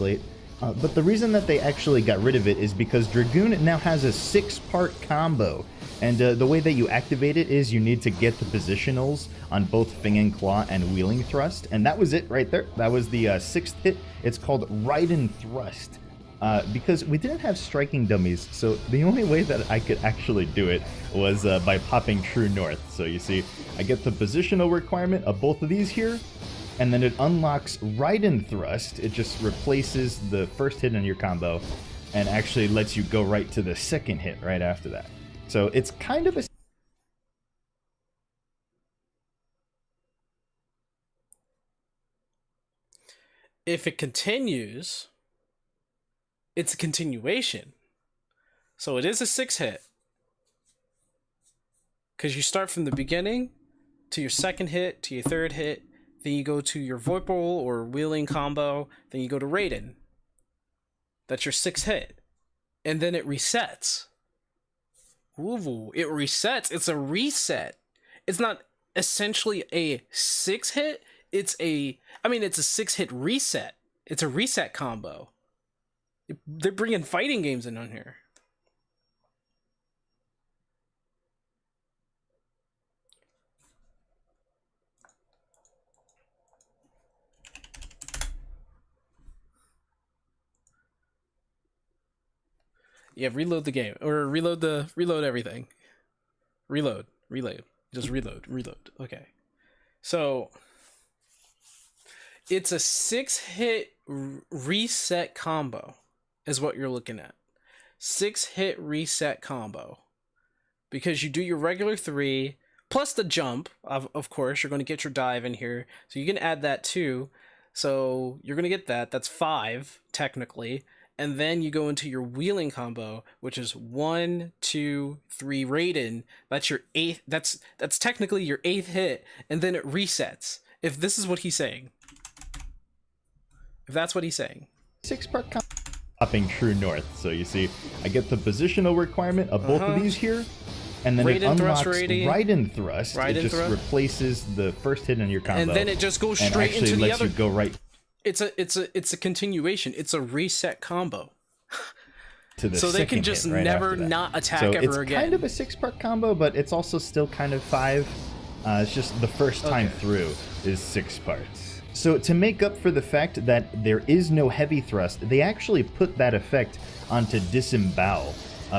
But the reason that they actually got rid of it is because Dragoon now has a 6-part combo. And the way that you activate it is you need to get the positionals on both Fing and Claw and Wheeling Thrust. And that was it right there. That was the 6th hit. It's called Ride and Thrust. Because we didn't have striking dummies, so the only way that I could actually do it was by popping True North. So you see, I get the positional requirement of both of these here, and then it unlocks Ride and Thrust. It just replaces the first hit in your combo and actually lets you go right to the second hit right after that. So it's kind of a... If it continues, it's a continuation. So it is a 6 hit. Because you start from the beginning to your second hit, to your third hit, then you go to your Voipal or Wheeling combo, then you go to Raiden. That's your 6th hit. And then it resets. Ooh, it resets. It's a reset. It's not essentially a 6 hit. It's a 6 hit reset. It's a reset combo. They're bringing fighting games in on here. Yeah, reload the game or reload everything. Reload. Just reload. Okay. So it's a 6-hit reset combo is what you're looking at. 6-hit reset combo. Because you do your regular 3 plus the jump, of course, you're going to get your dive in here. So you can add that too. So you're going to get that. That's 5 technically. And then you go into your Wheeling combo, which is 1, 2, 3 Raiden. That's your 8th. That's technically your 8th hit, and then it resets. If this is what he's saying, if that's what he's saying. 6-part popping True North. So you see, I get the positional requirement of both of these here, and then it unlocks Ride and Thrust. It just replaces the first hit in your combo, and then it just goes straight into the other. You go right. It's a continuation. It's a reset combo. So they can just never not attack ever again. So it's kind of a 6-part combo, but it's also still kind of 5. It's just the first time through is 6 parts. So to make up for the fact that there is no heavy thrust, they actually put that effect onto Disembowel,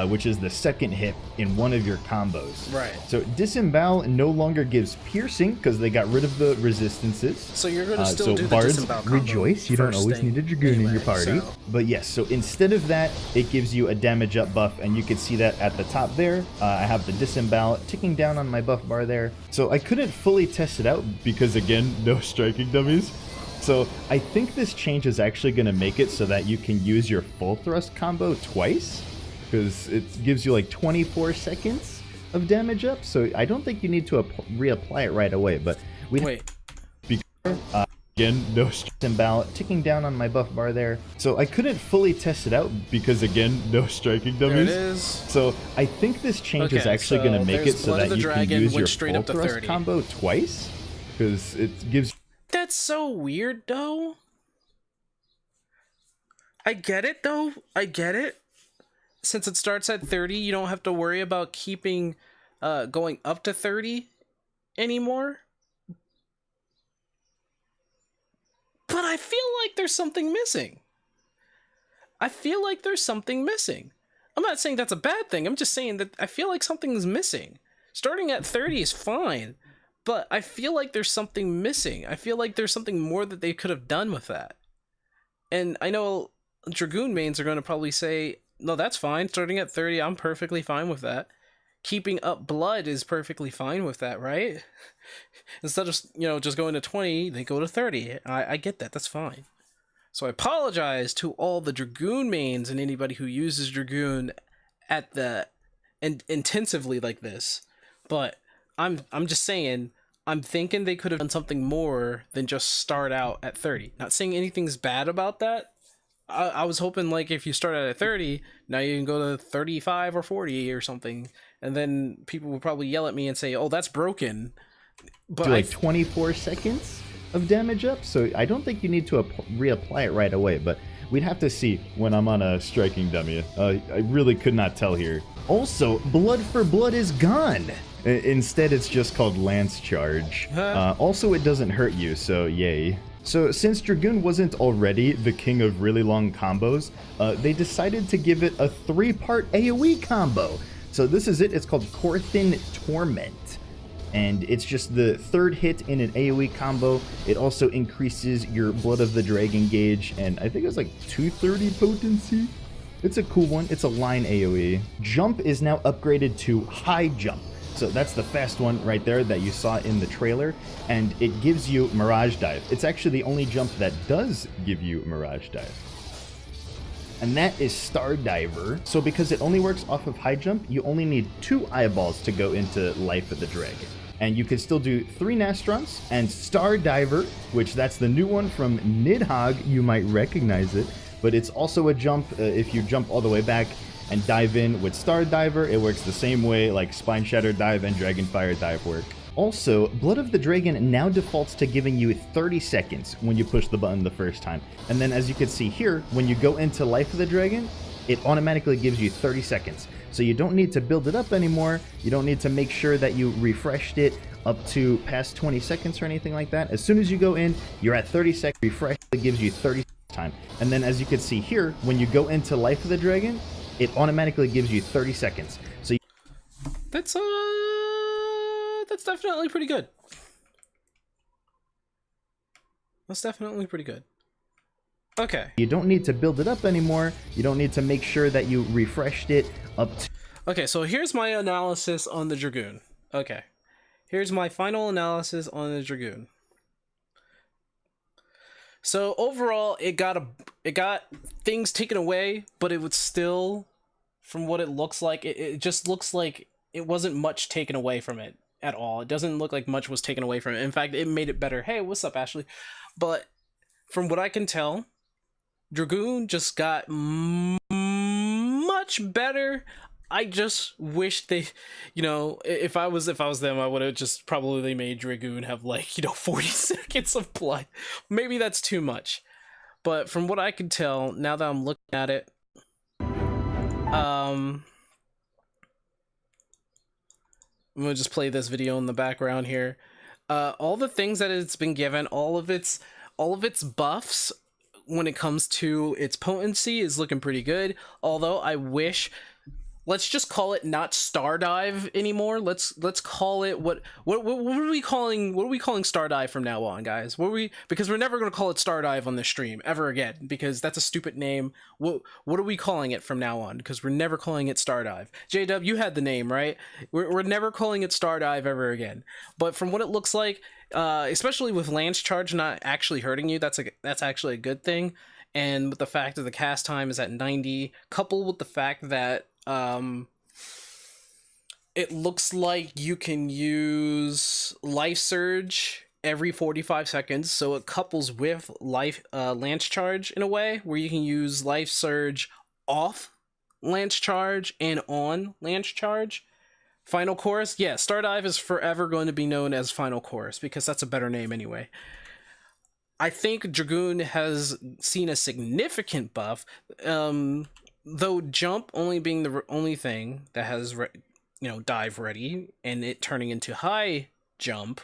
which is the second hit in one of your combos. Right. So Disembowel no longer gives piercing because they got rid of the resistances. So you're going to still do the Bards, Disembowel combo. Rejoice, you don't always need a Dragoon in your party. So. But yes, so instead of that, it gives you a damage up buff, and you can see that at the top there. I have the Disembowel ticking down on my buff bar there. So I couldn't fully test it out because, again, no striking dummies. So I think this change is actually going to make it so that you can use your full thrust combo twice, because it gives you like 24 seconds of damage up. So I don't think you need to reapply it right away. But wait. Again, no Disembowel ticking down on my buff bar there. So I couldn't fully test it out because, again, no striking dummies. There it is. So I think this change is actually going to make it so that you can use your full thrust combo twice, because it gives... That's so weird, though. I get it, though. I get it. Since it starts at 30, you don't have to worry about keeping going up to 30 anymore. But I feel like there's something missing. I'm not saying that's a bad thing. I'm just saying that I feel like something's missing. Starting at 30 is fine, but I feel like there's something missing. I feel like there's something more that they could have done with that. And I know Dragoon mains are going to probably say, no, that's fine. Starting at 30, I'm perfectly fine with that. Keeping up blood is perfectly fine with that, right? Instead of, just going to 20, they go to 30. I get that. That's fine. So I apologize to all the Dragoon mains and anybody who uses Dragoon at the intensively like this. But I'm just saying, I'm thinking they could have done something more than just start out at 30. Not saying anything's bad about that. I was hoping, like, if you start at 30, now you can go to 35 or 40 or something, and then people will probably yell at me and say, oh, that's broken. But like 24 seconds of damage up, so I don't think you need to reapply it right away. But We'd have to see when I'm on a striking dummy. I really could not tell here. Also, blood for blood is gone. Instead, it's just called Lance Charge. Also, it doesn't hurt you, so yay. So since Dragoon wasn't already the king of really long combos, they decided to give it a 3-part AoE combo. So this is it. It's called Korthin Torment. And it's just the 3rd hit in an AoE combo. It also increases your Blood of the Dragon gauge, and I think it's like 230 potency. It's a cool one. It's a line AoE. Jump is now upgraded to High Jump. So that's the fast one right there that you saw in the trailer, and it gives you Mirage Dive. It's actually the only jump that does give you Mirage Dive. And that is Star Diver. So because it only works off of High Jump, you only need 2 eyeballs to go into Life of the Dragon. And you can still do 3 Nastrons and Star Diver, which that's the new one from Nidhogg. You might recognize it, but it's also a jump. If you jump all the way back and dive in with Star Diver, it works the same way like Spine Shatter Dive and Dragonfire Dive work. Also, Blood of the Dragon now defaults to giving you 30 seconds when you push the button the first time. And then as you can see here, when you go into Life of the Dragon, it automatically gives you 30 seconds. So you don't need to build it up anymore. You don't need to make sure that you refreshed it up to past 20 seconds or anything like that. As soon as you go in, you're at 30 seconds. Refresh it gives you 30 time. And then as you can see here, when you go into Life of the Dragon, it automatically gives you 30 seconds. So that's definitely pretty good. That's definitely pretty good. Okay. You don't need to build it up anymore. You don't need to make sure that you refreshed it up to... Okay, so here's my analysis on the Dragoon. Okay. Here's my final analysis on the Dragoon. So overall, it got things taken away, but it would still, from what it looks like, it just looks like it wasn't much taken away from it at all. It doesn't look like much was taken away from it. In fact, it made it better. Hey, what's up, Ashley? But from what I can tell, Dragoon just got much better. I just wish they, you know, if I was them, I would have just probably made Dragoon have like, 40 seconds of blood. Maybe that's too much. But from what I can tell, now that I'm looking at it, I'm gonna just play this video in the background here. All the things that it's been given, all of its buffs when it comes to its potency is looking pretty good. Although I wish, let's just call it not Star Dive anymore. Let's call it what are we calling Star Dive from now on, guys? Because we're never going to call it Star Dive on this stream ever again, because that's a stupid name. What are we calling it from now on? Because we're never calling it Star Dive. JW, you had the name, right? We're never calling it Star Dive ever again. But from what it looks like, especially with Lance Charge not actually hurting you, that's actually a good thing. And with the fact that the cast time is at 90, coupled with the fact that it looks like you can use Life Surge every 45 seconds, so it couples with Lance Charge in a way where you can use Life Surge off Lance Charge and on Lance Charge. Final Chorus, yeah, Star Dive is forever going to be known as Final Chorus because that's a better name anyway. I think Dragoon has seen a significant buff, though Jump only being the only thing that has dive ready, and it turning into High Jump,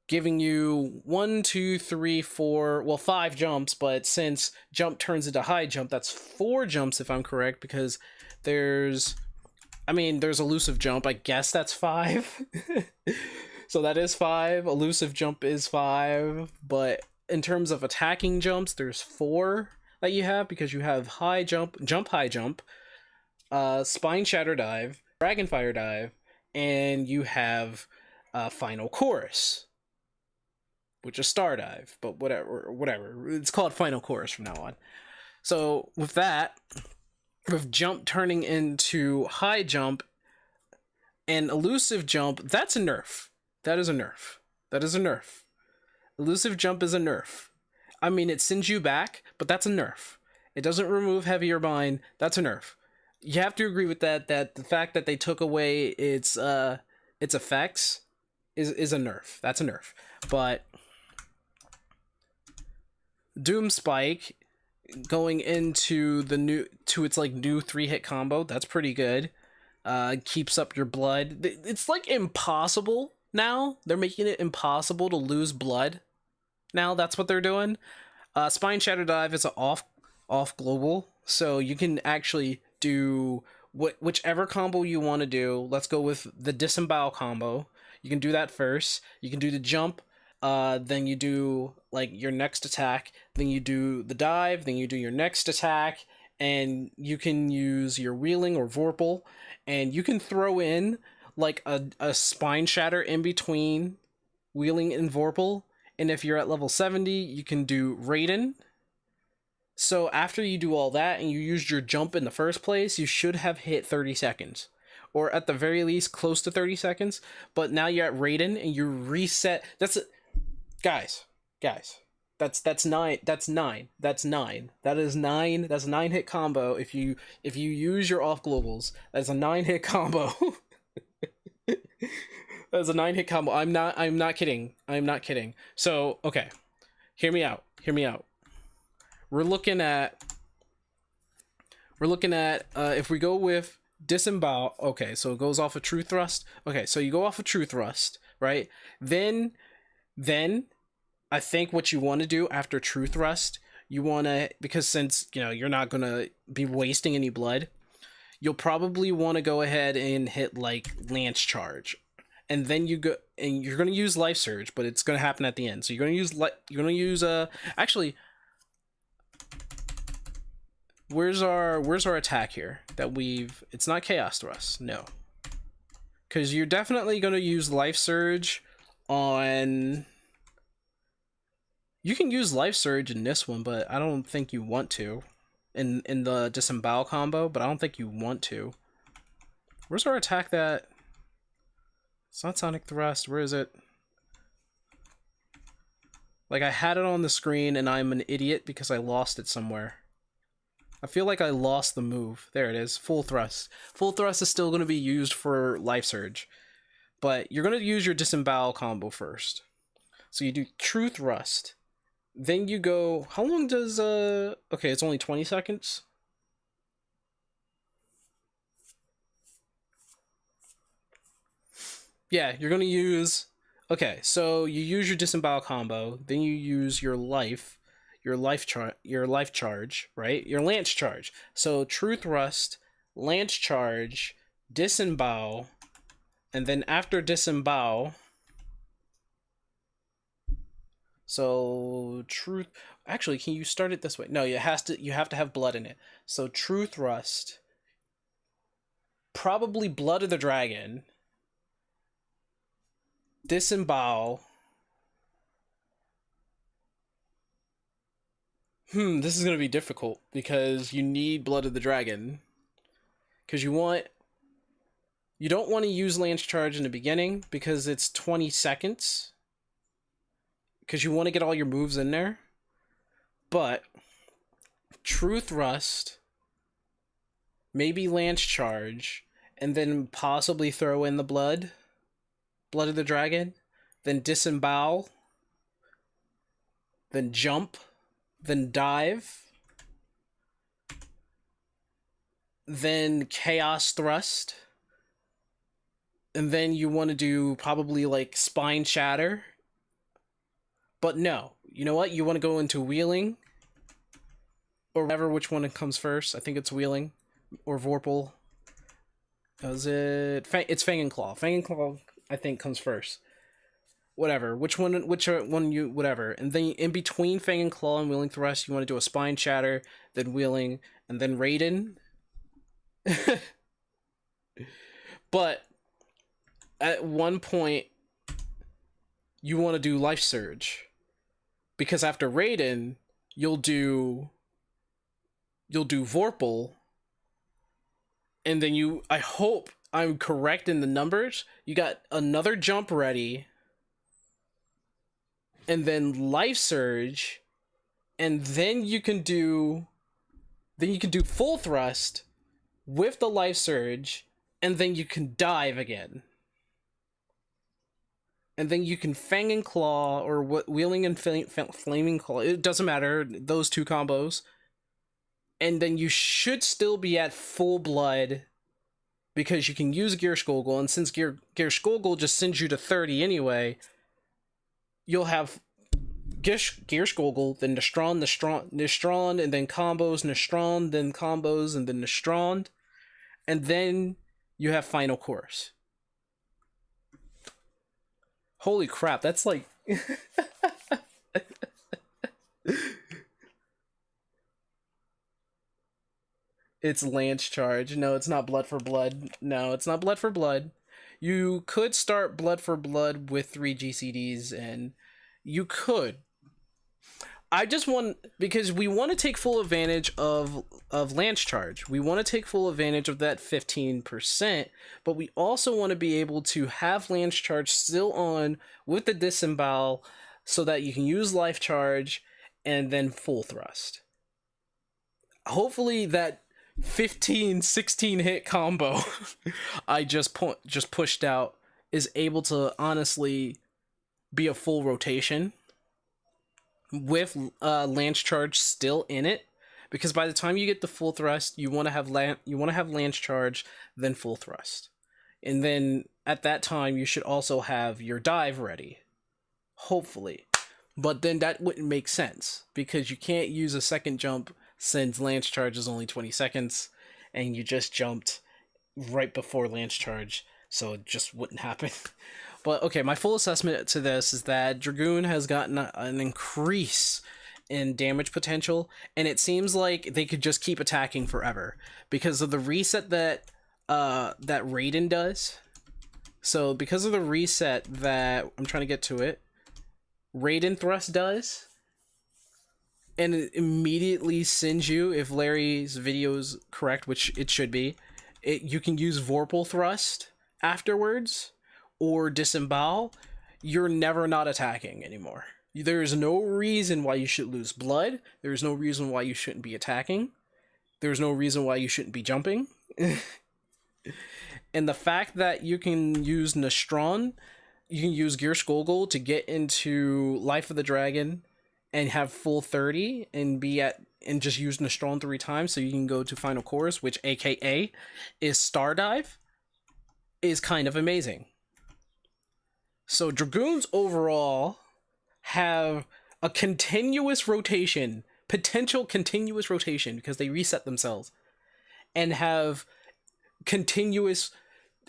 giving you 5 jumps, but since Jump turns into High Jump, that's 4 jumps if I'm correct, because there's Elusive Jump, I guess that's 5. So that is 5. Elusive Jump is 5, but in terms of attacking jumps, there's 4 that you have, because you have High Jump, High Jump, Spine Shatter Dive, Dragonfire Dive, and you have Final Chorus, which is Star Dive, but whatever. It's called Final Chorus from now on. So with that, with Jump turning into High Jump and Elusive Jump, that's a nerf. That is a nerf. That is a nerf. Elusive Jump is a nerf. I mean, it sends you back, but that's a nerf. It doesn't remove Heavier Bind. That's a nerf. You have to agree with that the fact that they took away its effects is a nerf. That's a nerf. But Doom Spike, going into the new to its like new 3-hit combo. That's pretty good. Keeps up your blood. It's like impossible now. They're making it impossible to lose blood. Now that's what they're doing. Spine Shatter Dive is an off global, so you can actually do whichever combo you want to do. Let's go with the disembowel combo. You can do that first. You can do the jump. Then you do like your next attack. Then you do the dive. Then you do your next attack, and you can use your wheeling or vorpal, and you can throw in like a spine shatter in between wheeling and vorpal. And if you're at level 70, you can do Raiden. So after you do all that and you used your jump in the first place, you should have hit 30 seconds. Or at the very least, close to 30 seconds. But now you're at Raiden and you reset. That's it. Guys. That's nine. That is 9. That's a 9-hit combo. If you use your off globals, that's a 9-hit combo. That's a 9-hit combo. I'm not kidding. So, okay. Hear me out. We're looking at if we go with disembowel. Okay, so it goes off of true thrust. Okay, so you go off of true thrust, right? Then I think what you want to do after true thrust, you want to, because since you're not gonna be wasting any blood, you'll probably want to go ahead and hit like lance charge, and then you're gonna use life surge, but it's gonna happen at the end. So you're gonna use actually. Where's our attack here that it's not chaos thrust, no, because you're definitely going to use life surge on. You can use life surge in this one, but I don't think you want to in the disembowel combo, but I don't think you want to. Where's our attack that it's not sonic thrust? Where is it? Like, I had it on the screen and I'm an idiot because I lost it somewhere. I feel like I lost the move. There it is. Full thrust. Full thrust is still going to be used for life surge, but you're going to use your disembowel combo first. So you do true thrust. Then you go... How long does... Okay, it's only 20 seconds. Yeah, you're going to use... Okay, so you use your disembowel combo. Then you use your life charge, right? Your lance charge. So true thrust, lance charge, disembowel, and then after disembowel, so truth. Actually, can you start it this way? No, you have to have blood in it. So true thrust, probably blood of the dragon, disembowel. This is going to be difficult because you need Blood of the Dragon. Because you don't want to use Lance Charge in the beginning because it's 20 seconds. Because you want to get all your moves in there. But True Thrust, maybe Lance Charge, and then possibly throw in the Blood of the Dragon, then Disembowel, then Jump, then dive, then chaos thrust, and then you want to do probably like spine shatter. But no, you know what? You want to go into wheeling, or whatever, which one comes first. I think it's wheeling, or vorpal. Is it? It's Fang and Claw. Fang and Claw, I think, comes first. Whatever, which one you, whatever. And then in between Fang and Claw and Wheeling Thrust, you want to do a Spine Shatter, then Wheeling, and then Raiden. But at one point, you want to do Life Surge. Because after Raiden, you'll do Vorpal, and then I hope I'm correct in the numbers, you got another jump ready, and then Life Surge, and then you can do Full Thrust with the Life Surge, and then you can dive again. And then you can Fang and Claw, or Wheeling and Flaming Claw. It doesn't matter, those two combos. and then you should still be at full blood because you can use Gear Skogul, and since Gear Skogul just sends you to 30 anyway, you'll have Gear Skogul, then Nistron, and then combos, Nistron, then combos, and then Nistron, and then you have Final Course. Holy crap, that's like... It's Lance Charge. No, it's not Blood for Blood. No, it's not Blood for Blood. You could start Blood for Blood with 3 GCDs, and you could. I just want, because we want to take full advantage of Lance Charge. We want to take full advantage of that 15%, but we also want to be able to have Lance Charge still on with the Disembowel so that you can use Life Charge and then full thrust. Hopefully that 15-16 hit combo I just pushed out is able to honestly be a full rotation with Lance Charge still in it, because by the time you get the full thrust, you want to have Lance Charge, then full thrust, and then at that time you should also have your dive ready, hopefully. But then that wouldn't make sense because you can't use a second jump since Lance Charge is only 20 seconds, and you just jumped right before Lance Charge, so it just wouldn't happen. But okay, my full assessment to this is that Dragoon has gotten an increase in damage potential, and it seems like they could just keep attacking forever because of the reset that Raiden does. So because of the reset that I'm trying to get to it, Raiden Thrust does, and it immediately sends you, if Larry's video is correct, which it should be, you can use Vorpal Thrust afterwards, or Disembowel. You're never not attacking anymore. There is no reason why you should lose blood. There is no reason why you shouldn't be attacking. There's no reason why you shouldn't be jumping. And the fact that you can use Nistron, you can use Gear Skogul to get into Life of the Dragon and have full 30 and just use Nistron 3 times so you can go to Final Course, which aka is Star Dive, is kind of amazing. So Dragoons overall have a continuous rotation, potential continuous rotation, because they reset themselves, and have continuous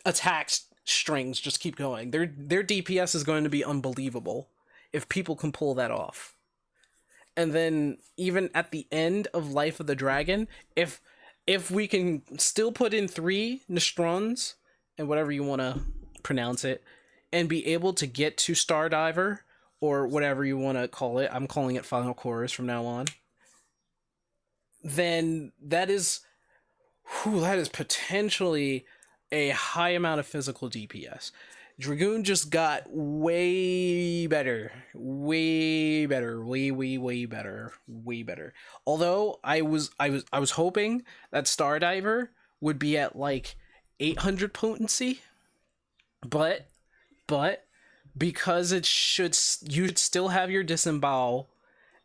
attack strings just keep going. Their DPS is going to be unbelievable if people can pull that off. And then even at the end of Life of the Dragon, if we can still put in 3 Nistrons, and whatever you want to pronounce it, and be able to get to Stardiver, or whatever you want to call it, I'm calling it Final Chorus from now on, then that is potentially a high amount of physical DPS. Dragoon just got way better. Way better. Although I was hoping that Stardiver would be at like 800 potency, but because you'd still have your Disembowel,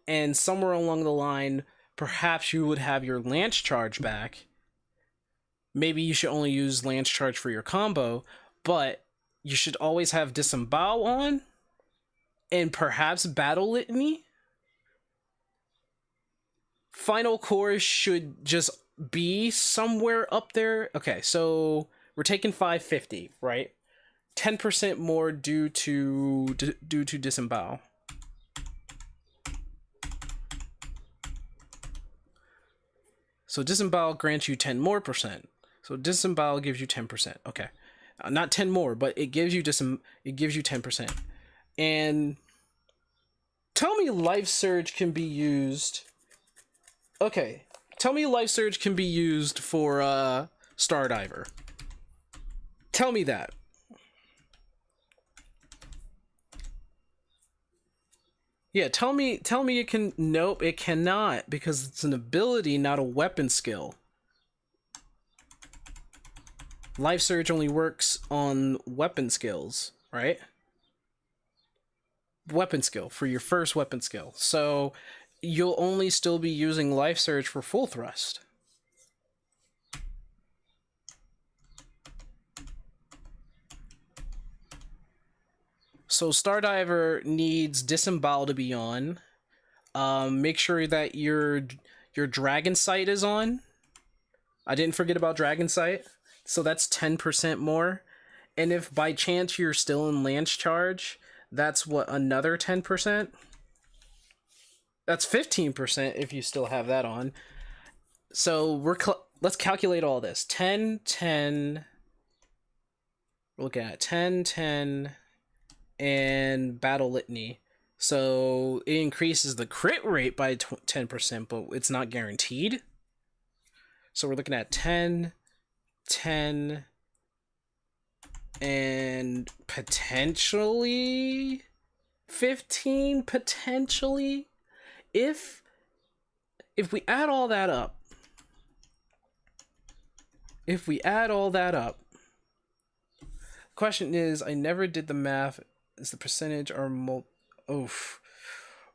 and somewhere along the line perhaps you would have your Lance Charge back. Maybe you should only use Lance Charge for your combo, but you should always have Disembowel on, and perhaps Battle Litany. Final Course should just be somewhere up there. Okay, so we're taking 550, right? 10% more due to Disembowel. So Disembowel grants you 10 more percent. So Disembowel gives you 10%. Okay. Not 10 more, but it gives you 10%. And tell me Life Surge can be used. Okay. Tell me Life Surge can be used for Stardiver. Tell me that. Yeah, tell me it can. Nope, it cannot, because it's an ability, not a weapon skill. Life Surge only works on weapon skills, right? Weapon skill, for your first weapon skill. So you'll only still be using life surge for full thrust. So Stardiver needs disembowel to be on. Make sure that your dragon sight is on. I didn't forget about dragon sight. So that's 10% more. And if by chance you're still in lance charge, that's what, another 10%? That's 15% if you still have that on. So let's calculate all this. 10, 10. We're looking at 10, 10, and battle litany. So it increases the crit rate by 10%, but it's not guaranteed. So we're looking at 10, 10, and potentially 15, potentially. If we add all that up, question is, I never did the math, is the percentage or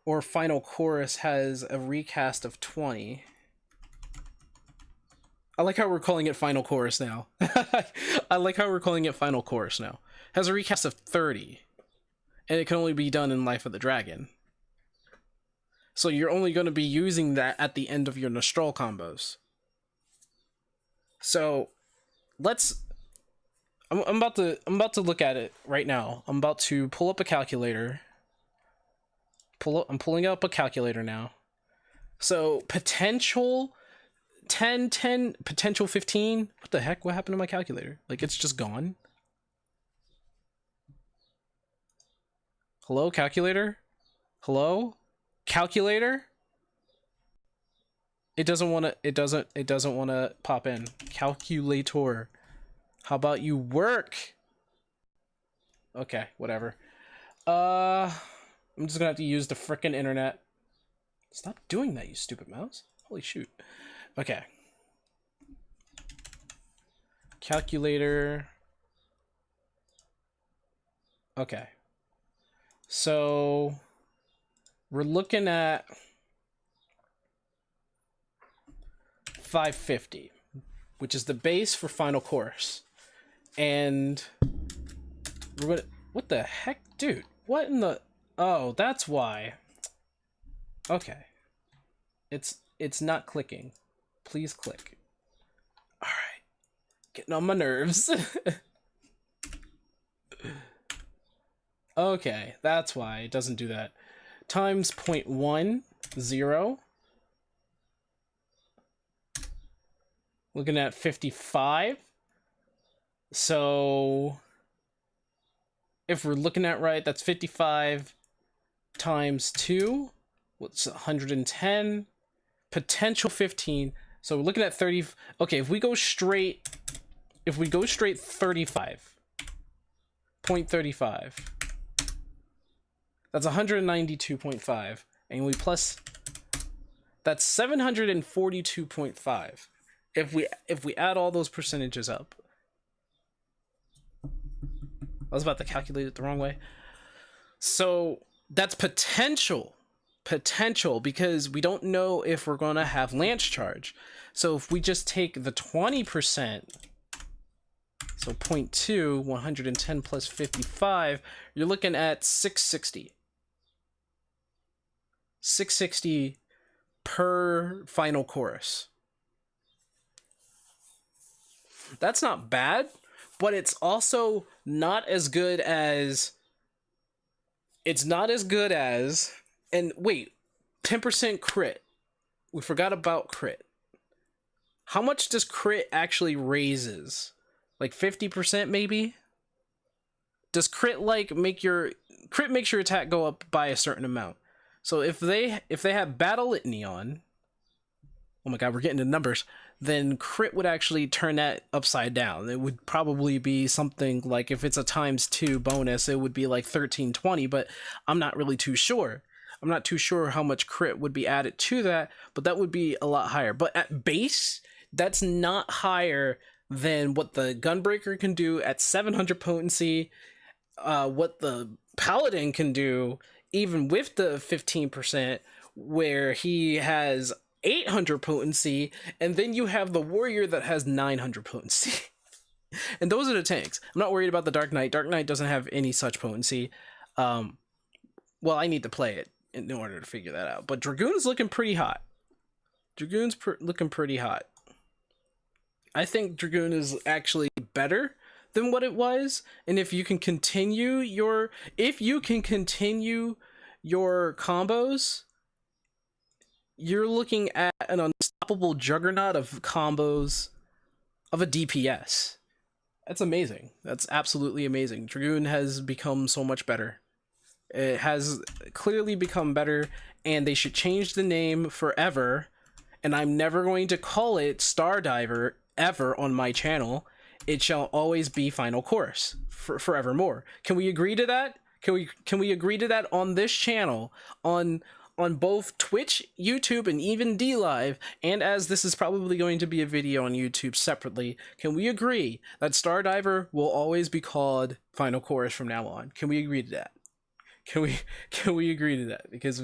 or final chorus has a recast of 20. I like how we're calling it final chorus now. I like how we're calling it final chorus now. Has a recast of 30. And it can only be done in Life of the Dragon. So you're only going to be using that at the end of your Nostral combos. So I'm about to look at it right now. I'm about to pull up a calculator. I'm pulling up a calculator now. So potential 10, 10, potential 15. What the heck? What happened to my calculator? Like, it's just gone. Hello, calculator? Hello? Calculator? It doesn't want to pop in. Calculator. How about you work? Okay, whatever. I'm just gonna have to use the frickin' internet. Stop doing that, you stupid mouse. Holy shoot. Okay. Calculator. Okay. So we're looking at 550, which is the base for final course. And we're gonna, what the heck, dude? What in the, oh, that's why. Okay. It's not clicking. Please click. All right. Getting on my nerves. Okay, that's why it doesn't do that. Times 0.10. Looking at 55. So if we're looking at right, that's 55 times 2. What's 110? Potential 15. So we're looking at 30. Okay, if we go straight 35.35. That's 192.5. And we plus, that's 742.5. If we add all those percentages up. I was about to calculate it the wrong way. So that's potential, because we don't know if we're going to have lance charge. So if we just take the 20%, so 0.2, 110 plus 55, you're looking at 660. 660 per final chorus. That's not bad, but it's also not as good as, and wait, 10% crit. We forgot about crit. How much does crit actually raises? Like 50% maybe? Does crit makes your attack go up by a certain amount? So if they have Battle Litany on, oh my god, we're getting to numbers, then crit would actually turn that upside down. It would probably be something like, if it's a ×2 bonus, it would be like 1320, but I'm not really too sure. I'm not too sure how much crit would be added to that, but that would be a lot higher. But at base, that's not higher than what the Gunbreaker can do at 700 potency, what the Paladin can do, even with the 15%, where he has 800 potency, and then you have the warrior that has 900 potency. And those are the tanks. I'm not worried about the Dark Knight. Dark Knight doesn't have any such potency. Well, I need to play it in order to figure that out. But Dragoon is looking pretty hot. Looking pretty hot. I think Dragoon is actually better than what it was, and if you can continue your combos, you're looking at an unstoppable juggernaut of combos of a DPS. That's amazing. That's absolutely amazing. Dragoon has become so much better. It has clearly become better, and they should change the name forever, and I'm never going to call it Stardiver ever on my channel. It shall always be Final Course forevermore. Can we agree to that? Can we agree to that on this channel, on both Twitch, YouTube, and even DLive? And as this is probably going to be a video on YouTube separately, can we agree that Stardiver will always be called Final Course from now on? Can we agree to that? Can we agree to that? Because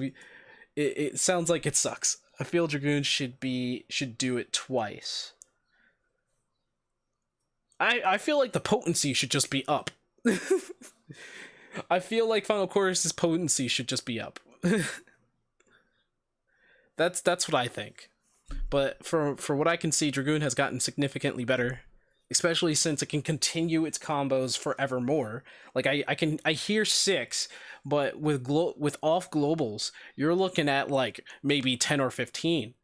it sounds like it sucks. I feel Dragoon should do it twice. I feel like the potency should just be up. I feel like Final Chorus's potency should just be up. That's what I think. But for what I can see, Dragoon has gotten significantly better, especially since it can continue its combos forevermore. Like I hear 6, but with off globals, you're looking at like maybe 10 or 15.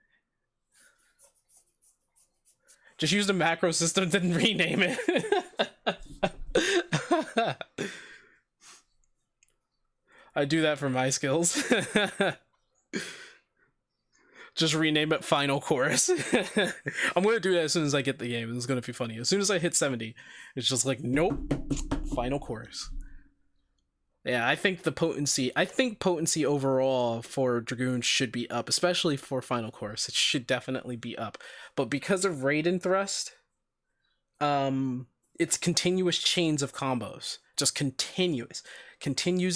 Just use the macro system, then rename it. I do that for my skills. Just rename it Final Chorus. I'm going to do that as soon as I get the game. It's going to be funny. As soon as I hit 70, it's just like, nope, Final Chorus. Yeah, I think potency overall for Dragoon should be up, especially for Final Course. It should definitely be up. But because of Raid and Thrust, it's continuous chains of combos. Just continues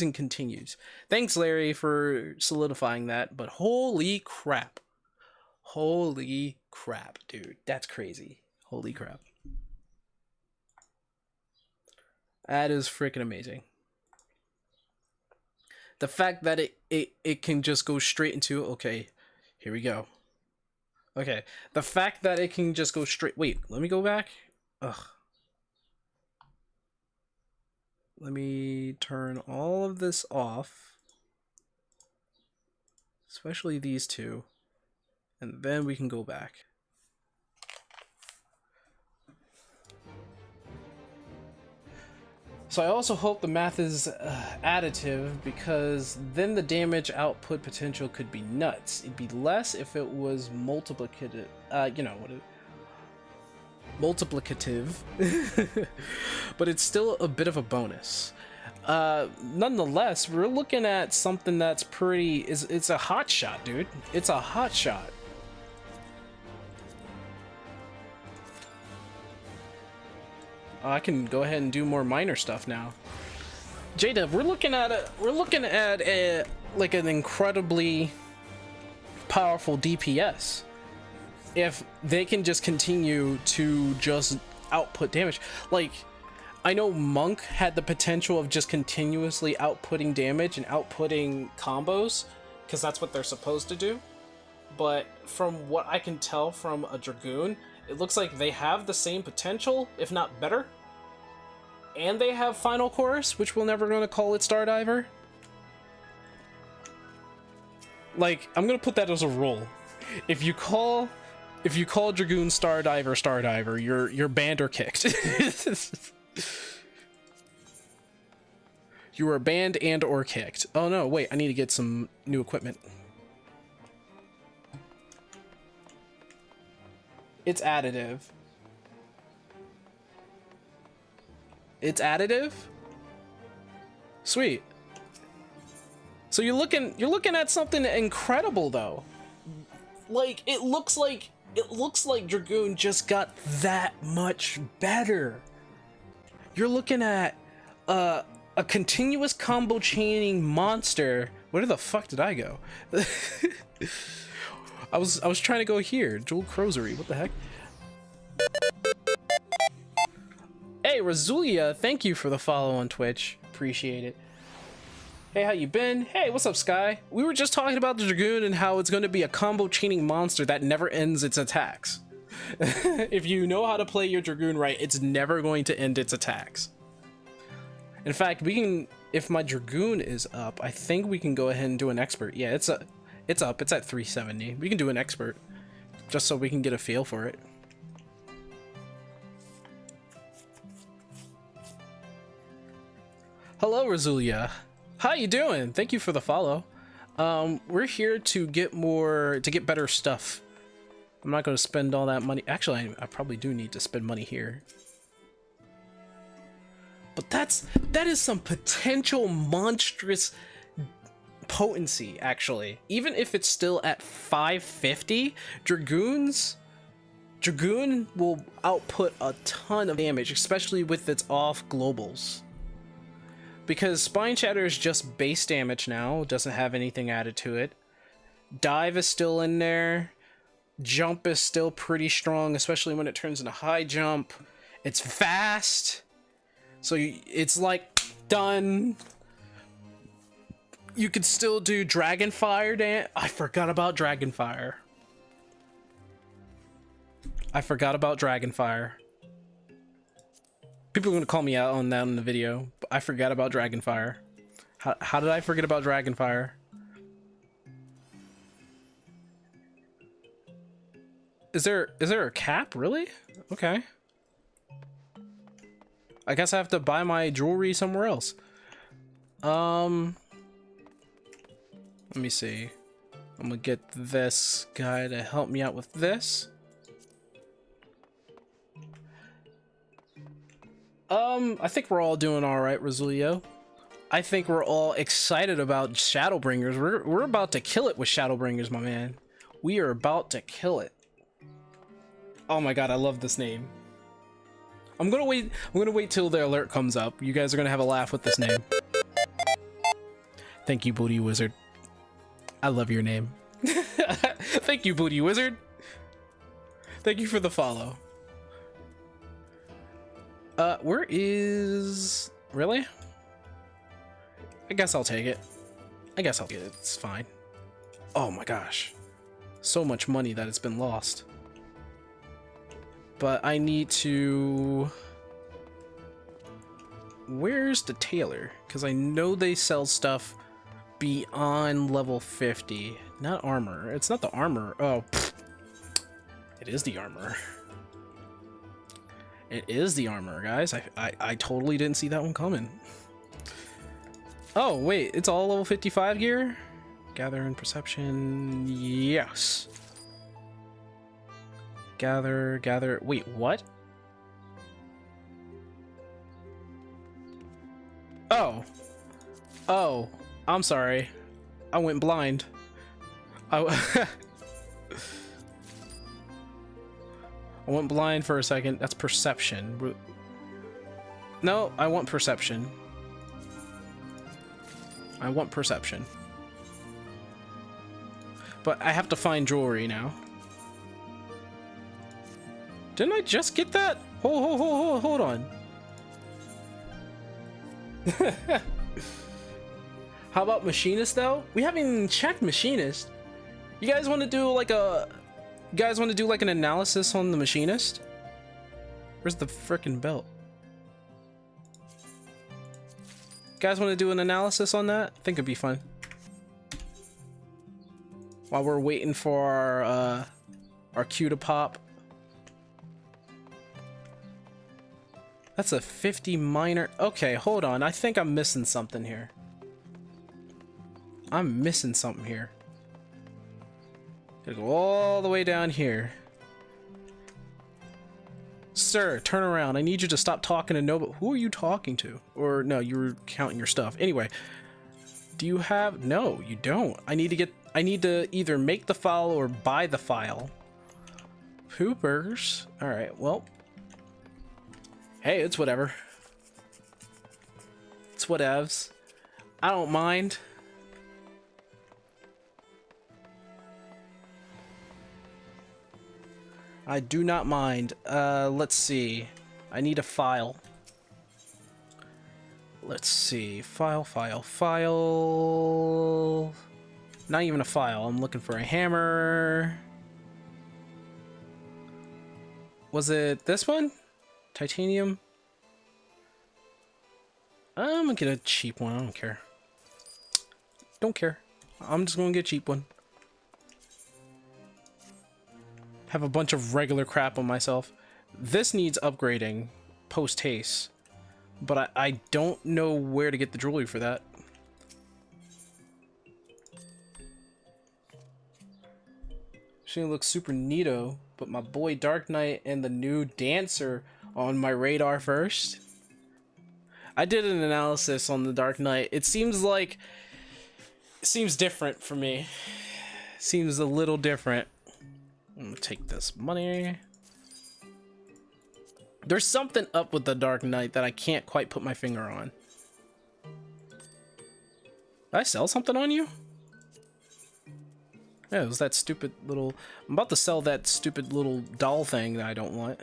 and continues. Thanks, Larry, for solidifying that, but holy crap. Holy crap, dude. That's crazy. Holy crap. That is freaking amazing. The fact that it can just go straight into, okay, here we go. Okay, the fact that it can just go straight, wait, let me go back. Ugh. Let me turn all of this off, especially these two, and then we can go back. So I also hope the math is additive, because then the damage output potential could be nuts. It'd be less if it was multiplicative, you know, multiplicative, but it's still a bit of a bonus. Nonetheless, we're looking at something that's pretty, it's a hot shot, dude. It's a hot shot. I can go ahead and do more minor stuff now. J-Dub, we're looking at a like an incredibly powerful DPS. If they can just continue to just output damage. Like, I know Monk had the potential of just continuously outputting damage and outputting combos, because that's what they're supposed to do. But from what I can tell from a Dragoon, it looks like they have the same potential, if not better. And they have Final Chorus, which we're never going to call it Stardiver. Like, I'm going to put that as a rule. If you call Dragoon Stardiver, you're banned or kicked. You are banned and or kicked. Oh no, wait, I need to get some new equipment. It's additive. It's additive? Sweet. So you're looking at something incredible though. Like, it looks like Dragoon just got that much better. You're looking at a continuous combo chaining monster Where the fuck did I go? I was trying to go here. Jewel Crozary. What the heck? Hey, Razulia, thank you for the follow on Twitch. Appreciate it. Hey, how you been? Hey, what's up, Sky? We were just talking about the Dragoon and how it's going to be a combo chaining monster that never ends its attacks. If you know how to play your Dragoon right, it's never going to end its attacks. In fact, we can, if my Dragoon is up, I think we can go ahead and do an expert. Yeah, it's up. It's at 370. We can do an expert just so we can get a feel for it. Hello, Razulia. How you doing? Thank you for the follow. We're here to get better stuff. I'm not going to spend all that money. Actually, I probably do need to spend money here. But that is some potential monstrous potency, actually. Even if it's still at 550, Dragoon will output a ton of damage, especially with its off globals. Because Spine Shatter is just base damage now, doesn't have anything added to it. Dive is still in there. Jump is still pretty strong, especially when it turns into high jump. It's fast. So it's like done. You could still do Dragonfire dance. I forgot about Dragonfire. People are going to call me out on that in the video, but I forgot about Dragonfire. How did I forget about Dragonfire? Is there a cap, really? Okay. I guess I have to buy my jewelry somewhere else. Let me see. I'm gonna get this guy to help me out with this. I think we're all doing all right, Rosulio. I think we're all excited about Shadowbringers. We're about to kill it with Shadowbringers, my man. We are about to kill it. Oh my god, I love this name. I'm gonna wait till the alert comes up. You guys are gonna have a laugh with this name. Thank you, Booty Wizard. I love your name. Thank you, Booty Wizard. Thank you for the follow. Where is... Really? I guess I'll take it. It's fine. Oh my gosh. So much money that it's been lost. But I need to... Where's the tailor? Because I know they sell stuff beyond level 50. Not armor. It's not the armor. Oh, pfft. It is the armor. It is the armor, guys. I totally didn't see that one coming. Oh, wait. It's all level 55 gear? Gather and perception. Yes. Gather. Wait, what? Oh, I'm sorry. I went blind. I went blind for a second. That's perception. No, I want perception. But I have to find jewelry now. Didn't I just get that? Hold on. How about Machinist though? We haven't even checked Machinist. You guys want to do like an analysis on the Machinist? Where's the frickin' belt? Guys want to do an analysis on that? I think it'd be fun. While we're waiting for our cue to pop. That's a 50 minor. Okay, hold on. I think I'm missing something here. Gotta go all the way down here. Sir, turn around. I need you to stop talking to nobody. Who are you talking to? Or no, you were counting your stuff. Anyway, do you have... No, you don't. I need to either make the file or buy the file. Poopers. Alright, well. Hey, it's whatever. It's whatevs. I don't mind. I do not mind. Let's see. I need a file. Let's see. File. Not even a file. I'm looking for a hammer. Was it this one? Titanium? I'm gonna get a cheap one. I don't care. Don't care. I'm just gonna get a cheap one. Have a bunch of regular crap on myself. This needs upgrading post haste, but I don't know where to get the jewelry for that. She looks super neato, but my boy Dark Knight and the new Dancer on my radar first. I did an analysis on the Dark Knight. It seems different for me. Seems a little different. I'm gonna take this money. There's something up with the Dark Knight that I can't quite put my finger on. Did I sell something on you? Yeah, it was that stupid little... I'm about to sell that stupid little doll thing that I don't want.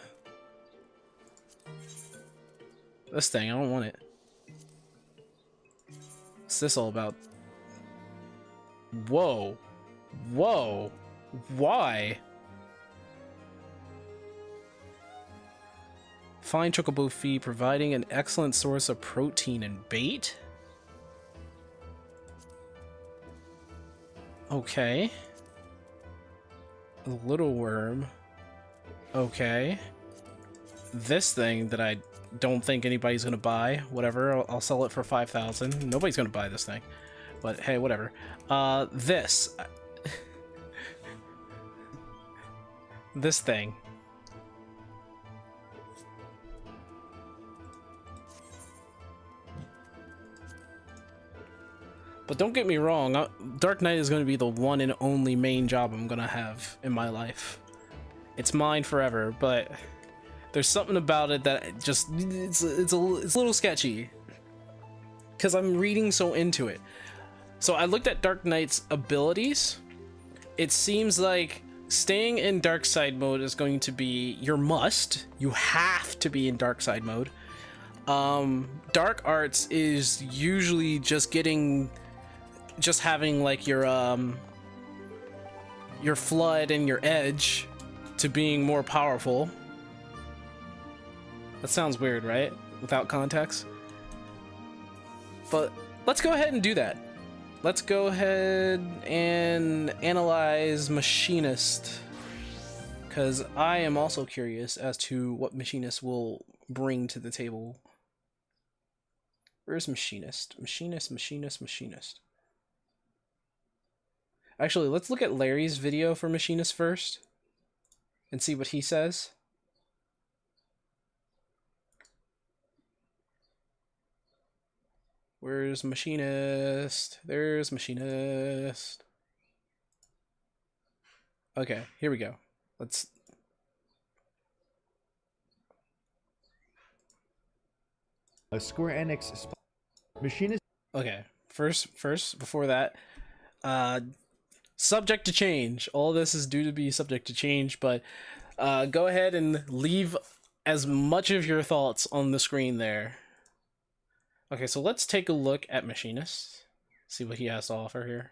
This thing, I don't want it. What's this all about? Whoa. Whoa. Why? Fine chocobo feed, providing an excellent source of protein and bait? Okay. A little worm. Okay. This thing that I don't think anybody's gonna buy. Whatever, I'll sell it for 5,000. Nobody's gonna buy this thing. But hey, whatever. This. This thing. But don't get me wrong, Dark Knight is going to be the one and only main job I'm going to have in my life. It's mine forever, but there's something about it that just, it's a little sketchy. Because I'm reading so into it. So I looked at Dark Knight's abilities. It seems like staying in dark side mode is going to be your must. You have to be in dark side mode. Dark arts is usually just having like your flood and your edge to being more powerful. That sounds weird, right? Without context. But let's go ahead and do that. Let's go ahead and analyze Machinist, because I am also curious as to what Machinist will bring to the table. Where's Machinist? Machinist. Actually, let's look at Larry's video for Machinist first and see what he says. Where's Machinist? There's Machinist. Okay, here we go. Let's... A Square Enix Machinist. Okay, first, before that, subject to change. All this is due to be subject to change, but go ahead and leave as much of your thoughts on the screen there. Okay, so let's take a look at Machinist. See what he has to offer here.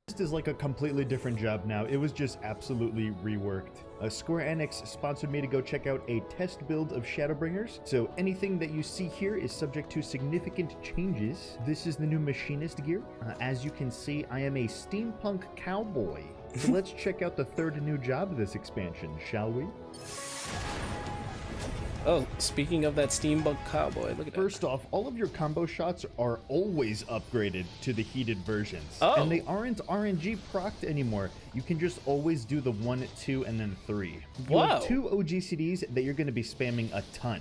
This is like a completely different job now. It was just absolutely reworked. Square Enix sponsored me to go check out a test build of Shadowbringers. So anything that you see here is subject to significant changes. This is the new Machinist gear. As you can see, I am a steampunk cowboy. So let's check out the third new job of this expansion, shall we? Oh, speaking of that steampunk cowboy, look at that. First off, all of your combo shots are always upgraded to the heated versions. Oh. And they aren't RNG procced anymore. You can just always do the 1, 2, and then 3. You Wow. have 2 OGCDs that you're going to be spamming a ton.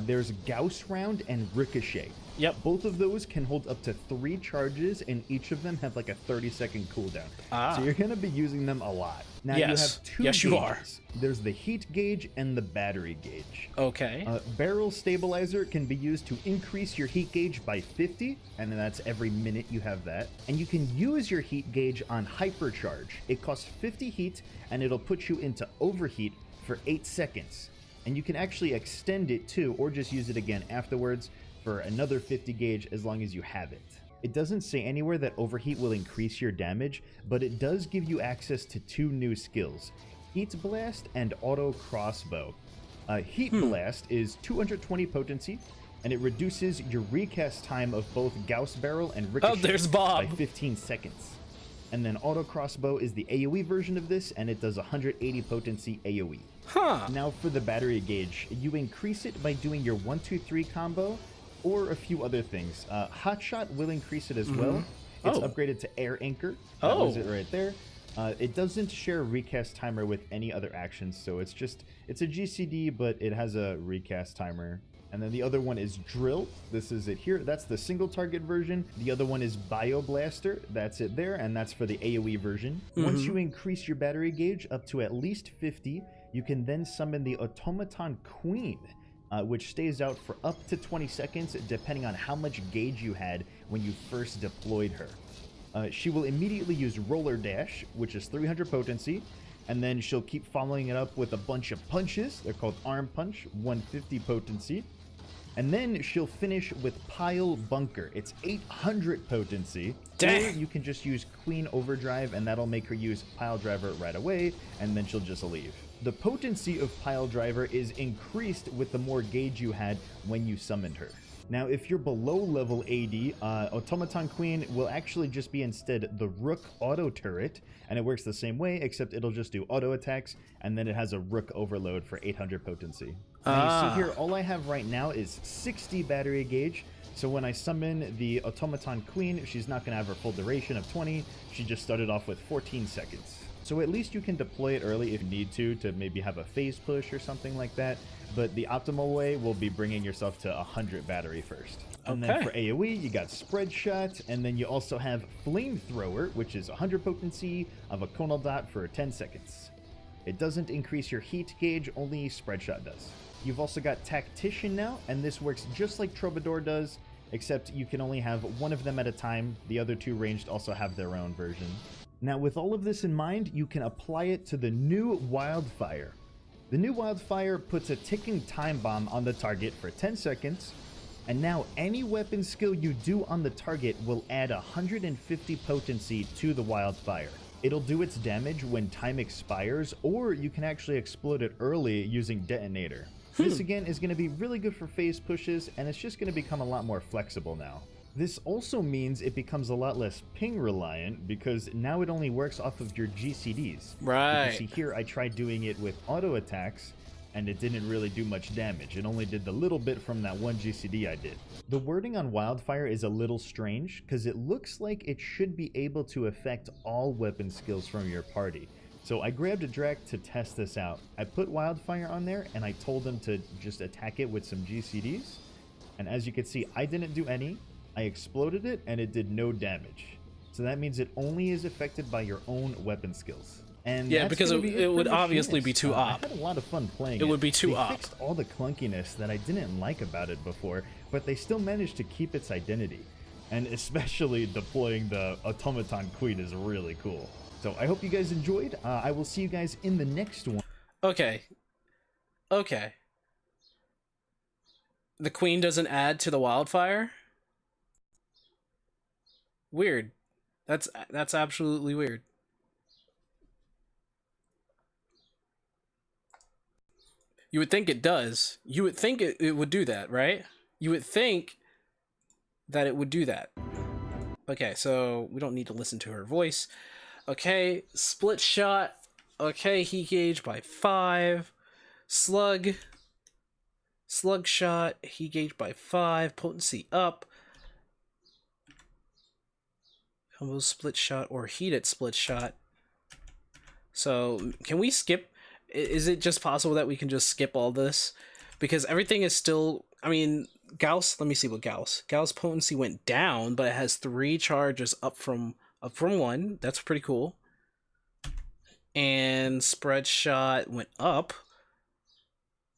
There's Gauss Round and Ricochet. Yep. Both of those can hold up to 3 charges, and each of them have like a 30-second cooldown. So you're going to be using them a lot. Now you have 2 Yes, gauges. you are. There's the heat gauge and the battery gauge. Okay. Barrel stabilizer can be used to increase your heat gauge by 50, and then that's every minute you have that. And you can use your heat gauge on hypercharge. It costs 50 heat, and it'll put you into overheat for 8 seconds. And you can actually extend it too, or just use it again afterwards for another 50 gauge as long as you have it. It doesn't say anywhere that overheat will increase your damage, but it does give you access to 2 new skills, Heat Blast and Auto Crossbow. Heat Blast is 220 potency, and it reduces your recast time of both Gauss Barrel and Ricochet there's Bob. by 15 seconds. And then Auto Crossbow is the AoE version of this, and it does 180 potency AoE. Now for the battery gauge, you increase it by doing your 1-2-3 combo, or a few other things. Hotshot will increase it as well. It's upgraded to Air Anchor. That was it right there. It doesn't share a recast timer with any other actions, so it's a GCD, but it has a recast timer. And then the other one is Drill. This is it here. That's the single target version. The other one is Bioblaster. That's it there, and that's for the AoE version. Once you increase your battery gauge up to at least 50, you can then summon the Automaton Queen, which stays out for up to 20 seconds, depending on how much gauge you had when you first deployed her. She will immediately use Roller Dash, which is 300 potency, and then she'll keep following it up with a bunch of punches. They're called Arm Punch, 150 potency. And then she'll finish with Pile Bunker. It's 800 potency. Dang. Or you can just use Queen Overdrive, and that'll make her use Pile Driver right away, and then she'll just leave. The potency of Pile Driver is increased with the more gauge you had when you summoned her. Now, if you're below level AD, Automaton Queen will actually just be instead the Rook Auto Turret, and it works the same way, except it'll just do auto attacks, and then it has a Rook Overload for 800 potency. Now, you see here, all I have right now is 60 battery gauge, so when I summon the Automaton Queen, she's not going to have her full duration of 20, she just started off with 14 seconds. So at least you can deploy it early if you need to maybe have a phase push or something like that. But the optimal way will be bringing yourself to 100 battery first. And then for AoE, you got Spread Shot, and then you also have Flamethrower, which is 100 potency of a Conal Dot for 10 seconds. It doesn't increase your heat gauge, only Spread Shot does. You've also got Tactician now, and this works just like Troubadour does, except you can only have one of them at a time. The other 2 ranged also have their own version. Now, with all of this in mind, you can apply it to the new Wildfire. The new Wildfire puts a ticking time bomb on the target for 10 seconds, and now any weapon skill you do on the target will add 150 potency to the Wildfire. It'll do its damage when time expires, or you can actually explode it early using Detonator. This again is going to be really good for phase pushes, and it's just going to become a lot more flexible now. This also means it becomes a lot less ping reliant, because now it only works off of your GCDs. Right. You see here, I tried doing it with auto attacks, and it didn't really do much damage. It only did the little bit from that one GCD I did. The wording on Wildfire is a little strange, because it looks like it should be able to affect all weapon skills from your party. So I grabbed a Drac to test this out. I put Wildfire on there, and I told them to just attack it with some GCDs. And as you can see, I didn't do any. I exploded it, and it did no damage. So that means it only is affected by your own weapon skills. And yeah, because it would obviously be too op. I had a lot of fun playing it. It would be too op. They fixed all the clunkiness that I didn't like about it before, but they still managed to keep its identity. And especially deploying the Automaton Queen is really cool. So I hope you guys enjoyed. I will see you guys in the next one. Okay. The Queen doesn't add to the Wildfire? Weird. That's absolutely weird. You would think it does. You would think it would do that, right? You would think that it would do that. Okay, so we don't need to listen to her voice. Okay, Split Shot. Okay, heat gauge by 5. Slug Shot, heat gauge by 5. Potency up. Combo Split Shot or Heated Split Shot. So, can we skip? Is it just possible that we can just skip all this? because everything is still, I mean, Gauss, let me see what Gauss potency went down, but it has 3 charges up from 1. That's pretty cool. And spread shot went up.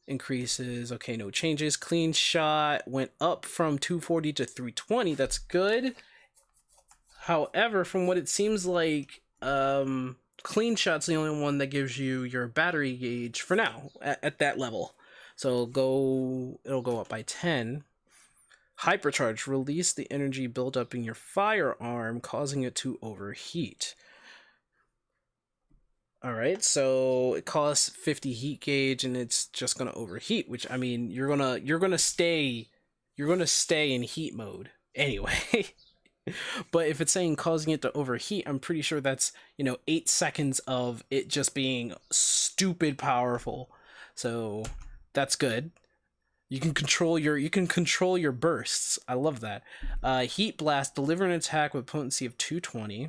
Increases, okay, no changes. Clean shot went up from 240 to 320. That's good. However, from what it seems like, clean shot's the only one that gives you your battery gauge for now at that level. So it'll go up by 10. Hypercharge, release the energy buildup in your firearm, causing it to overheat. All right, so it costs 50 heat gauge, and it's just gonna overheat. Which, I mean, you're gonna stay in heat mode anyway. But if it's saying causing it to overheat, I'm pretty sure that's 8 seconds of it just being stupid powerful. So that's good. You can control your bursts. I love that. Heat blast, deliver an attack with potency of 220.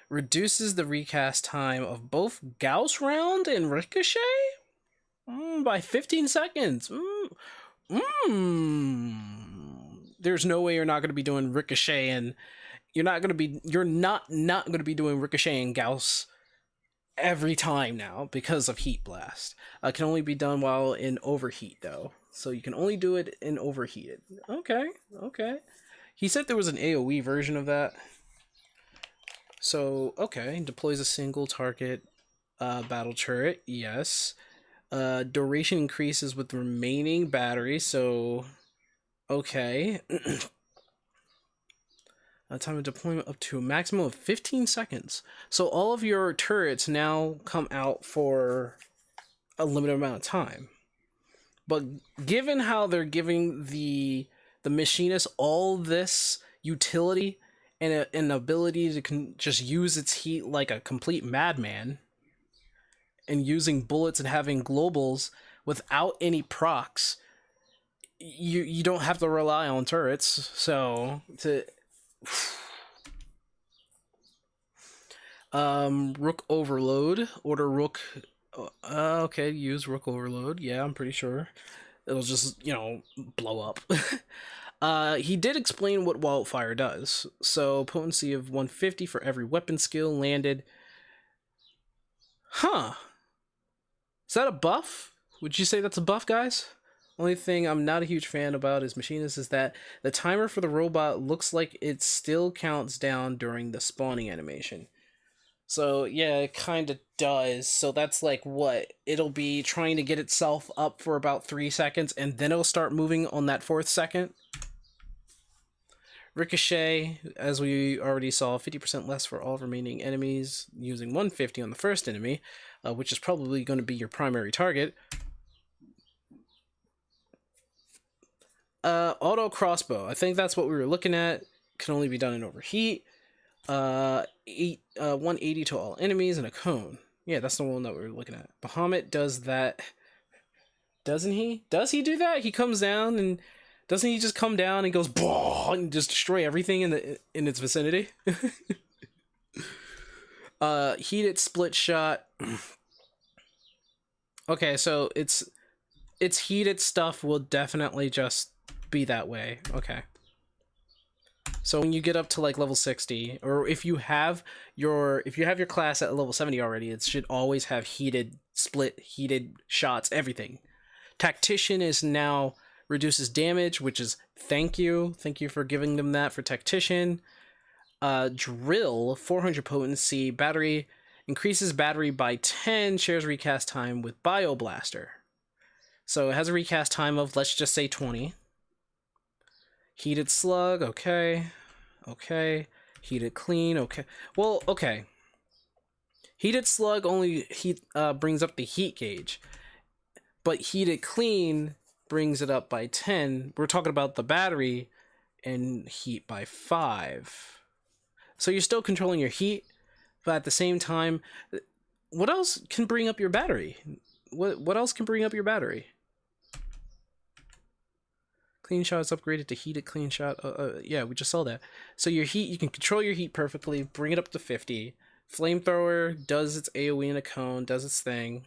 Reduces the recast time of both Gauss round and ricochet by 15 seconds. There's no way you're not going to be doing ricochet, and you're not going to be doing ricochet and Gauss every time now because of heat blast. Can only be done while in overheat though, so you can only do it in overheated. Okay. He said there was an AoE version of that. So, okay, deploys a single target battle turret, yes. Duration increases with the remaining battery, so, okay. Time of deployment up to a maximum of 15 seconds. So all of your turrets now come out for a limited amount of time. But given how they're giving the machinist all this utility and an ability to just use its heat like a complete madman, and using bullets and having globals without any procs, you don't have to rely on turrets. So Rook overload, order Rook. Okay, use Rook overload. Yeah, I'm pretty sure it'll just blow up. He did explain what wildfire does. So potency of 150 for every weapon skill landed. Huh. Is that a buff? Would you say that's a buff, guys? Only thing I'm not a huge fan about is Machinist is that the timer for the robot looks like it still counts down during the spawning animation. So yeah, it kind of does. So that's like what? It'll be trying to get itself up for about 3 seconds, and then it'll start moving on that 4th second. Ricochet, as we already saw, 50% less for all remaining enemies, using 150 on the first enemy, which is probably going to be your primary target. Auto crossbow, I think that's what we were looking at. Can only be done in overheat. 180 to all enemies and a cone. Yeah, that's the one that we were looking at. Bahamut does that. Doesn't he? Does he do that? He comes down, and doesn't he just come down and goes bah, and just destroy everything in its vicinity? Heated split shot. Okay, so it's heated stuff will definitely just be that way. Okay. So when you get up to like level 60, or if you have your class at level 70 already, it should always have heated shots, everything. Tactician is now reduces damage, which is thank you for giving them that for Tactician. Drill, 400 potency, battery increases battery by 10, shares recast time with Bioblaster. So it has a recast time of, let's just say, 20. Heated slug, okay. Heated clean, okay. Well, okay. Heated slug only brings up the heat gauge, but heated clean brings it up by 10. We're talking about the battery and heat by 5. So you're still controlling your heat, but at the same time, what else can bring up your battery? What else can bring up your battery? Clean shot is upgraded to heated clean shot. Yeah, we just saw that. So your heat, you can control your heat perfectly, bring it up to 50. Flamethrower does its AoE in a cone, does its thing.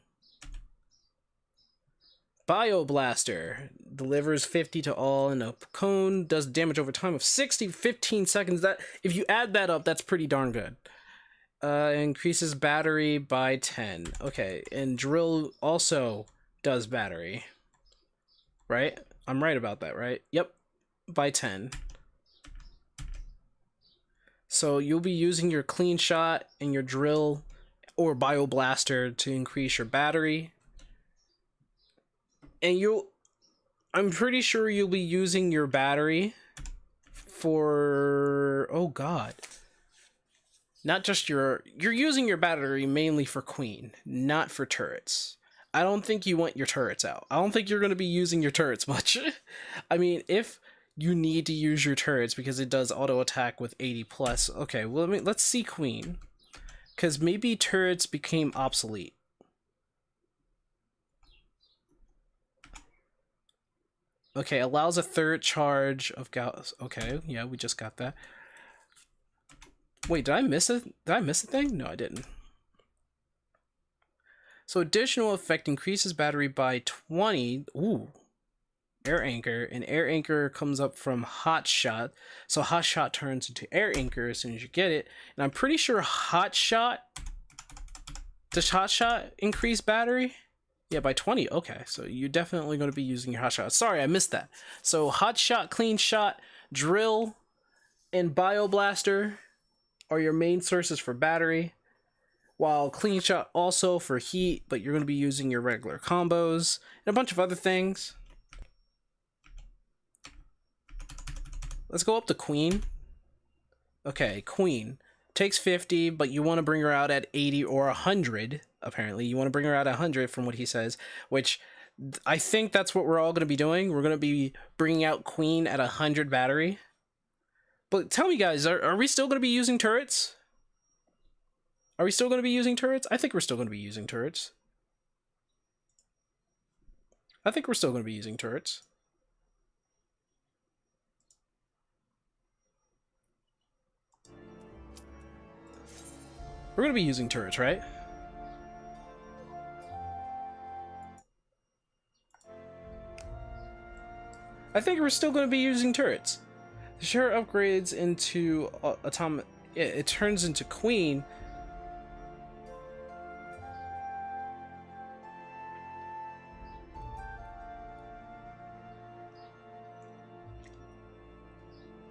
Bioblaster delivers 50 to all in a cone, does damage over time of 60, 15 seconds. That, if you add that up, that's pretty darn good. Increases battery by 10. Okay, and drill also does battery. Right? I'm right about that, right? Yep, by 10. So you'll be using your clean shot and your drill or bioblaster to increase your battery. And I'm pretty sure you'll be using your battery for, oh god. Not just you're using your battery mainly for queen, not for turrets. I don't think you want your turrets out. I don't think you're going to be using your turrets much. I mean, if you need to use your turrets because it does auto attack with 80 plus. Okay, well, let's see queen. Because maybe turrets became obsolete. Okay, allows a third charge of gauss. Okay, yeah, we just got that. Wait, did I miss it? Did I miss a thing? No, I didn't. So additional effect increases battery by 20. Ooh. Air anchor. And air anchor comes up from hot shot. So hot shot turns into air anchor as soon as you get it. And I'm pretty sure hot shot. Does hot shot increase battery? Yeah, by 20. Okay, so you're definitely going to be using your hot shot. Sorry, I missed that. So hot shot, clean shot, drill, and bioblaster are your main sources for battery, while clean shot also for heat, but you're going to be using your regular combos and a bunch of other things. Let's go up to queen. Okay, queen takes 50, but you want to bring her out at 80 or 100. Apparently you want to bring her out at 100 from what he says, which I think that's what we're all going to be doing. We're going to be bringing out queen at 100 battery. But tell me, guys, are we still going to be using turrets? Are we still going to be using turrets? I think we're still going to be using turrets. I think we're still going to be using turrets. We're going to be using turrets, right? I think we're still going to be using turrets. The share upgrades into atomic. It turns into queen.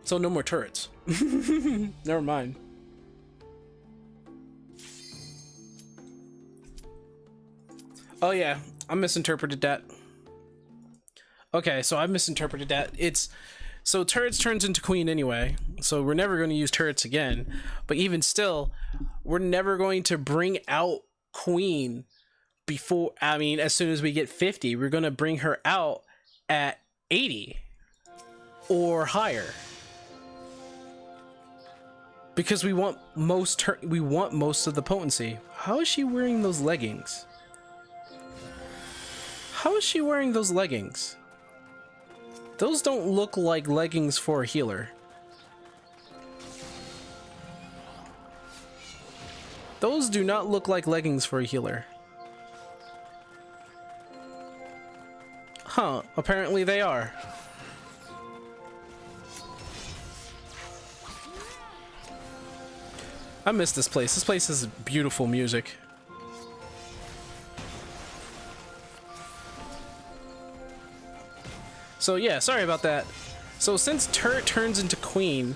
So no more turrets. Never mind. Oh yeah, I misinterpreted that. Okay, so I misinterpreted that. So turrets turns into queen anyway, so we're never going to use turrets again. But even still, we're never going to bring out queen before, I mean, as soon as we get 50, we're going to bring her out at 80 or higher. Because we want most of the potency. How is she wearing those leggings? How is she wearing those leggings? Those don't look like leggings for a healer. Those do not look like leggings for a healer. Huh, apparently they are. I miss this place. This place has beautiful music. So yeah, sorry about that. So since turret turns into queen,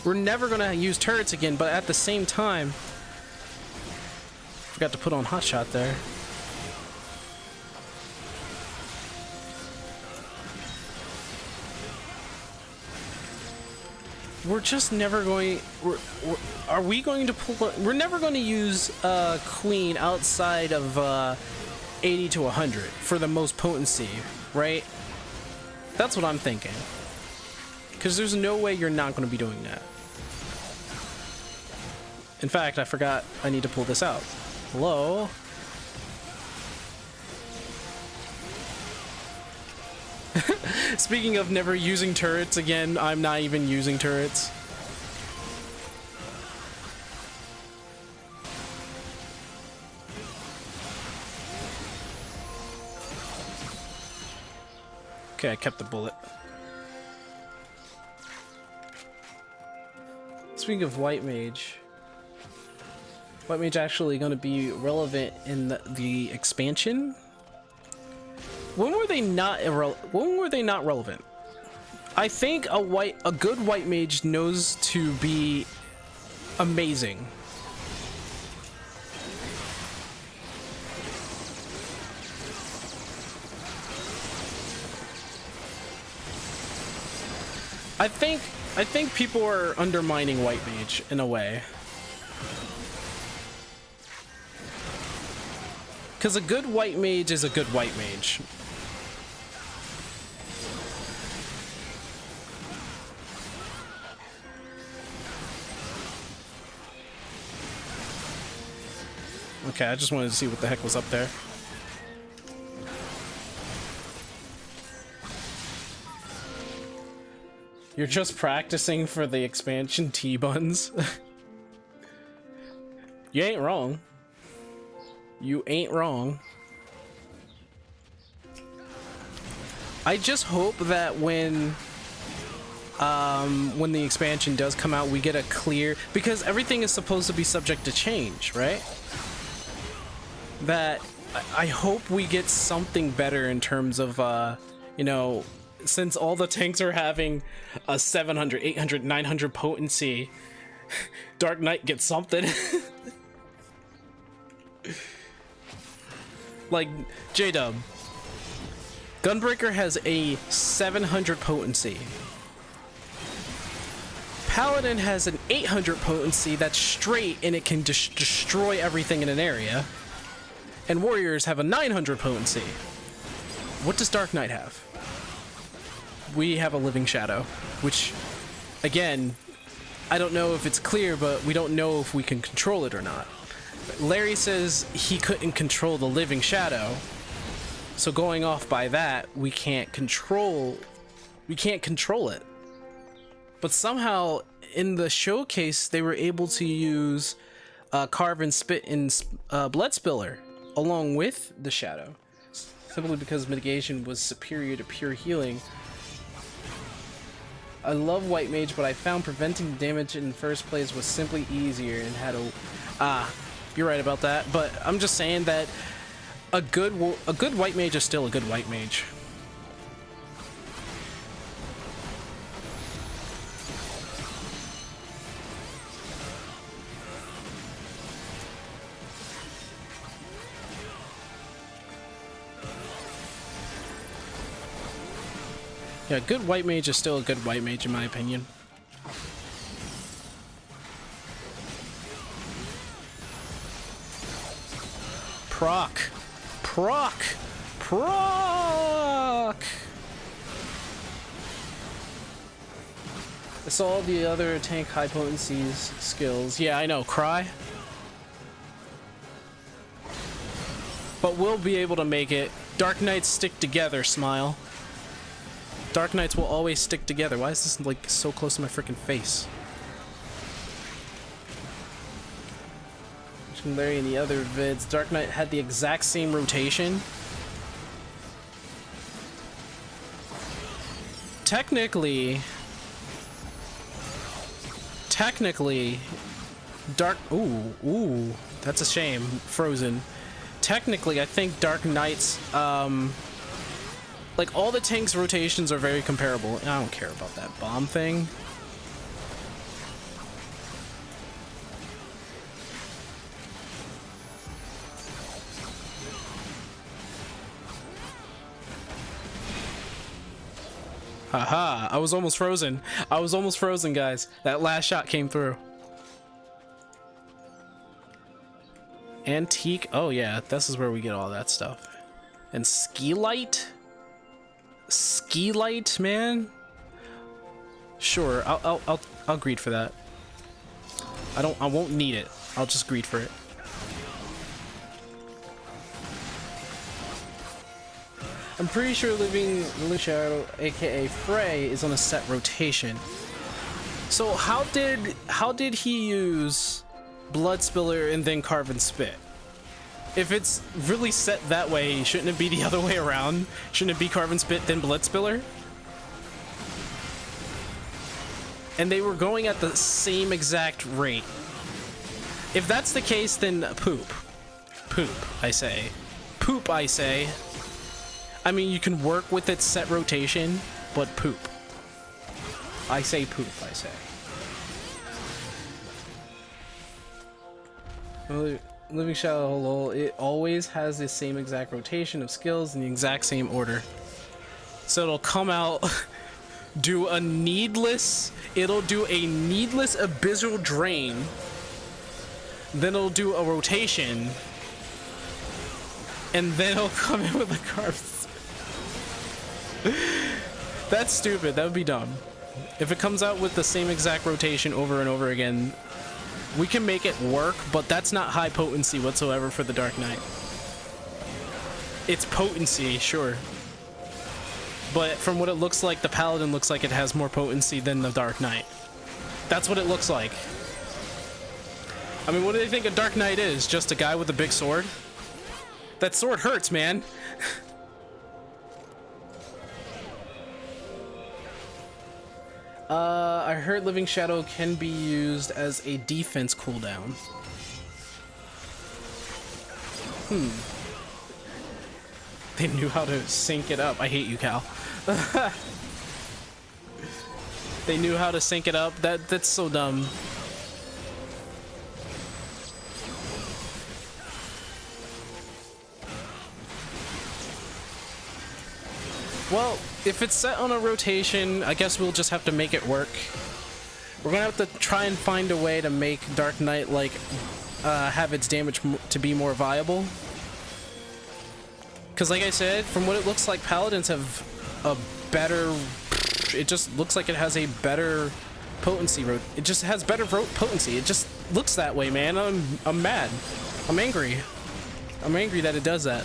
we're never gonna use turrets again, but at the same time, forgot to put on hot shot there. We're just never going. Are we going to pull? We're never going to use queen outside of 80 to 100 for the most potency, right? That's what I'm thinking. Because there's no way you're not going to be doing that. In fact, I forgot I need to pull this out. Hello? Speaking of never using turrets again, I'm not even using turrets. Okay, I kept the bullet. Speaking of White Mage, White Mage actually going to be relevant in the expansion. When were they not relevant? I think a good White Mage knows to be amazing. I think people are undermining White Mage in a way. Because a good White Mage is a good White Mage. Okay, I just wanted to see what the heck was up there. You're just practicing for the expansion T-buns. You ain't wrong. You ain't wrong. I just hope that when the expansion does come out, we get a clear, because everything is supposed to be subject to change, right? That I hope we get something better in terms of, you know, since all the tanks are having a 700, 800, 900 potency, Dark Knight gets something. Like, J-Dub. Gunbreaker has a 700 potency. Paladin has an 800 potency that's straight and it can destroy everything in an area. And Warriors have a 900 potency. What does Dark Knight have? We have a Living Shadow, which, again, I don't know if it's clear, but we don't know if we can control it or not. Larry says he couldn't control the Living Shadow, so going off by that, we can't control it. But somehow in the showcase they were able to use Carve and Spit and Blood Spiller along with the Shadow, simply because mitigation was superior to pure healing. I love White Mage, but I found preventing damage in first place was simply easier and had a... You're right about that, but I'm just saying that a good White Mage is still a good White Mage. Yeah, a good White Mage is still a good White Mage in my opinion. Proc! I saw the other tank high potencies skills. Yeah, I know, cry. But we'll be able to make it. Dark Knights stick together, smile. Dark Knights will always stick together. Why is this like so close to my freaking face? Larry in the other vids, Dark Knight had the exact same rotation. Technically, ooh, that's a shame. Frozen. Technically, I think Dark Knight's, like all the tanks' rotations are very comparable. I don't care about that bomb thing. Haha, I was almost frozen. Guys. That last shot came through. Antique. Oh yeah, this is where we get all that stuff. And ski light, man. Sure, I'll greed for that. I won't need it. I'll just greed for it. I'm pretty sure Living Shadow, aka Frey, is on a set rotation. So how did he use Blood Spiller and then Carve and Spit? If it's really set that way, shouldn't it be the other way around? Shouldn't it be Carbon Spit, then Blitzspiller? And they were going at the same exact rate. If that's the case, then poop. Poop, I say. Poop, I say. I mean, you can work with its set rotation, but poop. I say poop, I say. Living Shadow, lol, it always has the same exact rotation of skills in the exact same order. So it'll come out, do a needless, it'll do a needless abyssal drain, then it'll do a rotation, and then it'll come in with a carbs. That's stupid, that would be dumb. If it comes out with the same exact rotation over and over again, we can make it work, but that's not high potency whatsoever for the Dark Knight. It's potency, sure. But from what it looks like, the Paladin looks like it has more potency than the Dark Knight. That's what it looks like. I mean, what do they think a Dark Knight is? Just a guy with a big sword? That sword hurts, man. I heard Living Shadow can be used as a defense cooldown. They knew how to sync it up. I hate you, Cal. They knew how to sync it up. That's so dumb. Well, if it's set on a rotation, I guess we'll just have to make it work. We're gonna have to try and find a way to make Dark Knight, like, have its damage to be more viable. Because like I said, from what it looks like, Paladins have a better... It just looks like it has a better potency. It just has better potency. It just looks that way, man. I'm mad. I'm angry. I'm angry that it does that.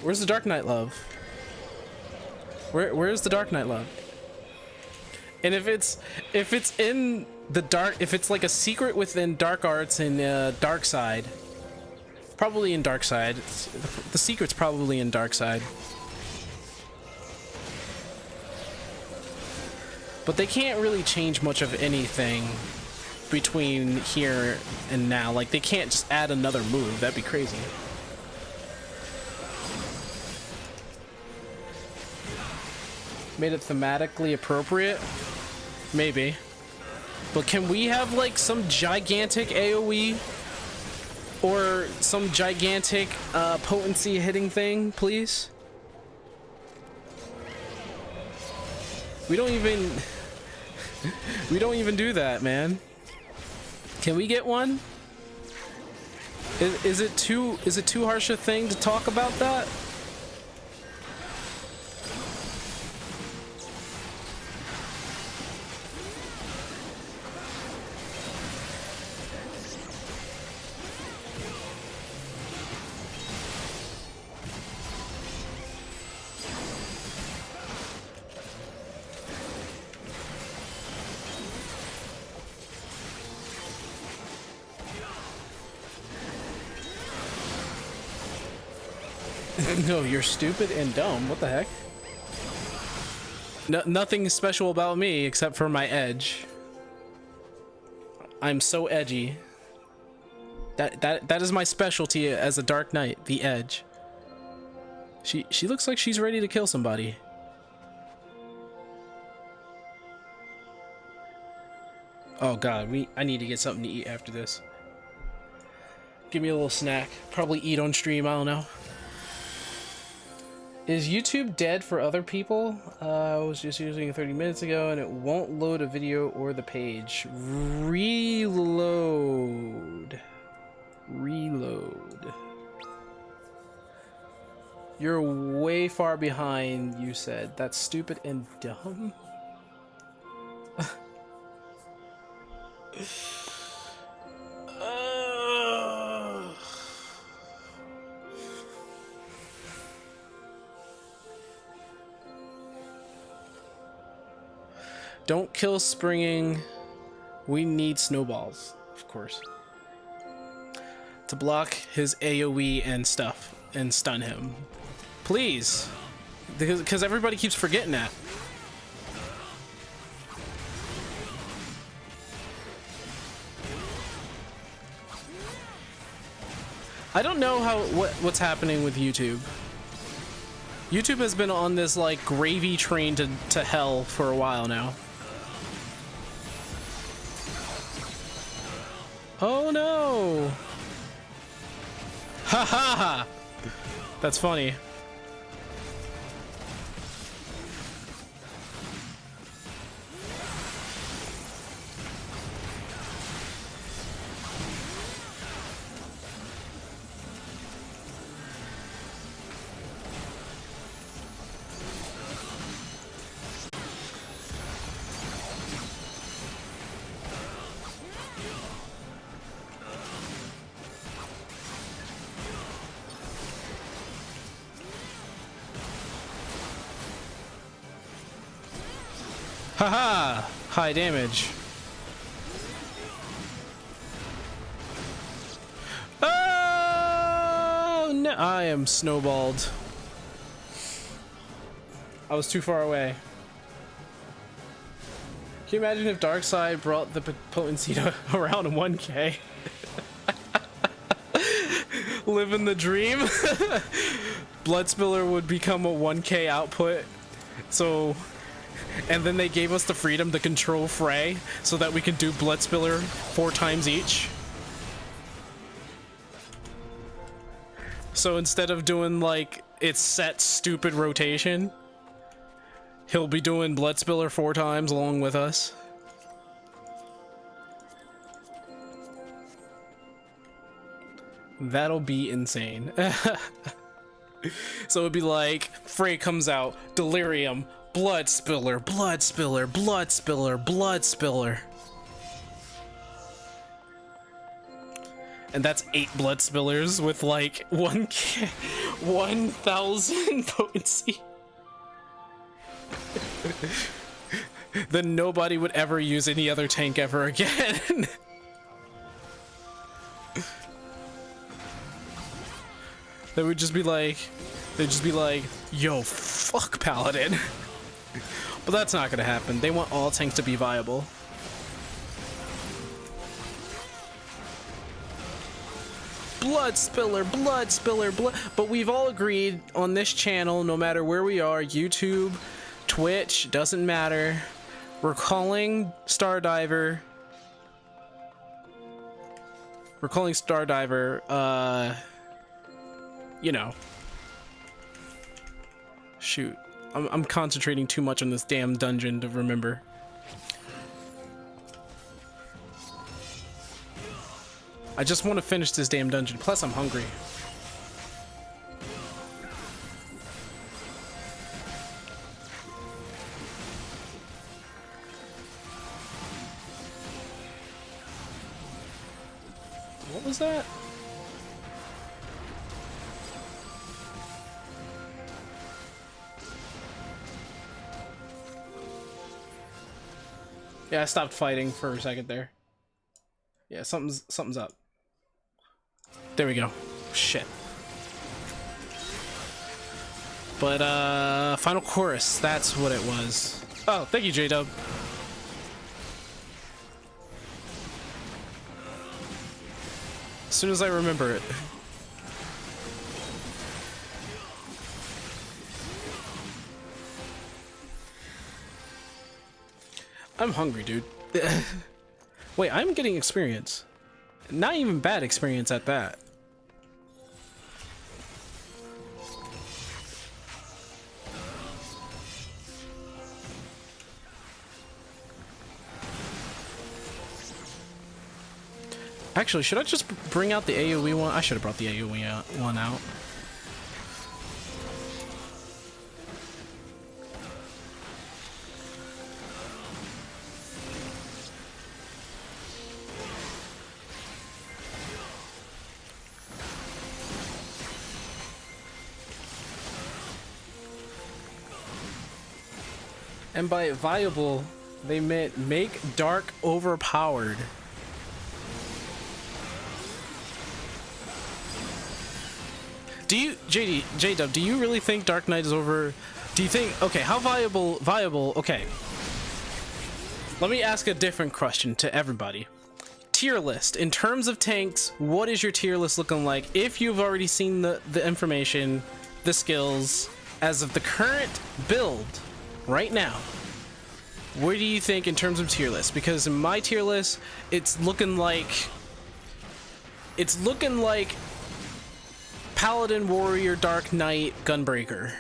Where's the Dark Knight love? Where's the Dark Knight love? And if it's in the dark, if it's like a secret within Dark Arts and Dark Side, probably in Dark Side. The secret's probably in Dark Side. But they can't really change much of anything between here and now. Like, they can't just add another move. That'd be crazy. Made it thematically appropriate? Maybe. But can we have, like, some gigantic AoE? Or some gigantic potency hitting thing, please? We don't even... we don't even do that, man. Can we get one? Is it too harsh a thing to talk about that? No, you're stupid and dumb. What the heck? Nothing special about me except for my edge. I'm so edgy. That is my specialty as a Dark Knight, the edge. She looks like she's ready to kill somebody. Oh god, I need to get something to eat after this. Give me a little snack. Probably eat on stream, I don't know. Is YouTube dead for other people? I was just using it 30 minutes ago and it won't load a video or the page. Reload. Reload. You're way far behind, you said. That's stupid and dumb. Don't kill springing. We need snowballs, of course. to block his AoE and stuff and stun him. Please. Because everybody keeps forgetting that. I don't know what's happening with YouTube. YouTube has been on this like gravy train to hell for a while now. Oh no! Ha ha ha! That's funny. Haha! High damage. Oh no! I am snowballed. I was too far away. Can you imagine if Darkseid brought the potency to around 1k? Living the dream. Bloodspiller would become a 1k output. So... And then they gave us the freedom to control Frey so that we can do Bloodspiller 4 times each. So instead of doing like its set stupid rotation, he'll be doing Bloodspiller 4 times along with us. That'll be insane. So it'd be like Frey comes out, Delirium, Bloodspiller, Bloodspiller, Bloodspiller, Bloodspiller. And that's 8 Bloodspillers with like 1,000 potency. Then nobody would ever use any other tank ever again. They would just be like, yo, fuck Paladin. But that's not gonna happen. They want all tanks to be viable. Bloodspiller, Bloodspiller, blood. But we've all agreed on this channel, no matter where we are, YouTube, Twitch, doesn't matter. We're calling Stardiver. You know. Shoot. I'm concentrating too much on this damn dungeon to remember. I just want to finish this damn dungeon. Plus, I'm hungry. What was that? Yeah, I stopped fighting for a second there. Yeah, something's up. There we go. Shit. But final chorus, that's what it was. Oh, thank you, J-Dub. As soon as I remember it. I'm hungry, dude. Wait, I'm getting experience. Not even bad experience at that. Actually, should I just bring out the AoE one? I should have brought the AoE one out. And by viable, they meant make dark overpowered. Do you, J-Dub, do you really think Dark Knight is over? Do you think, okay, how viable, okay. Let me ask a different question to everybody. Tier list. In terms of tanks, what is your tier list looking like? If you've already seen the information, the skills, as of the current build, right now, where do you think in terms of tier list? Because in my tier list, it's looking like Paladin, Warrior, Dark Knight, Gunbreaker.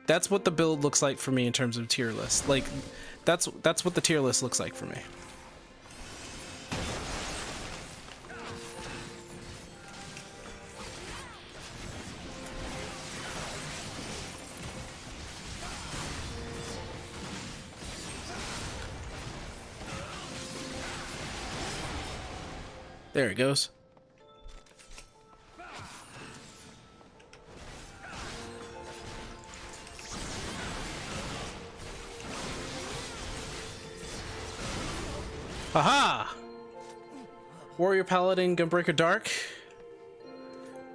That's what the build looks like for me in terms of tier list. Like, that's what the tier list looks like for me. There it goes. Aha! Warrior, Paladin, Gunbreaker, Dark.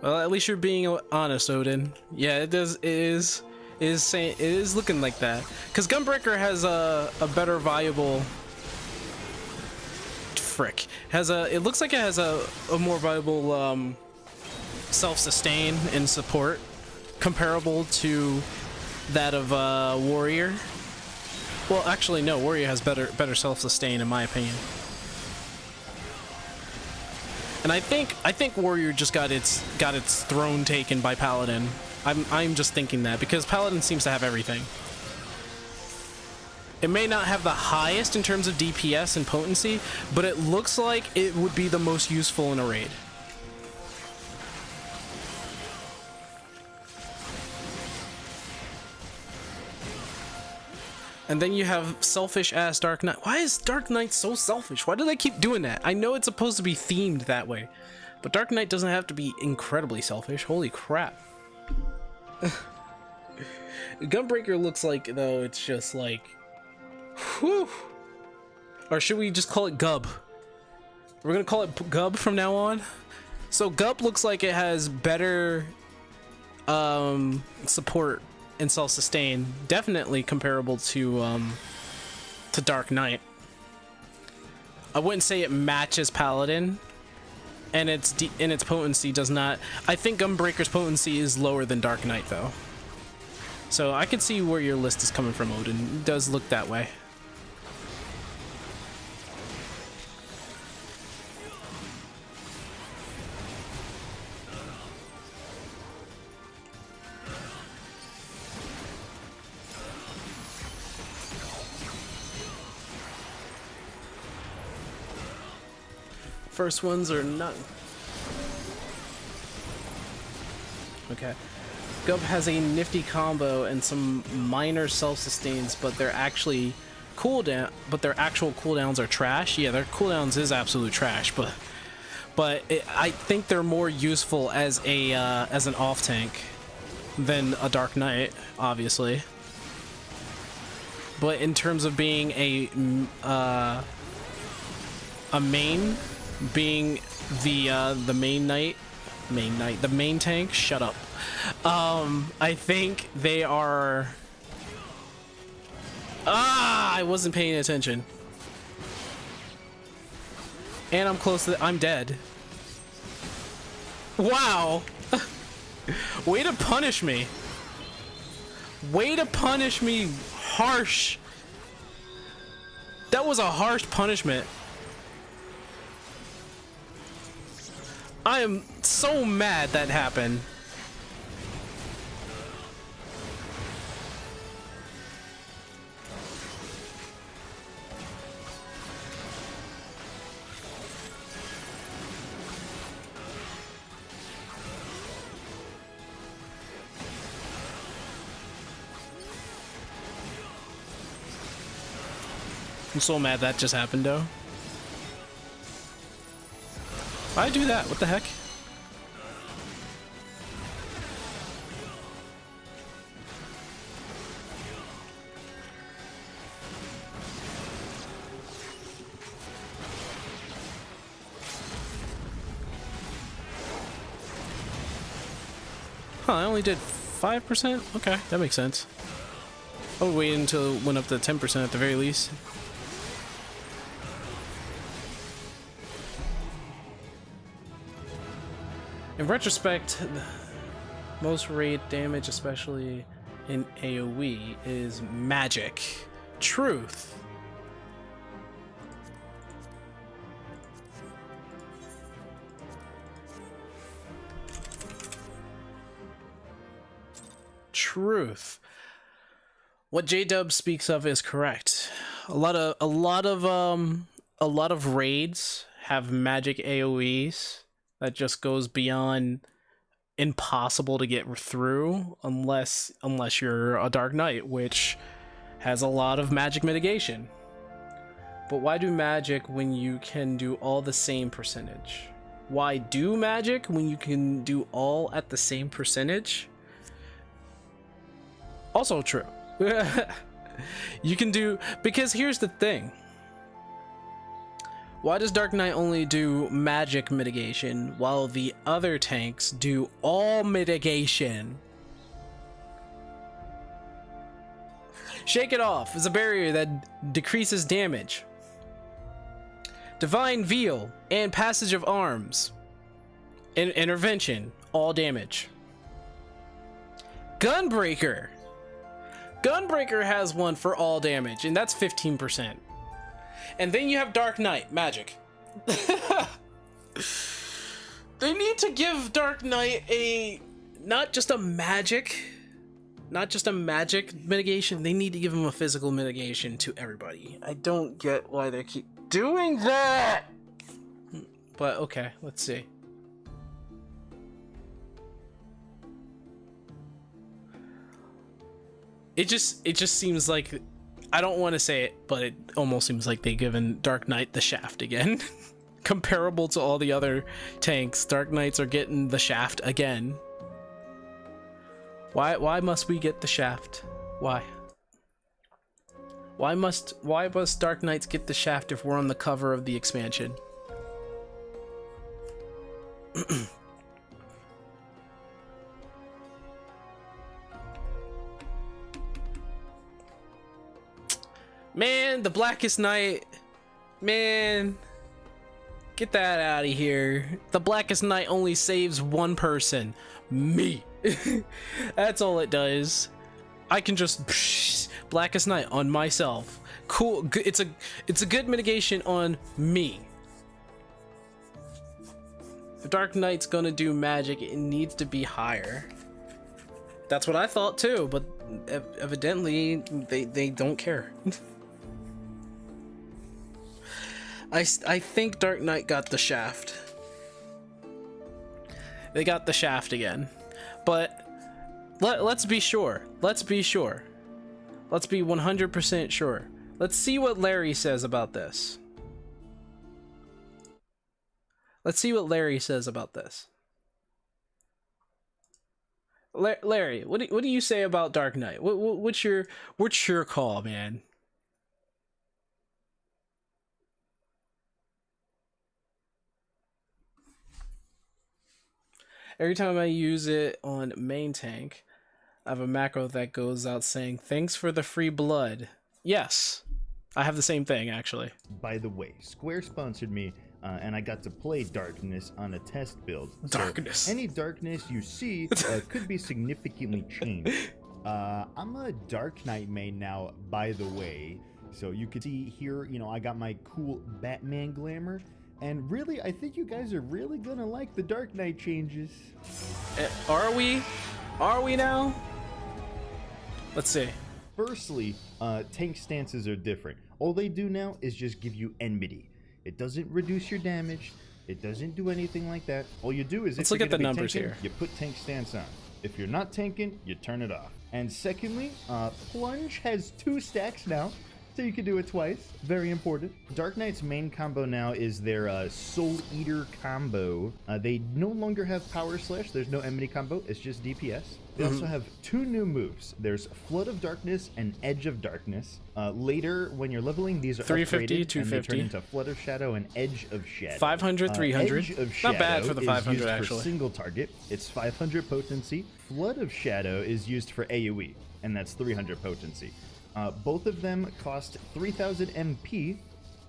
Well, at least you're being honest, Odin. Yeah, it is looking like that. Because Gunbreaker has a better viable. Frick. It looks like it has a more viable self-sustain and support comparable to that of Warrior. Well, actually, no. Warrior has better self-sustain, in my opinion. And I think Warrior just got its throne taken by Paladin. I'm just thinking that because Paladin seems to have everything. It may not have the highest in terms of DPS and potency, but it looks like it would be the most useful in a raid. And then you have selfish-ass Dark Knight. Why is Dark Knight so selfish? Why do they keep doing that? I know it's supposed to be themed that way, but Dark Knight doesn't have to be incredibly selfish. Holy crap. Gunbreaker looks like, though, it's just like... Whew. Or should we just call it Gub? We're gonna call it Gub from now on. So Gub looks like it has better support and self-sustain, definitely comparable to Dark Knight. I wouldn't say it matches Paladin, and its potency does not. I think Gunbreaker's potency is lower than Dark Knight, though. So I can see where your list is coming from, Odin. It does look that way. First ones are none. Okay. Gub has a nifty combo and some minor self-sustains, but they're actually cooldown. But their actual cooldowns are trash. Yeah, their cooldowns is absolute trash, but I think they're more useful as an off tank than a Dark Knight, obviously. But in terms of being a main. Being the main tank, shut up. I think they are. I wasn't paying attention, and I'm close to. I'm dead. Wow. Way to punish me. Way to punish me, harsh. That was a harsh punishment. I am so mad that happened. I'm so mad that just happened, though. Why'd I do that? What the heck? Huh, I only did 5%? Okay, that makes sense. I would wait until it went up to 10% at the very least. In retrospect, most raid damage, especially in AoE, is magic. Truth. Truth. What J-Dub speaks of is correct. A lot of raids have magic AoEs that just goes beyond impossible to get through unless you're a Dark Knight, which has a lot of magic mitigation. But why do magic when you can do all the same percentage? Why do magic when you can do all at the same percentage? Also true. You can do, because here's the thing. Why does Dark Knight only do magic mitigation while the other tanks do all mitigation? Shake It Off is a barrier that decreases damage. Divine Veil and Passage of Arms. Intervention, all damage. Gunbreaker. Gunbreaker has one for all damage, and that's 15%. And then you have Dark Knight, magic. They need to give Dark Knight not just a magic mitigation, they need to give him a physical mitigation to everybody. I don't get why they keep doing that. But okay, let's see. It just seems like, I don't want to say it, but it almost seems like they've given Dark Knight the shaft again. Comparable to all the other tanks, Dark Knights are getting the shaft again. Why must we get the shaft? Why? Why must Dark Knights get the shaft if we're on the cover of the expansion? Man, the Blackest Night. Man, get that out of here. The Blackest Night only saves one person. Me. That's all it does. I can just Blackest Night on myself. Cool. It's a good mitigation on me. If Dark Knight's gonna do magic, it needs to be higher. That's what I thought too, but evidently they don't care. I think Dark Knight got the shaft. They got the shaft again. But let's be sure. Let's be sure. Let's be 100% sure. Let's see what Larry says about this. Let's see what Larry says about this. Larry, what do you say about Dark Knight? What's your call, man? Every time I use it on main tank, I have a macro that goes out saying, "Thanks for the free blood." Yes, I have the same thing, actually. By the way, Square sponsored me, and I got to play Darkness on a test build. Darkness. So any darkness you see could be significantly changed. I'm a Dark Knight main now, by the way. So you can see here, you know, I got my cool Batman glamour. And really, I think you guys are really gonna like the Dark Knight changes. Are we? Are we now? Let's see. Firstly, tank stances are different. All they do now is just give you enmity. It doesn't reduce your damage. It doesn't do anything like that. All you do is, let's if look you're at the gonna be numbers tanking, here. you put tank stance on. If you're not tanking, you turn it off. And secondly, Plunge has 2 stacks now. So you can do it twice. Very important. Dark Knight's main combo now is their Soul Eater combo. They no longer have Power Slash. There's no enemy combo. It's just DPS. They also have 2 new moves. There's Flood of Darkness and Edge of Darkness. Later, when you're leveling, these are 350, upgraded, 250. and they turn into Flood of Shadow and Edge of Shadow. 500, 300. Edge of Shadow Not bad for the 500, is used actually. for single target. It's 500 potency. Flood of Shadow is used for AoE, and that's 300 potency. Both of them cost 3000 MP,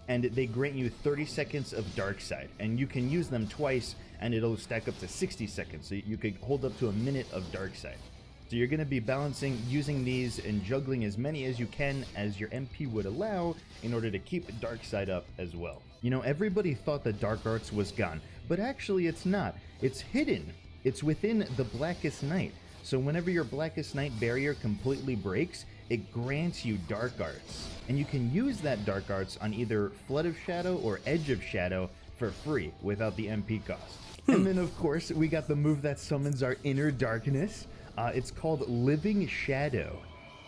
and they grant you 30 seconds of Dark Side. And you can use them twice, and it'll stack up to 60 seconds. So you could hold up to a minute of Dark Side. So you're going to be balancing using these and juggling as many as you can as your MP would allow in order to keep Dark Side up as well. You know, everybody thought that Dark Arts was gone, but actually it's not. It's hidden. It's within the Blackest Night. So whenever your Blackest Night barrier completely breaks, it grants you Dark Arts. And you can use that Dark Arts on either Flood of Shadow or Edge of Shadow for free without the MP cost. And then of course, we got the move that summons our inner darkness. It's called Living Shadow.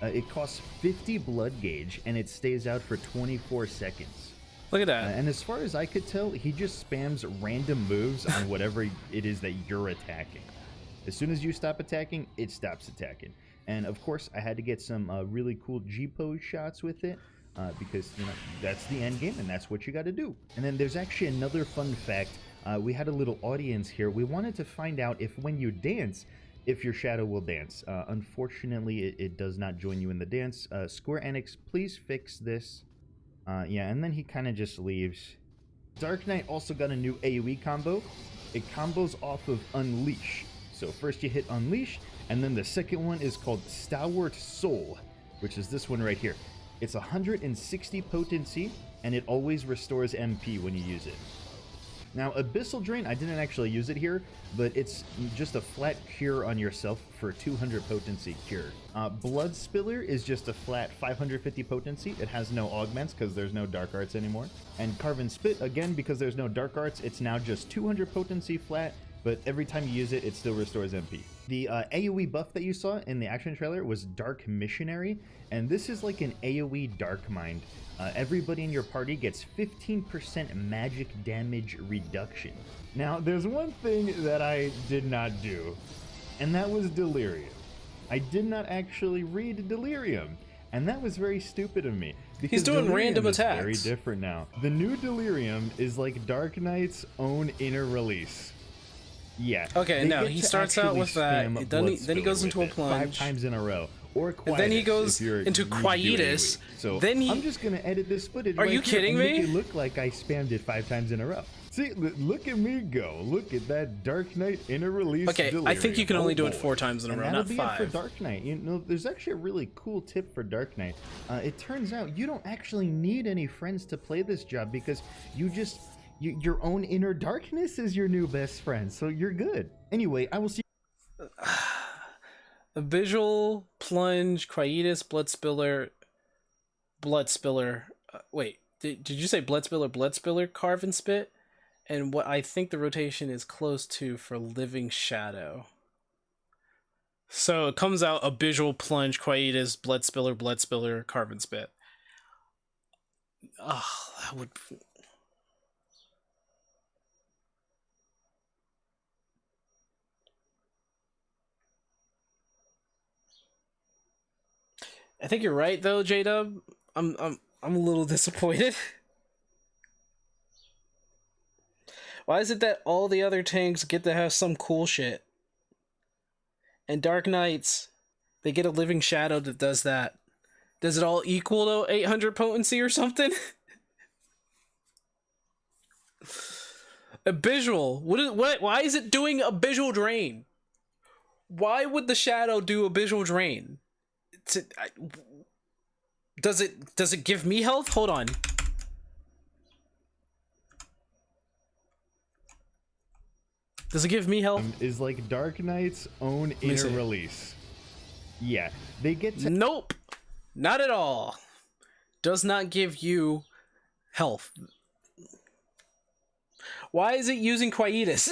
It costs 50 blood gauge and it stays out for 24 seconds. Look at that. And as far as I could tell, he just spams random moves on whatever it is that you're attacking. As soon as you stop attacking, it stops attacking. And of course, I had to get some really cool G-pose shots with it because, you know, that's the end game and that's what you got to do. And then there's actually another fun fact. We had a little audience here. We wanted to find out if when you dance, if your shadow will dance. Unfortunately, it does not join you in the dance. Square Enix, please fix this. Yeah, and then he kind of just leaves. Dark Knight also got a new AoE combo. It combos off of Unleash. So first you hit Unleash, and then the second one is called Stalwart Soul, which is this one right here. It's 160 potency, and it always restores MP when you use it. Now, Abyssal Drain, I didn't actually use it here, but it's just a flat cure on yourself for 200 potency cure. Blood Spiller is just a flat 550 potency. It has no augments because there's no Dark Arts anymore. And Carven Spit, again, because there's no Dark Arts, it's now just 200 potency flat, but every time you use it, it still restores MP. The AoE buff that you saw in the action trailer was Dark Missionary, and this is like an AoE Dark Mind. Everybody in your party gets 15% magic damage reduction. Now, there's one thing that I did not do, and that was Delirium. I did not actually read Delirium, and that was very stupid of me. He's doing Delirium random is attacks. Very different now. The new Delirium is like Dark Knight's own inner release. Yeah. Okay, they no, get he to starts out actually with that, spam then he Blood goes Spiller into a with it plunge. 5 times in a row. Or Quietus, then he goes if you're into used to do Quietus. AoE. So Then he- I'm just gonna edit this footage. Are right you here kidding and make me? it look like I spammed it 5 times in a row. See, look at me go. Look at that Dark Knight inner release. Okay, I Delirium. think you can only do it boy. 4 times in a And row, that'll not be 5. it for Dark Knight. You know, there's actually a really cool tip for Dark Knight. It turns out you don't actually need any friends to play this job because your own inner darkness is your new best friend, so you're good. Anyway, I will see. A visual plunge, Quietus, blood spiller. Wait, did you say blood spiller, carve and spit? And what I think the rotation is close to for living shadow. So it comes out a visual plunge, Quietus, blood spiller, carve and spit. Oh, that would. I think you're right though, J-Dub. I'm a little disappointed. Why is it that all the other tanks get to have some cool shit? And Dark Knights, they get a living shadow that does that. Does it all equal to 800 potency or something? A visual. Why is it doing a visual drain? Why would the shadow do a visual drain? Does it give me health? Hold on. Does it give me health? Is like Dark Knight's own inner release. Yeah, they get to. Nope, not at all. Does not give you health. Why is it using Quietus?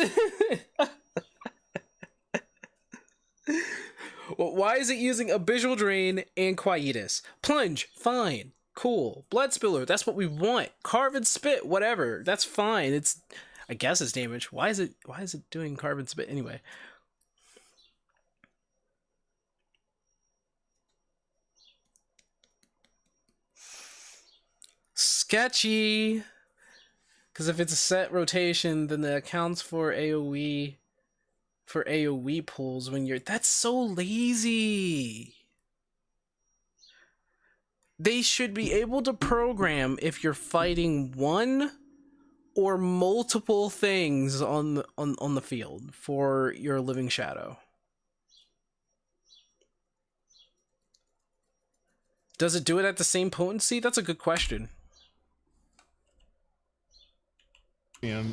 Why is it using a visual drain and Quietus? Plunge, fine. Cool. Blood spiller, that's what we want. Carve and spit, whatever. That's fine. It's, I guess it's damage. Why is it doing carve and spit anyway? Sketchy. Because if it's a set rotation, then that accounts for AoE pulls when you're... That's so lazy. They should be able to program if you're fighting one or multiple things on the field for your living shadow. Does it do it at the same potency? That's a good question.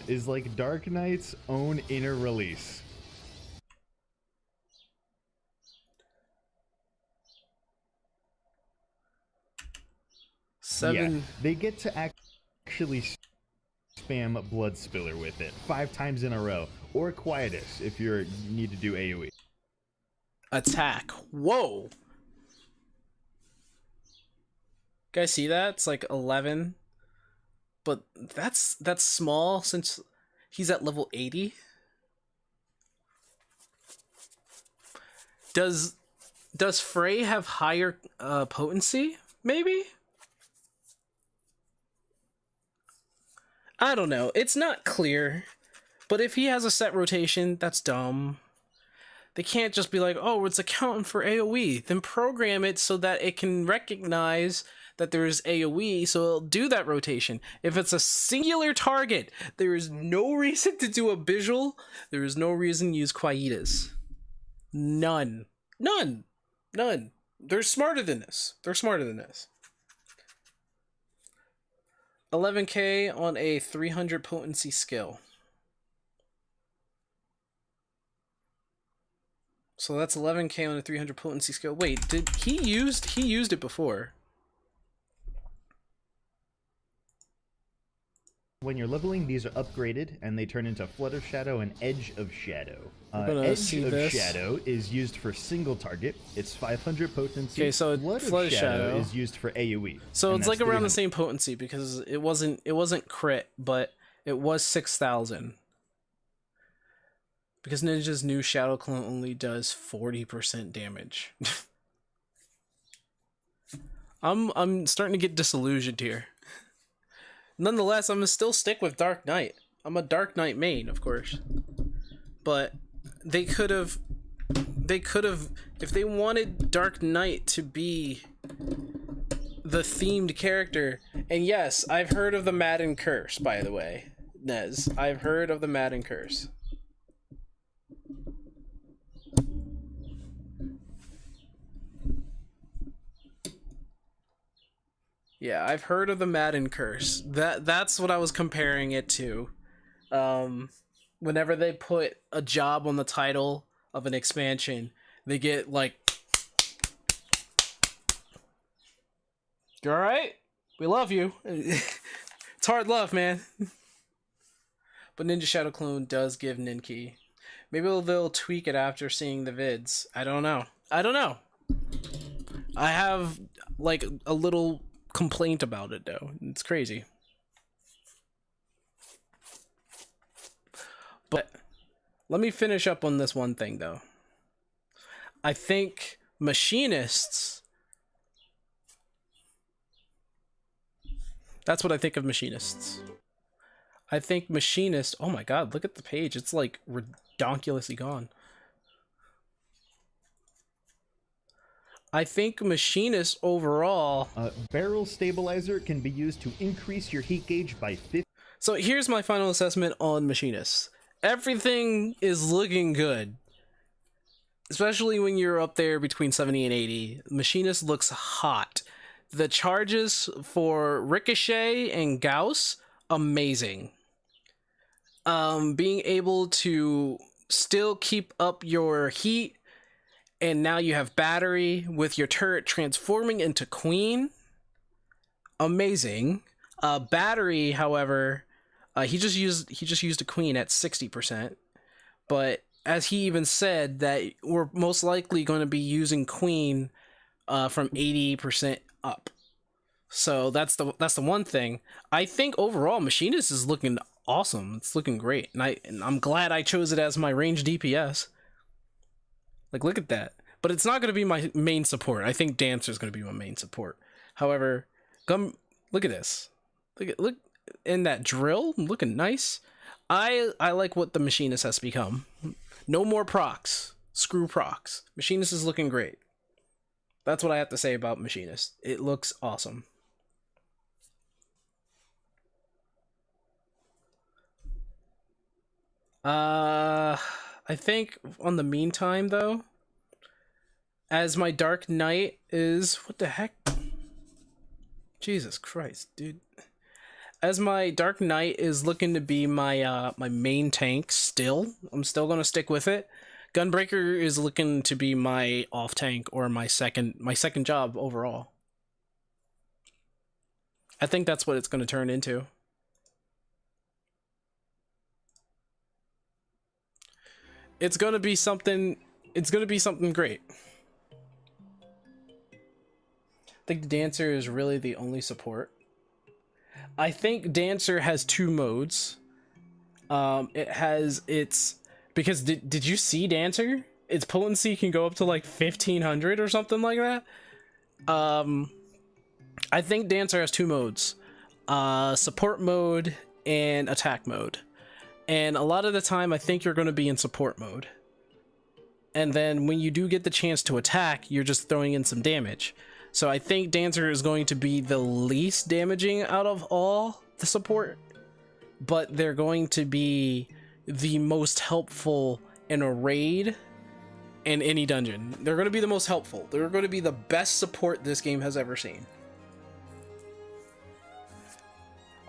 Is like Dark Knight's own inner release. Yeah, they get to actually spam Blood Spiller with it 5 times in a row, or Quietus if you need to do AoE. Attack. Whoa. Guys, see that? It's like 11. But that's small since he's at level 80. Does Frey have higher potency? Maybe? I don't know. It's not clear. But if he has a set rotation, that's dumb. They can't just be like, oh, it's accounting for AoE. Then program it so that it can recognize that there is AoE, so it'll do that rotation. If it's a singular target, there is no reason to do a visual. There is no reason to use Quietus. None. They're smarter than this. 11k on a 300 potency skill. So that's 11k on a 300 potency skill. Wait, did he used it before? When you're leveling, these are upgraded, and they turn into Flood of Shadow and Edge of Shadow. Edge of Shadow is used for single target. It's 500 potency. Okay, so Flood of Shadow is used for AoE. So it's like around the same potency because it wasn't crit, but it was 6,000. Because Ninja's new Shadow Clone only does 40% damage. I'm starting to get disillusioned here. Nonetheless, I'm gonna still stick with Dark Knight. I'm a Dark Knight main, of course. But they could have, if they wanted Dark Knight to be the themed character, and yes, I've heard of the Madden Curse, by the way, Nez. I've heard of the Madden Curse. Yeah, I've heard of the Madden Curse. That's what I was comparing it to. Whenever they put a job on the title of an expansion, they get like, "You all right? We love you." It's hard love, man. But Ninja Shadow Clone does give Ninki. Maybe they'll tweak it after seeing the vids. I don't know. I have like a little complaint about it though. It's crazy. But let me finish up on this one thing though. I think machinists, that's what I think of machinists. I think machinists, oh my god, look at the page. It's like redonkulously gone. I think Machinist overall... Barrel Stabilizer can be used to increase your heat gauge by 50... So here's my final assessment on Machinist. Everything is looking good. Especially when you're up there between 70 and 80. Machinist looks hot. The charges for Ricochet and Gauss, amazing. Being able to still keep up your heat, and now you have battery with your turret transforming into Queen. Amazing. Battery, however, he just used a Queen at 60%. But as he even said, that we're most likely going to be using Queen from 80% up. So that's the one thing. I think overall Machinist is looking awesome. It's looking great. And I'm glad I chose it as my range DPS. Like, look at that. But it's not going to be my main support. I think Dancer is going to be my main support. However, look at this. Look in that drill, looking nice. I like what the Machinist has become. No more procs. Screw procs. Machinist is looking great. That's what I have to say about Machinist. It looks awesome. I think on the meantime though, as my Dark Knight is, what the heck? Jesus Christ, dude. As my Dark Knight is looking to be my my main tank still, I'm still gonna stick with it. Gunbreaker is looking to be my off tank or my second job overall. I think that's what it's gonna turn into. It's gonna be something great. I think Dancer is really the only support. I think Dancer has 2 modes. It has its... Because did you see Dancer? Its potency can go up to like 1500 or something like that. I think Dancer has 2 modes. Support mode and attack mode. And a lot of the time I think you're going to be in support mode. And then when you do get the chance to attack, you're just throwing in some damage. So I think Dancer is going to be the least damaging out of all the support, but they're going to be the most helpful in a raid and any dungeon. They're going to be the most helpful. They're going to be the best support this game has ever seen.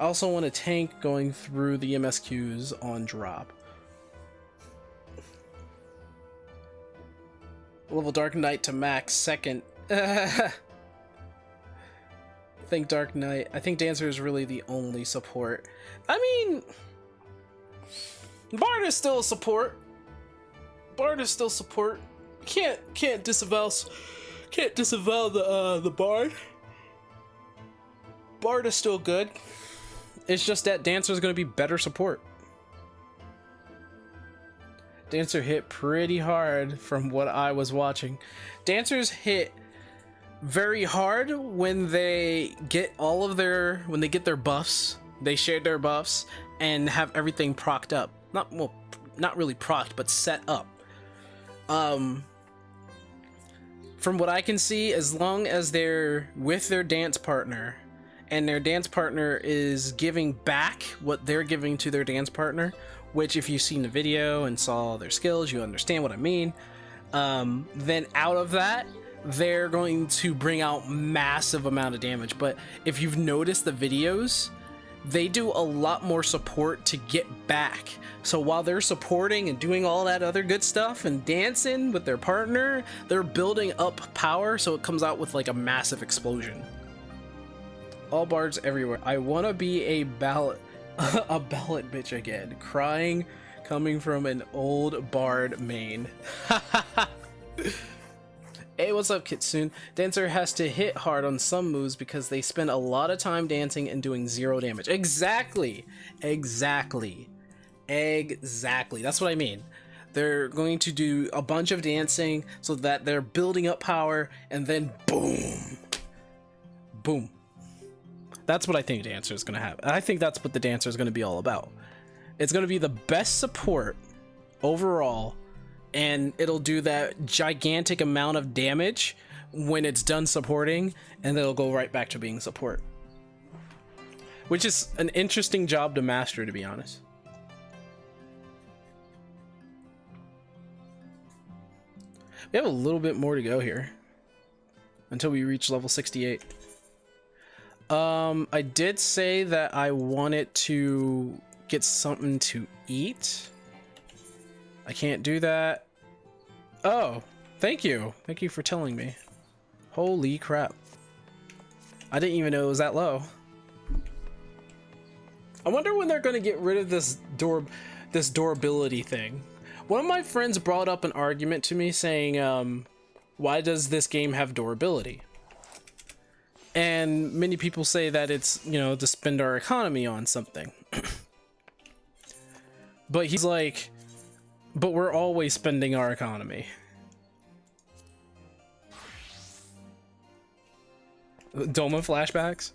I also want a tank going through the MSQs on drop. Level Dark Knight to max second. I think Dark Knight. I think Dancer is really the only support. I mean, Bard is still a support. Bard is still support. Can't disavow the Bard. Bard is still good. It's just that Dancer is going to be better support. Dancer hit pretty hard from what I was watching. Dancers hit very hard when they get when they get their buffs. They shared their buffs and have everything procced up. Not really procced, but set up. From what I can see, as long as they're with their dance partner and their dance partner is giving back what they're giving to their dance partner, which if you've seen the video and saw their skills, you understand what I mean. Then out of that, they're going to bring out massive amount of damage. But if you've noticed the videos, they do a lot more support to get back. So while they're supporting and doing all that other good stuff and dancing with their partner, they're building up power so it comes out with like a massive explosion. All bards everywhere. I want to be a ballot bitch again. Crying coming from an old bard main. Hey, what's up, Kitsune? Dancer has to hit hard on some moves because they spend a lot of time dancing and doing 0 damage. Exactly. That's what I mean. They're going to do a bunch of dancing so that they're building up power and then boom. Boom. That's what I think Dancer is going to have. I think that's what the Dancer is going to be all about. It's going to be the best support overall, and it'll do that gigantic amount of damage when it's done supporting, and then it'll go right back to being support. Which is an interesting job to master, to be honest. We have a little bit more to go here until we reach level 68. I did say that I wanted to get something to eat. I can't do that. Oh, thank you. Thank you for telling me. Holy crap. I didn't even know it was that low. I wonder when they're going to get rid of this durability thing. One of my friends brought up an argument to me saying, why does this game have durability? And many people say that it's, you know, to spend our economy on something. But he's like, but we're always spending our economy. Doma flashbacks?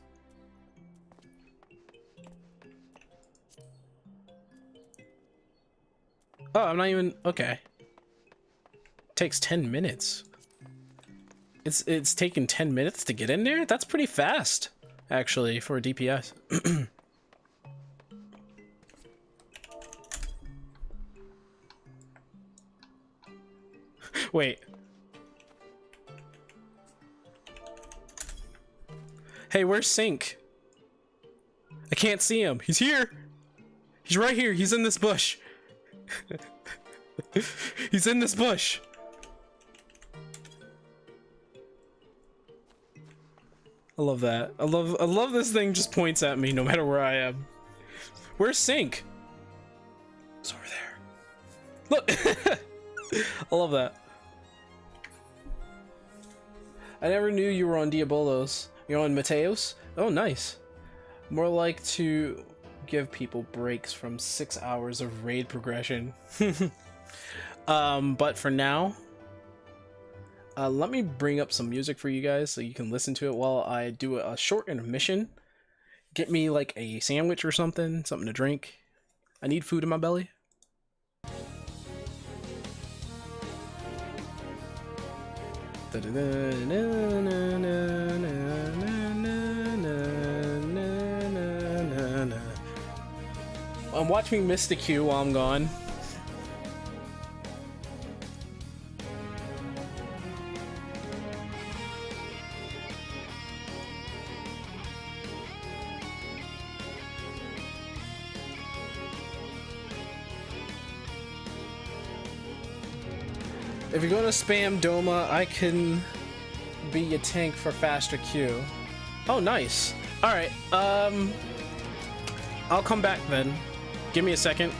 Oh, I'm not even... Okay. Takes 10 minutes. It's taken 10 minutes to get in there? That's pretty fast, actually, for a DPS. Wait. Hey, where's Sync? I can't see him. He's here! He's right here. He's in this bush. He's in this bush. I love that. I love this thing just points at me no matter where I am. Where's Sync? It's over there. Look! I love that. I never knew you were on Diabolos. You're on Mateos? Oh, nice. More like to give people breaks from 6 hours of raid progression. But for now, let me bring up some music for you guys so you can listen to it while I do a short intermission. Get me like a sandwich or something to drink. I need food in my belly. Watch me miss the queue while I'm gone. If you're gonna spam Doma, I can be your tank for faster queue. Oh, nice. Alright, I'll come back then. Give me a second.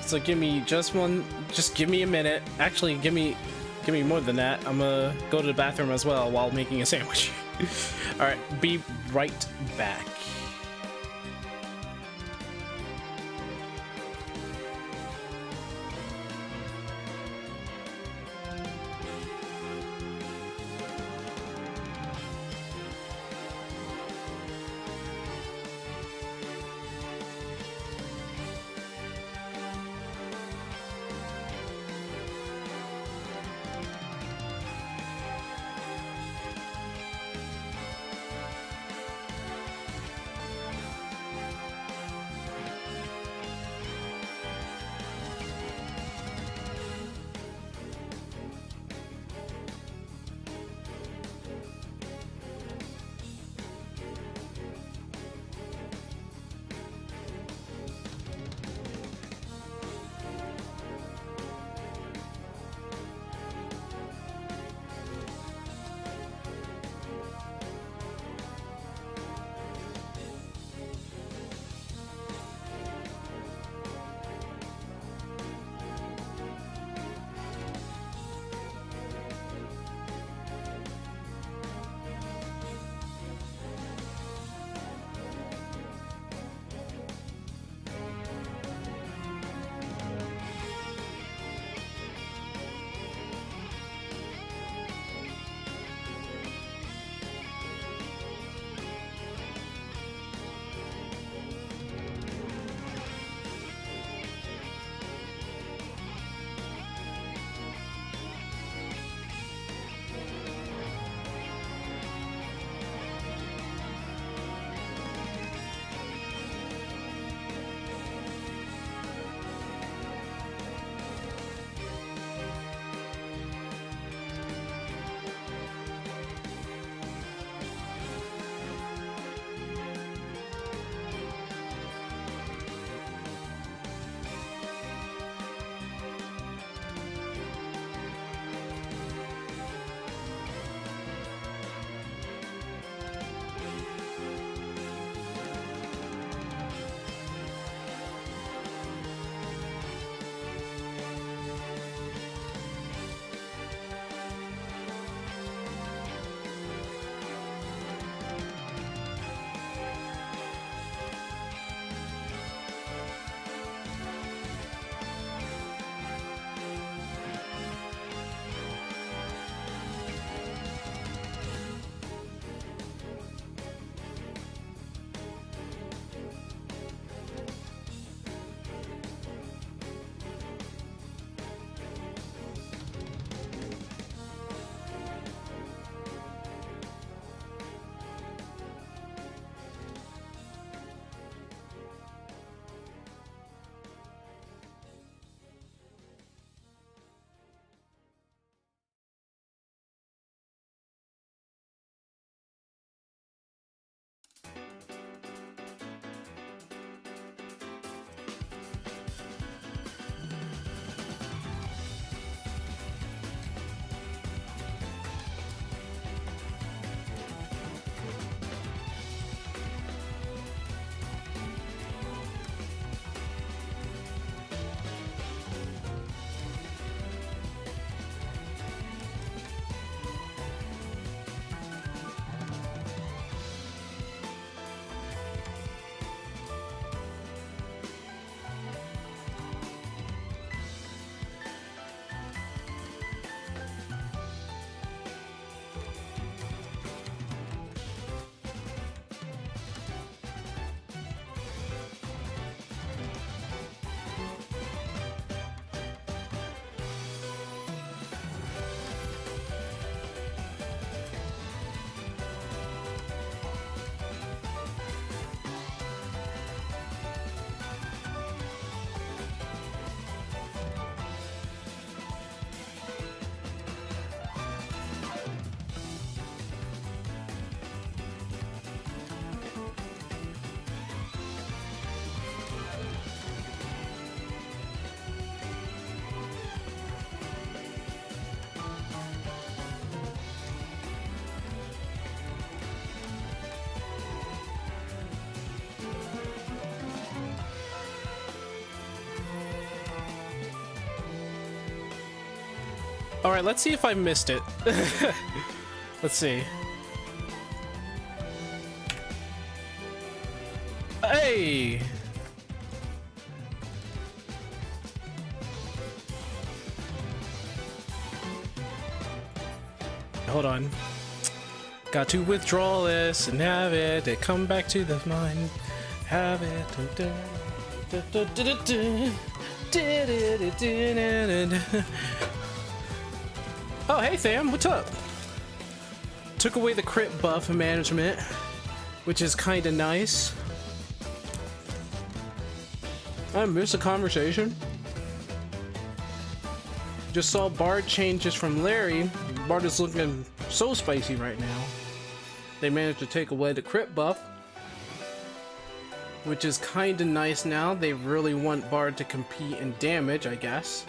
So give me just give me a minute. Actually, give me more than that. I'm gonna go to the bathroom as well while making a sandwich. All right, be right back. Alright, let's see if I missed it. Let's see. Hey! Hold on. Got to withdraw this and have it come back to the mind. Have it. Oh, hey Tham, what's up? Took away the crit buff management, which is kind of nice. I missed a conversation. Just saw Bard changes from Larry. Bard is looking so spicy right now. They managed to take away the crit buff, which is kind of nice now. They really want Bard to compete in damage, I guess.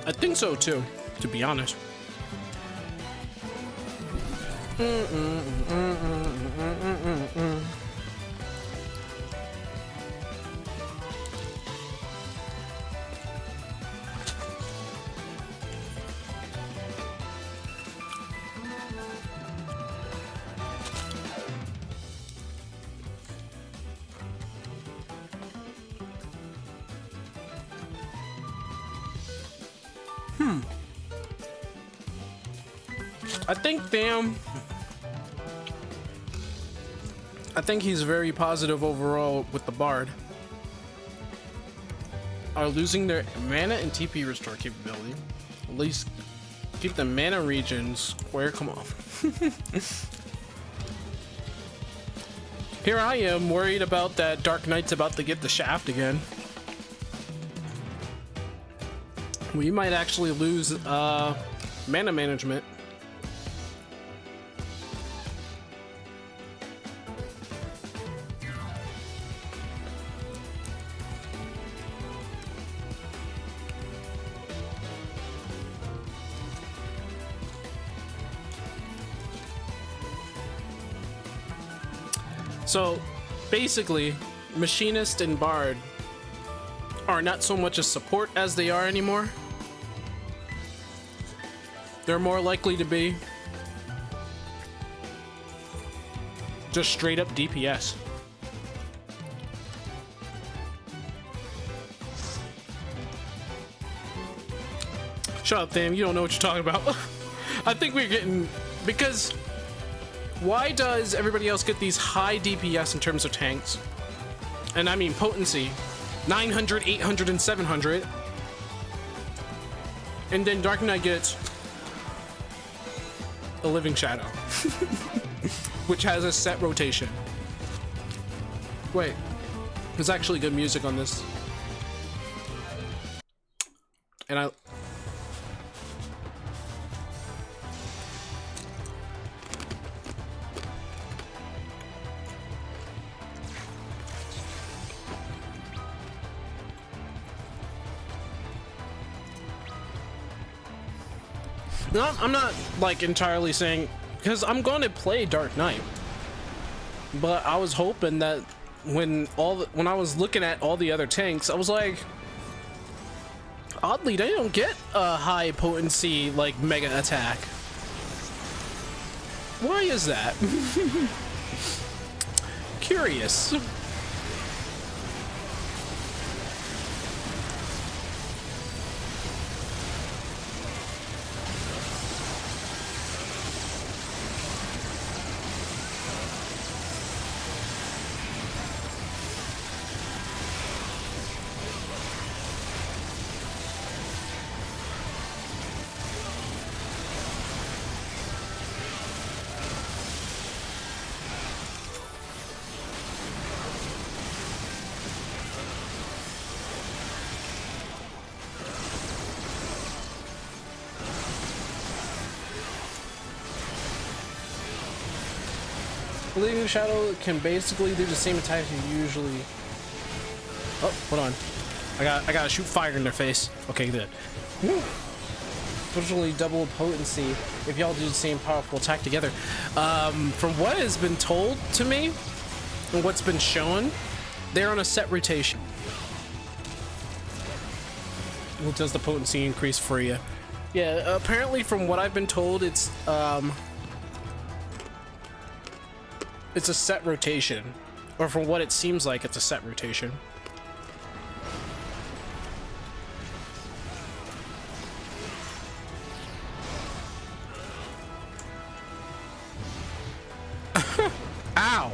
I think so too, to be honest. I think he's very positive overall with the Bard. Are losing their mana and TP restore capability. At least keep the mana region square. Come on. Here I am worried about that Dark Knight's about to get the shaft again. We might actually lose mana management. So basically, Machinist and Bard are not so much a support as they are anymore. They're more likely to be just straight up DPS. Shut up, Tham, you don't know what you're talking about. I think we're getting... Because... Why does everybody else get these high DPS in terms of tanks? And I mean potency. 900, 800, and 700. And then Dark Knight gets a Living Shadow. Which has a set rotation. Wait. There's actually good music on this. And I... No, I'm not like entirely saying, because I'm going to play Dark Knight, but I was hoping that when I was looking at all the other tanks, I was like, oddly, they don't get a high potency like mega attack. Why is that? Curious. Living Shadow can basically do the same attack you usually... Oh, hold on. I gotta shoot fire in their face. Okay, good. Virtually double potency if y'all do the same powerful attack together. From what has been told to me, and what's been shown, they're on a set rotation. Well, does the potency increase for you? Yeah, apparently from what I've been told, it's a set rotation. Or from what it seems like, it's a set rotation. Ow!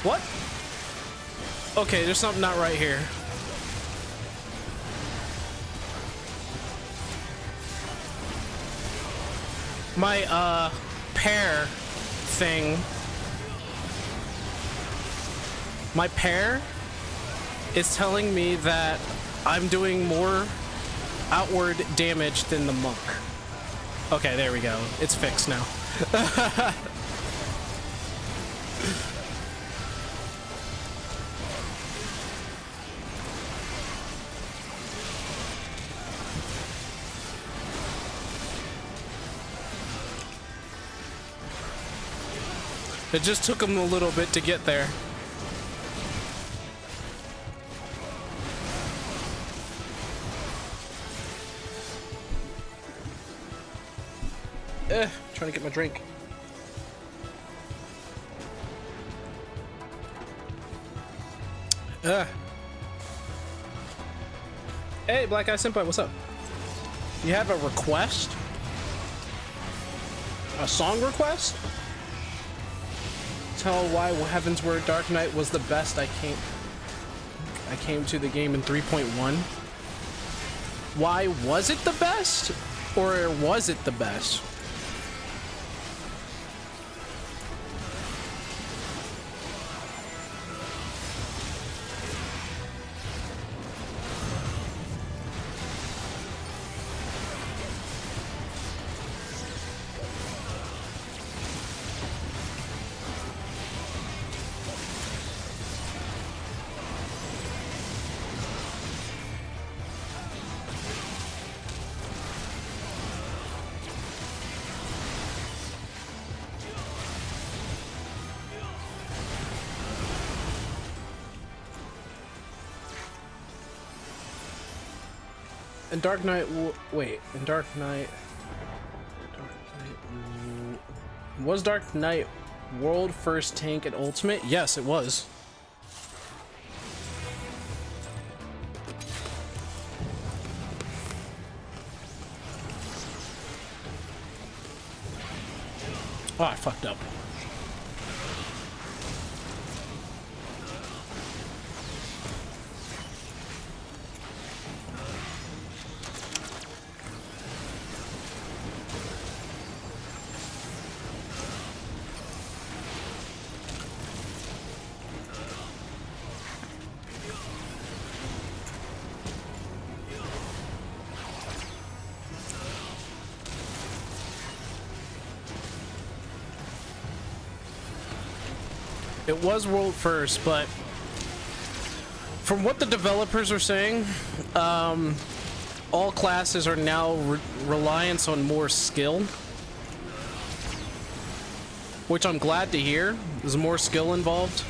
What? Okay, there's something not right here. My, pair thing. My pair is telling me that I'm doing more outward damage than the monk. Okay, there we go. It's fixed now. It just took him a little bit to get there. Trying to get my drink. Hey, Black Eye Senpai, what's up? You have a request? A song request? Tell why Heaven's Word Dark Knight was the best. I came to the game in 3.1. Why was it the best? Or was it the best? In Dark Knight, wait, in Dark Knight, was Dark Knight World First Tank and Ultimate? Yes, it was. Oh, I fucked up. It was world first, but from what the developers are saying, all classes are now reliant on more skill, which I'm glad to hear. There's more skill involved.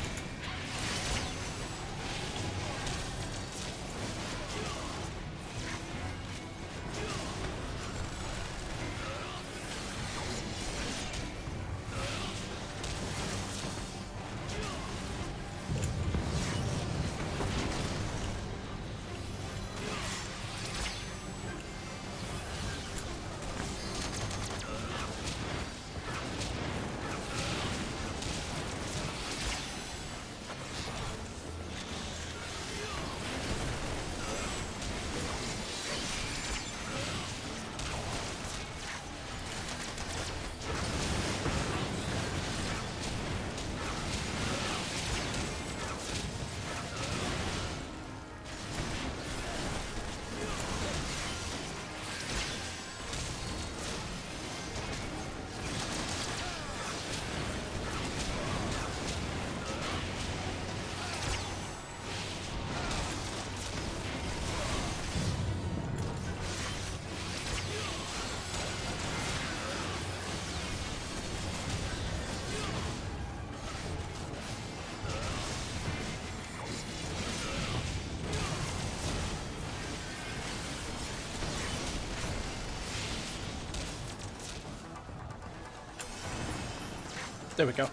There we go.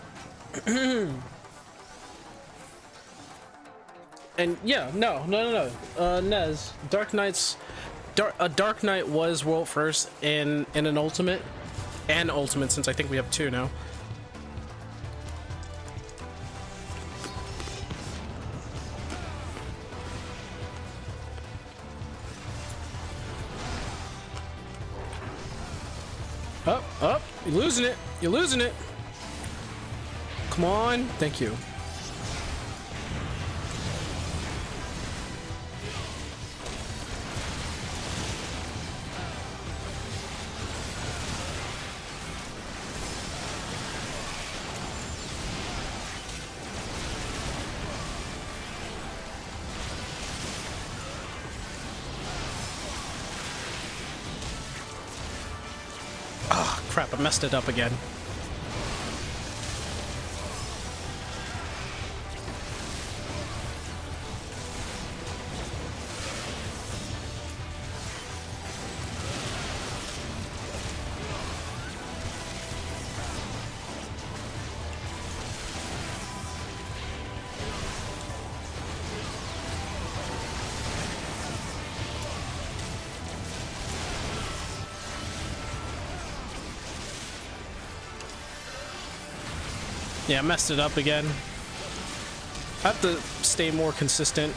And yeah, no. Nez, Dark Knight was world first in an ultimate, and ultimate, since I think we have two now. Up, you're losing it. You're losing it. Come on, thank you. Oh, crap, I messed it up again. Yeah, I messed it up again. I have to stay more consistent.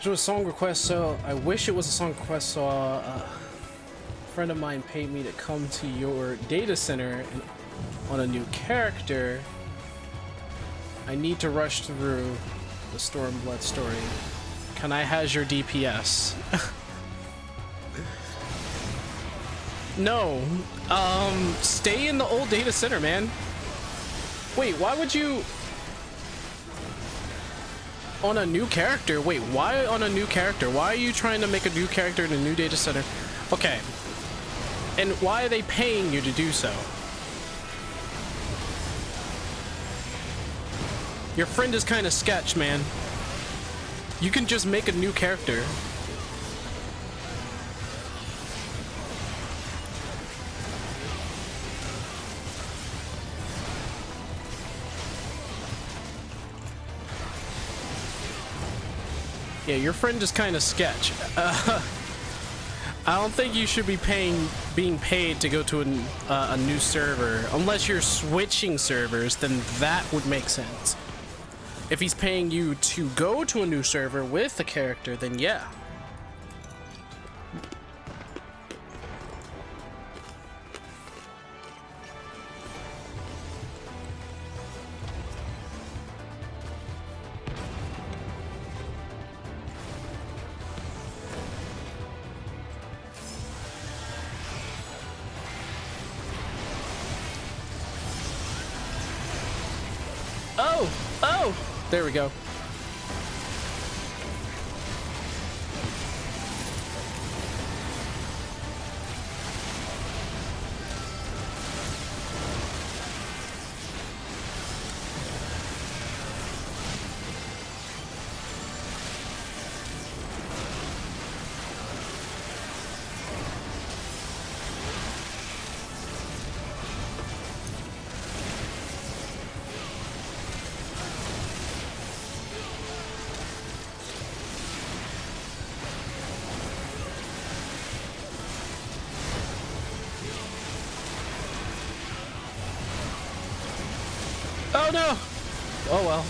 It was a song request, so I wish it was a song request, so a friend of mine paid me to come to your data center and, on a new character. I need to rush through the Stormblood story. Can I has your DPS? No. Stay in the old data center, man. Wait, why would you... On a new character? Wait, why on a new character? Why are you trying to make a new character in a new data center? Okay. And why are they paying you to do so? Your friend is kind of sketch, man. You can just make a new character. Yeah, your friend is kind of sketch. I don't think you should be being paid to go to a new server. Unless you're switching servers, then that would make sense. If he's paying you to go to a new server with the character, then yeah. Oh! There we go. Oh no! Oh well.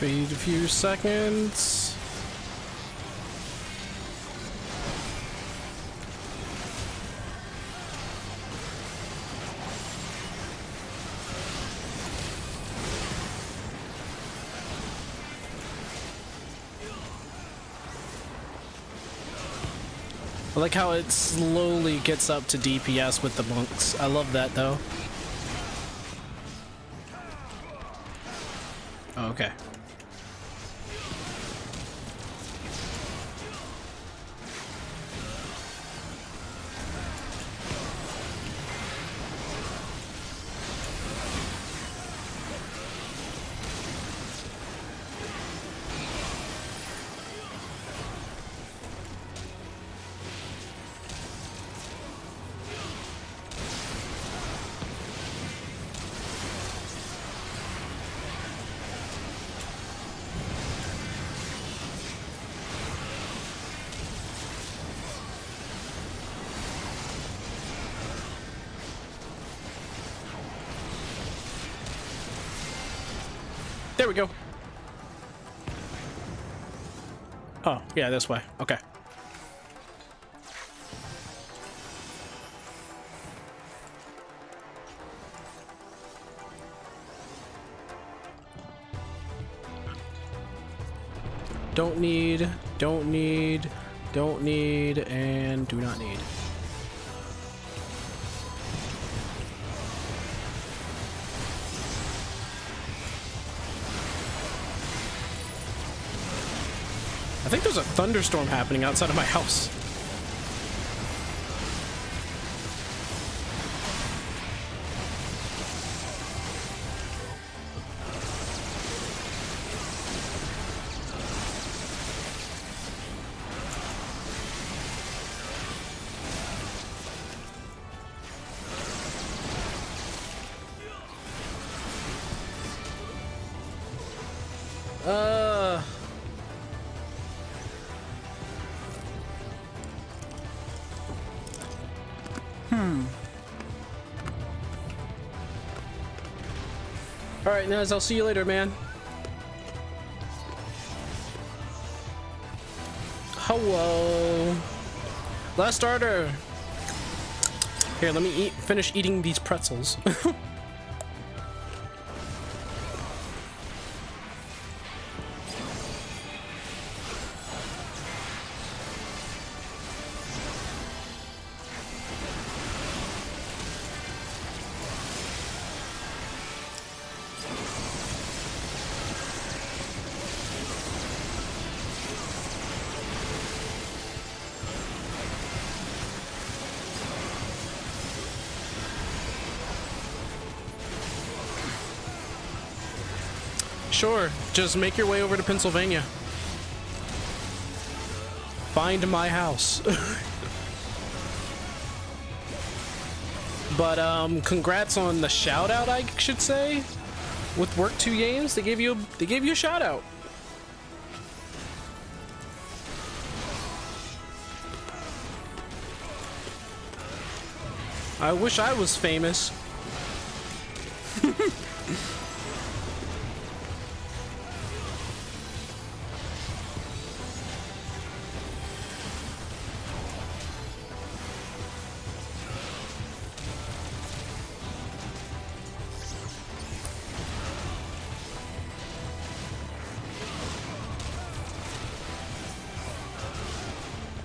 Fade a few seconds. I like how it slowly gets up to DPS with the monks. I love that though. Oh, okay. There we go. Oh, yeah, this way. Okay. Don't need, don't need, don't need, and do not need. I think there's a thunderstorm happening outside of my house. Alright, Nez, I'll see you later, man. Hello. Last starter. Here, let me finish eating these pretzels. Sure, just make your way over to Pennsylvania. Find my house. But congrats on the shout out, I should say. With Work 2 Games, they gave you a shout out. I wish I was famous.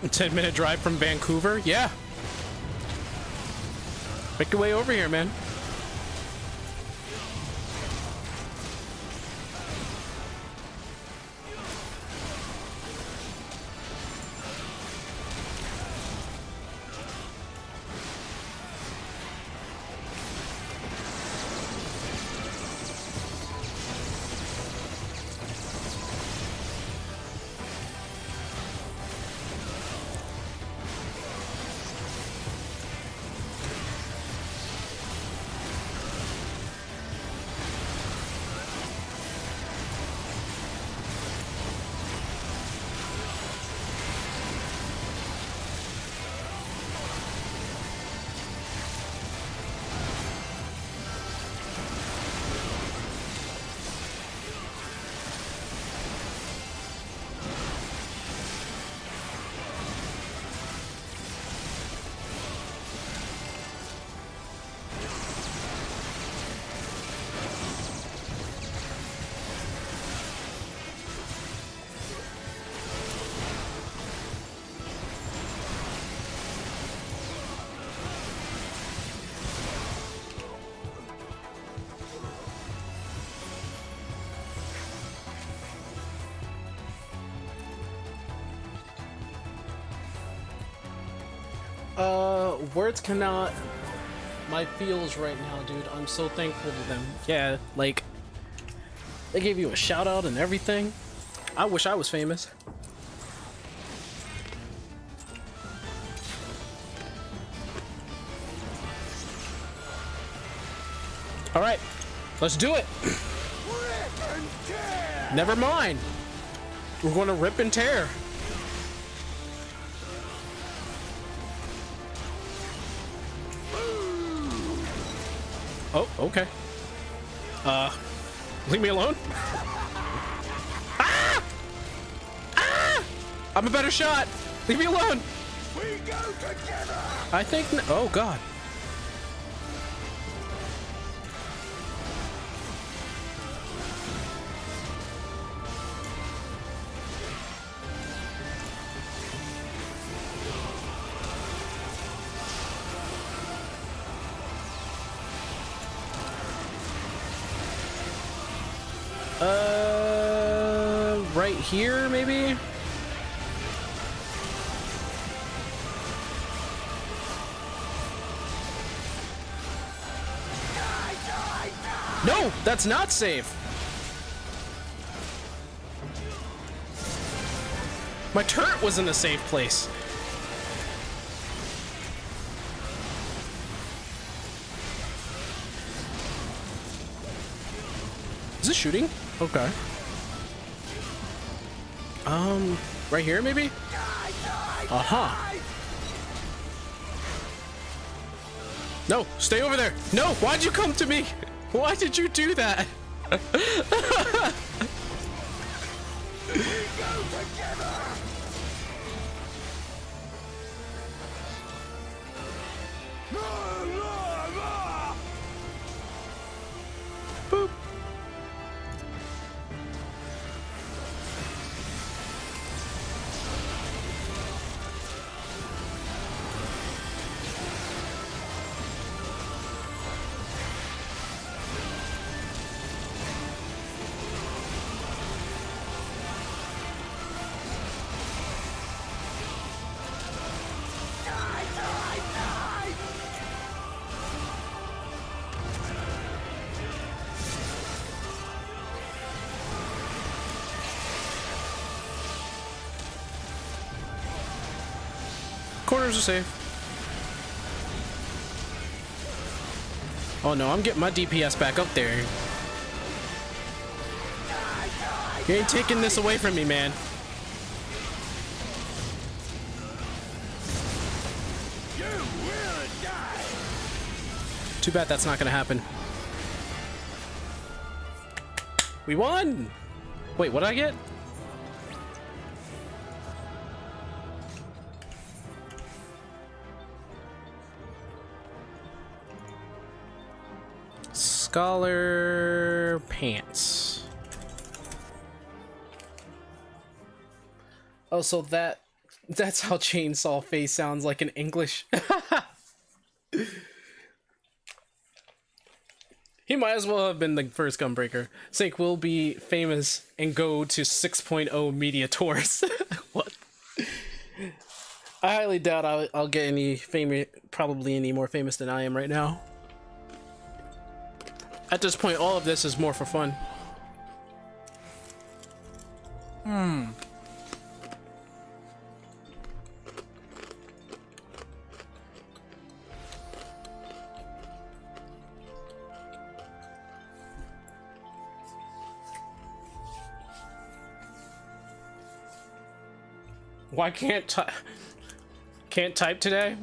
A 10-minute drive from Vancouver? Yeah. Make your way over here, man. Words cannot. My feels right now, dude. I'm so thankful to them. Yeah, like, they gave you a shout out and everything. I wish I was famous. All right, let's do it. Never mind. We're going to rip and tear. Oh, okay. Leave me alone. Ah! Ah! I'm a better shot. Leave me alone. We go together. I think. Oh God. Right here, maybe? No, that's not safe. My turret was in a safe place. Is this shooting? Okay. Right here, maybe? Uh-huh. No, stay over there. No, why'd you come to me? Why did you do that? We go together. Boop. Corners are safe. Oh no, I'm getting my DPS back up there. You ain't taking this away from me, man. You will die. Too bad that's not gonna happen. We won! Wait, what did I get? Scholar pants. Oh, so that's how chainsaw face sounds like in English. He might as well have been the first Gunbreaker. Sync will be famous and go to 6.0 media tours. What? I highly doubt I'll get any probably any more famous than I am right now. At this point, all of this is more for fun. Why can't type today?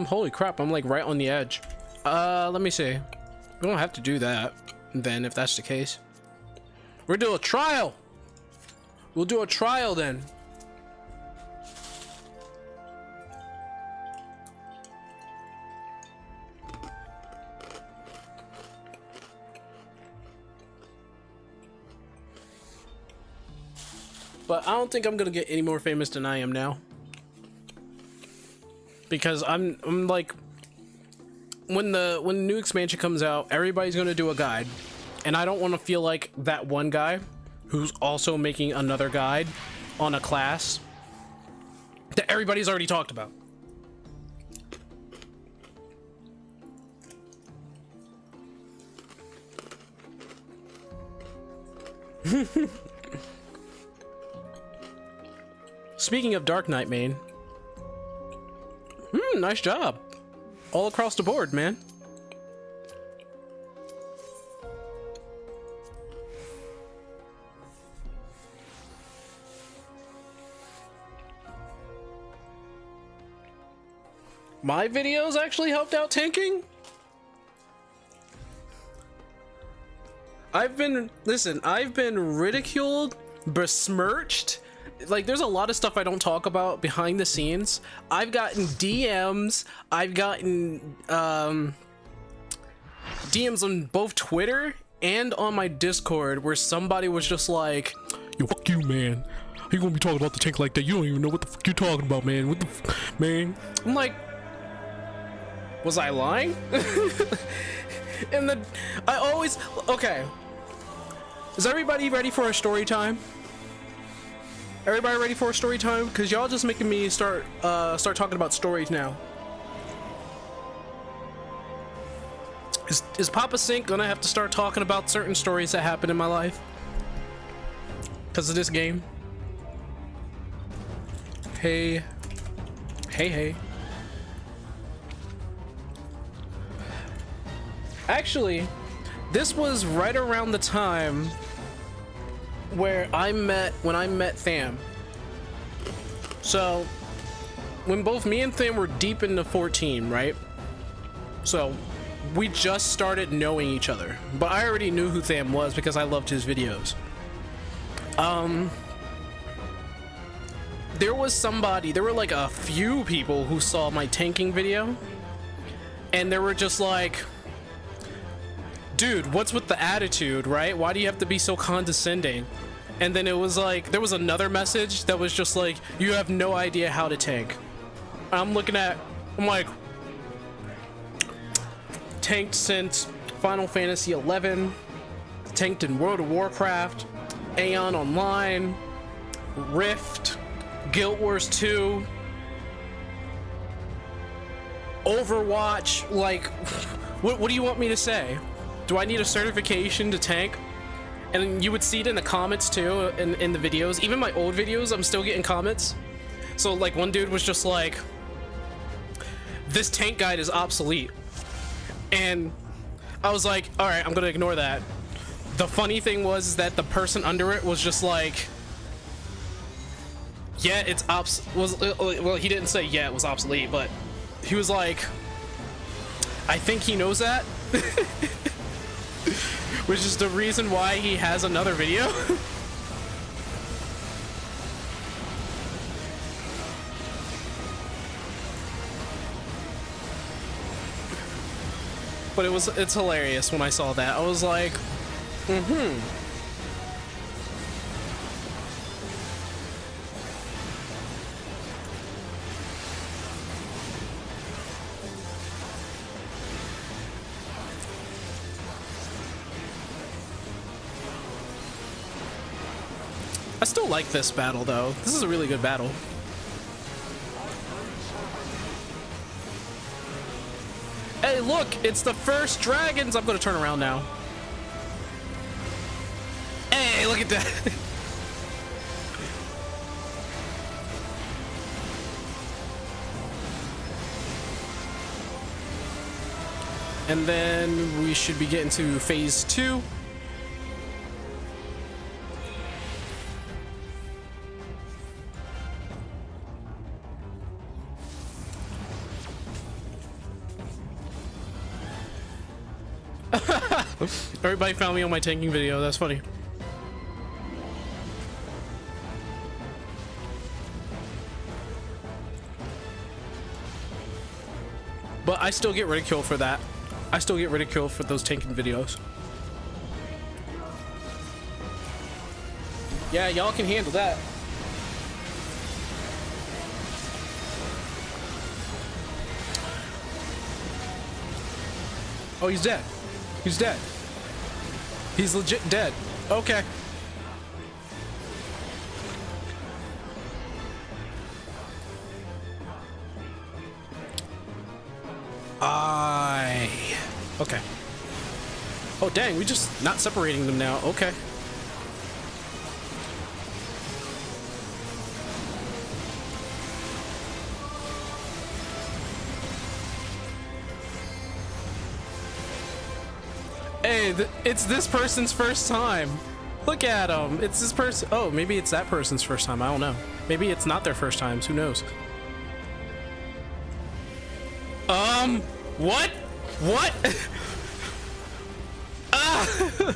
Holy crap, I'm like right on the edge. Let me see. We don't have to do that then, if that's the case. We'll do a trial. We'll do a trial then. But I don't think I'm gonna get any more famous than I am now. Because I'm like, when the new expansion comes out, everybody's gonna do a guide, and I don't want to feel like that one guy who's also making another guide on a class that everybody's already talked about. Speaking of Dark Knight, main. Nice job. All across the board, man. My videos actually helped out tanking? I've been ridiculed, besmirched. Like, there's a lot of stuff I don't talk about behind the scenes. I've gotten DMs. I've gotten DMs on both Twitter and on my Discord where somebody was just like, "Yo, fuck you, man. How you gonna be talking about the tank like that? You don't even know what the fuck you're talking about, man. What the man?" I'm like, was I lying? And I always, okay. Is everybody ready for a story time? Everybody ready for a story time? Cause y'all just making me start talking about stories now. Is Papa Sync gonna have to start talking about certain stories that happened in my life? Cause of this game? Hey. Actually, this was right around the time where when I met Tham. So, when both me and Tham were deep into 14, right? So, we just started knowing each other. But I already knew who Tham was because I loved his videos. There were like a few people who saw my tanking video. And they were just like, "Dude, what's with the attitude, right? Why do you have to be so condescending?" And then it was like, there was another message that was just like, "You have no idea how to tank." I'm like, tanked since Final Fantasy 11, tanked in World of Warcraft, Aeon Online, Rift, Guild Wars 2, Overwatch. Like, what do you want me to say? Do I need a certification to tank? And you would see it in the comments too, in the videos. Even my old videos, I'm still getting comments. So like one dude was just like, "This tank guide is obsolete." And I was like, all right, I'm gonna ignore that. The funny thing was that the person under it was just like, "Yeah, it's well, he didn't say yeah, it was obsolete, but he was like, I think he knows that." Which is the reason why he has another video. But it's hilarious when I saw that. I was like, I still like this battle though. This is a really good battle. Hey, look, it's the first dragons. I'm gonna turn around now. Hey, look at that. And then we should be getting to phase 2. Everybody found me on my tanking video. That's funny. But I still get ridiculed for that. I still get ridiculed for those tanking videos. Yeah, y'all can handle that. Oh, he's dead. He's dead. He's legit dead. Okay. Okay. Oh, dang, we just not separating them now. Okay. Hey, it's this person's first time. Look at him. It's this person. Oh, maybe it's that person's first time. I don't know. Maybe it's not their first times. Who knows? What? What? Ah!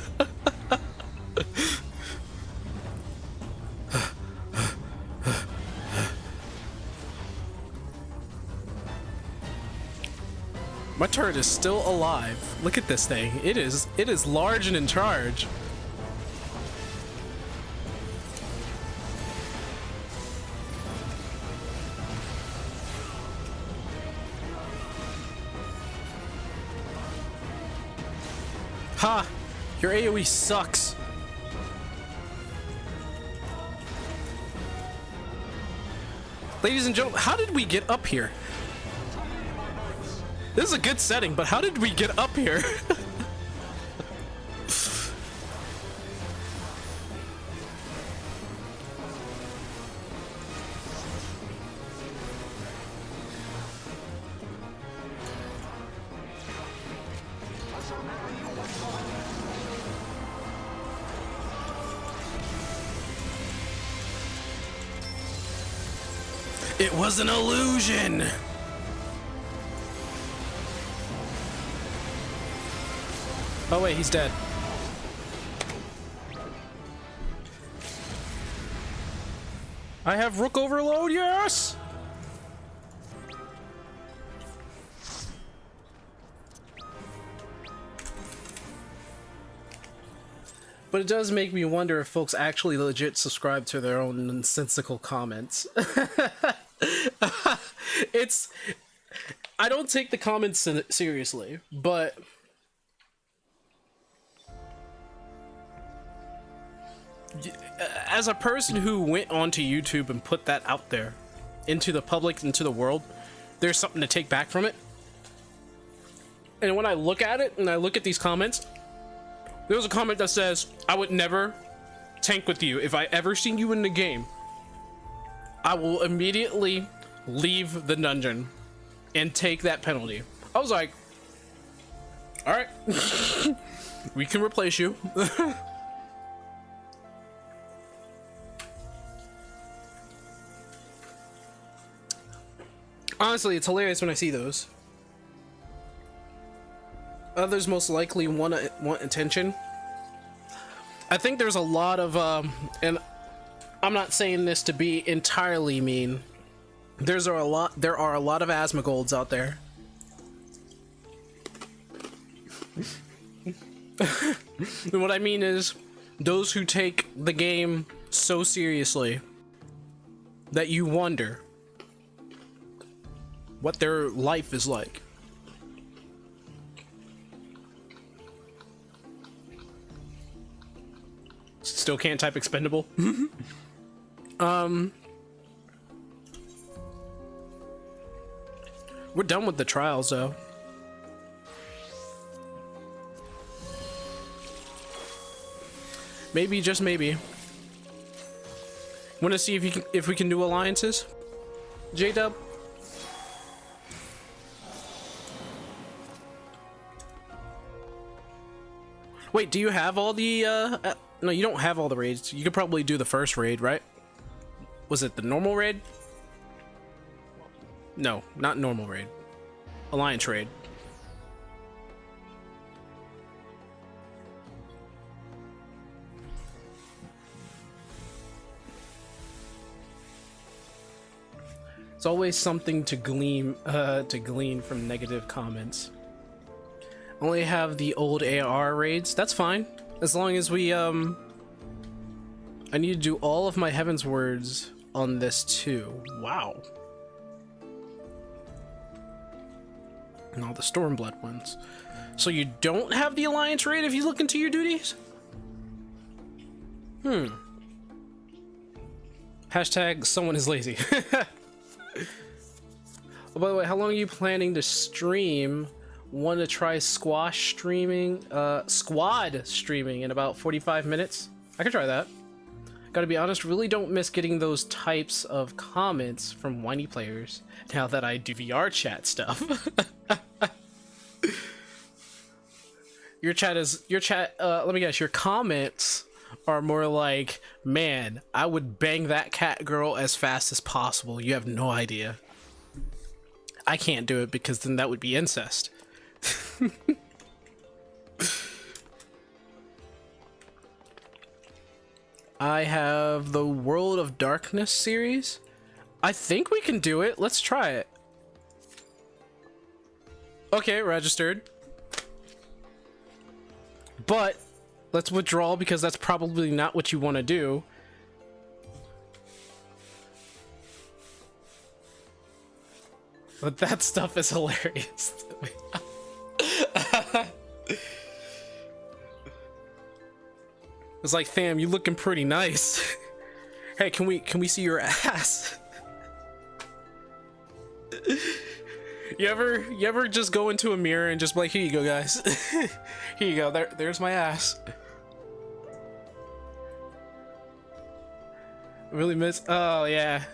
My turret is still alive. Look at this thing. It is large and in charge. Ha! Your AoE sucks. Ladies and gentlemen, how did we get up here? This is a good setting, but how did we get up here? It was an illusion! Oh wait, he's dead. I have Rook Overload, yes! But it does make me wonder if folks actually legit subscribe to their own nonsensical comments. I don't take the comments seriously, but as a person who went onto YouTube and put that out there into the public, into the world, there's something to take back from it. And when I look at it and I look at these comments, there was a comment that says, I would never tank with you. If I ever seen you in the game, I will immediately leave the dungeon and take that penalty. I was like, all right, we can replace you. Honestly, it's hilarious when I see those. Others most likely want attention. I think there's a lot of, and I'm not saying this to be entirely mean. There are a lot of Asmogolds out there. And what I mean is those who take the game so seriously that you wonder what their life is like. Still can't type expendable. We're done with the trials though. Maybe, just maybe. Want to see if we can do alliances? J-Dub? Wait, do you have all the no, you don't have all the raids. You could probably do the first raid, right? Was it the normal raid? No, not normal raid. Alliance raid. It's always something to glean from negative comments. Only have the old AR raids. That's fine. As long as we I need to do all of my Heaven's Words on this too. Wow. And all the Stormblood ones. So you don't have the Alliance raid if you look into your duties? Hashtag someone is lazy. By the way, how long are you planning to stream? Want to try squad streaming in about 45 minutes? I can try that. Gotta be honest, really don't miss getting those types of comments from whiny players now that I do VR chat stuff. Your chat, let me guess, your comments are more like, man, I would bang that cat girl as fast as possible. You have no idea. I can't do it because then that would be incest. I have the World of Darkness series. I think we can do it. Let's try it. Okay, registered. But let's withdraw because that's probably not what you want to do. But that stuff is hilarious. It's like, fam, you looking pretty nice. Hey, can we see your ass? You ever just go into a mirror and just be like, here you go, guys. Here you go. There's my ass. Really miss. Oh yeah.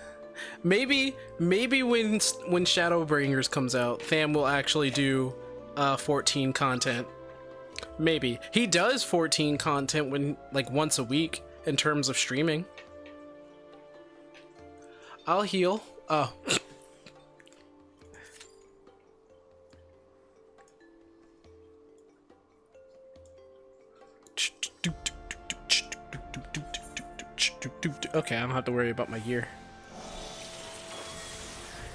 Maybe when Shadowbringers comes out, fam will actually do 14 content. Maybe he does 14 content when like once a week in terms of streaming. I'll heal. Oh. Okay, I don't have to worry about my gear.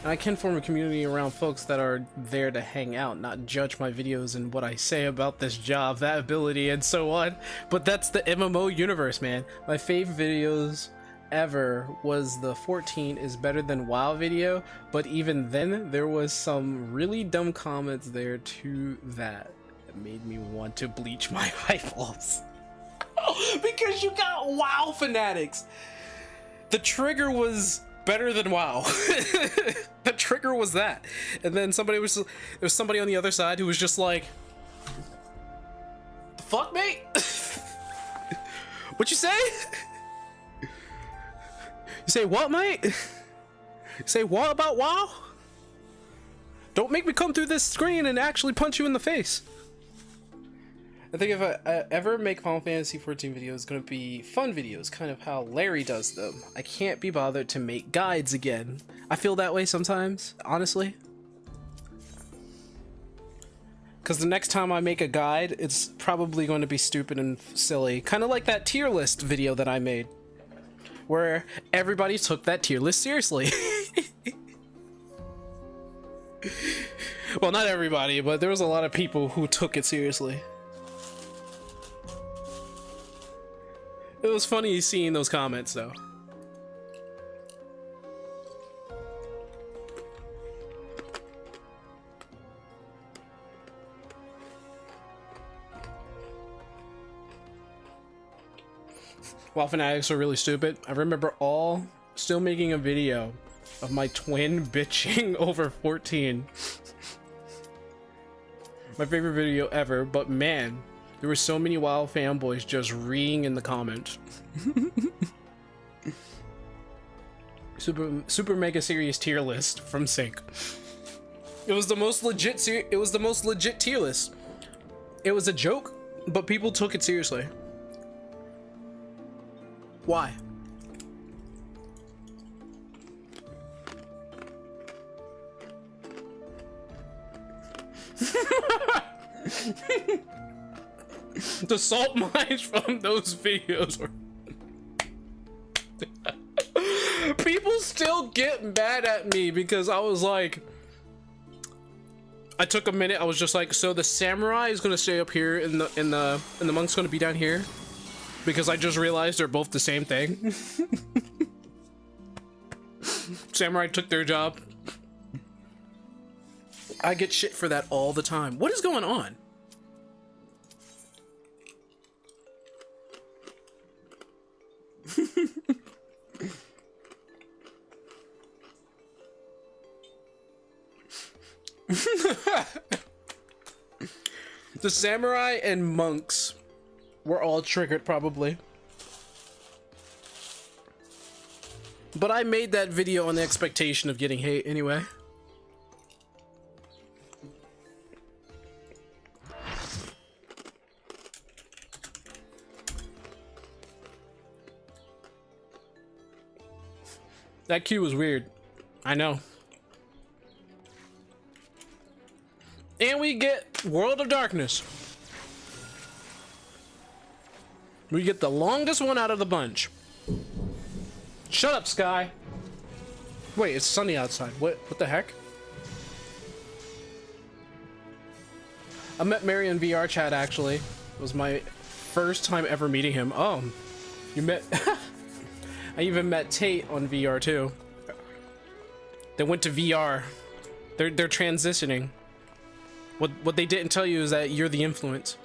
And I can form a community around folks that are there to hang out, not judge my videos and what I say about this job, that ability, and so on. But that's the MMO universe, man. My favorite videos ever was the 14 is better than WoW video, but even then there was some really dumb comments there to that made me want to bleach my eyeballs. Because you got WoW fanatics. The trigger was better than WoW. The trigger was that, and then there was somebody on the other side who was just like, "The fuck, mate? What you say? You say what, mate? You say what about WoW? Don't make me come through this screen and actually punch you in the face." I think if I ever make Final Fantasy 14 videos, it's gonna be fun videos, kind of how Larry does them. I can't be bothered to make guides again. I feel that way sometimes, honestly. Because the next time I make a guide, it's probably going to be stupid and silly. Kind of like that tier list video that I made, where everybody took that tier list seriously. Well, not everybody, but there was a lot of people who took it seriously. It was funny seeing those comments, though. WoW fanatics are really stupid. I remember all still making a video of my twin bitching over 14. My favorite video ever, but man, there were so many WoW fanboys just reeing in the comments. Super mega serious tier list from Sync. It was the most legit tier list. It was a joke, but people took it seriously. Why? The salt mines from those videos are... People still get mad at me because I was like, I took a minute, I was just like, so the samurai is gonna stay up here and the monk's gonna be down here, because I just realized they're both the same thing. Samurai took their job. I get shit for that all the time. What is going on? The samurai and monks were all triggered, probably. But I made that video on the expectation of getting hate anyway. That cue was weird. I know. And we get World of Darkness. We get the longest one out of the bunch. Shut up, Sky. Wait, it's sunny outside. What the heck? I met Mary in VR chat, actually. It was my first time ever meeting him. Oh, you met... I even met Tate on VR too. They went to VR. They're transitioning. What they didn't tell you is that you're the influence.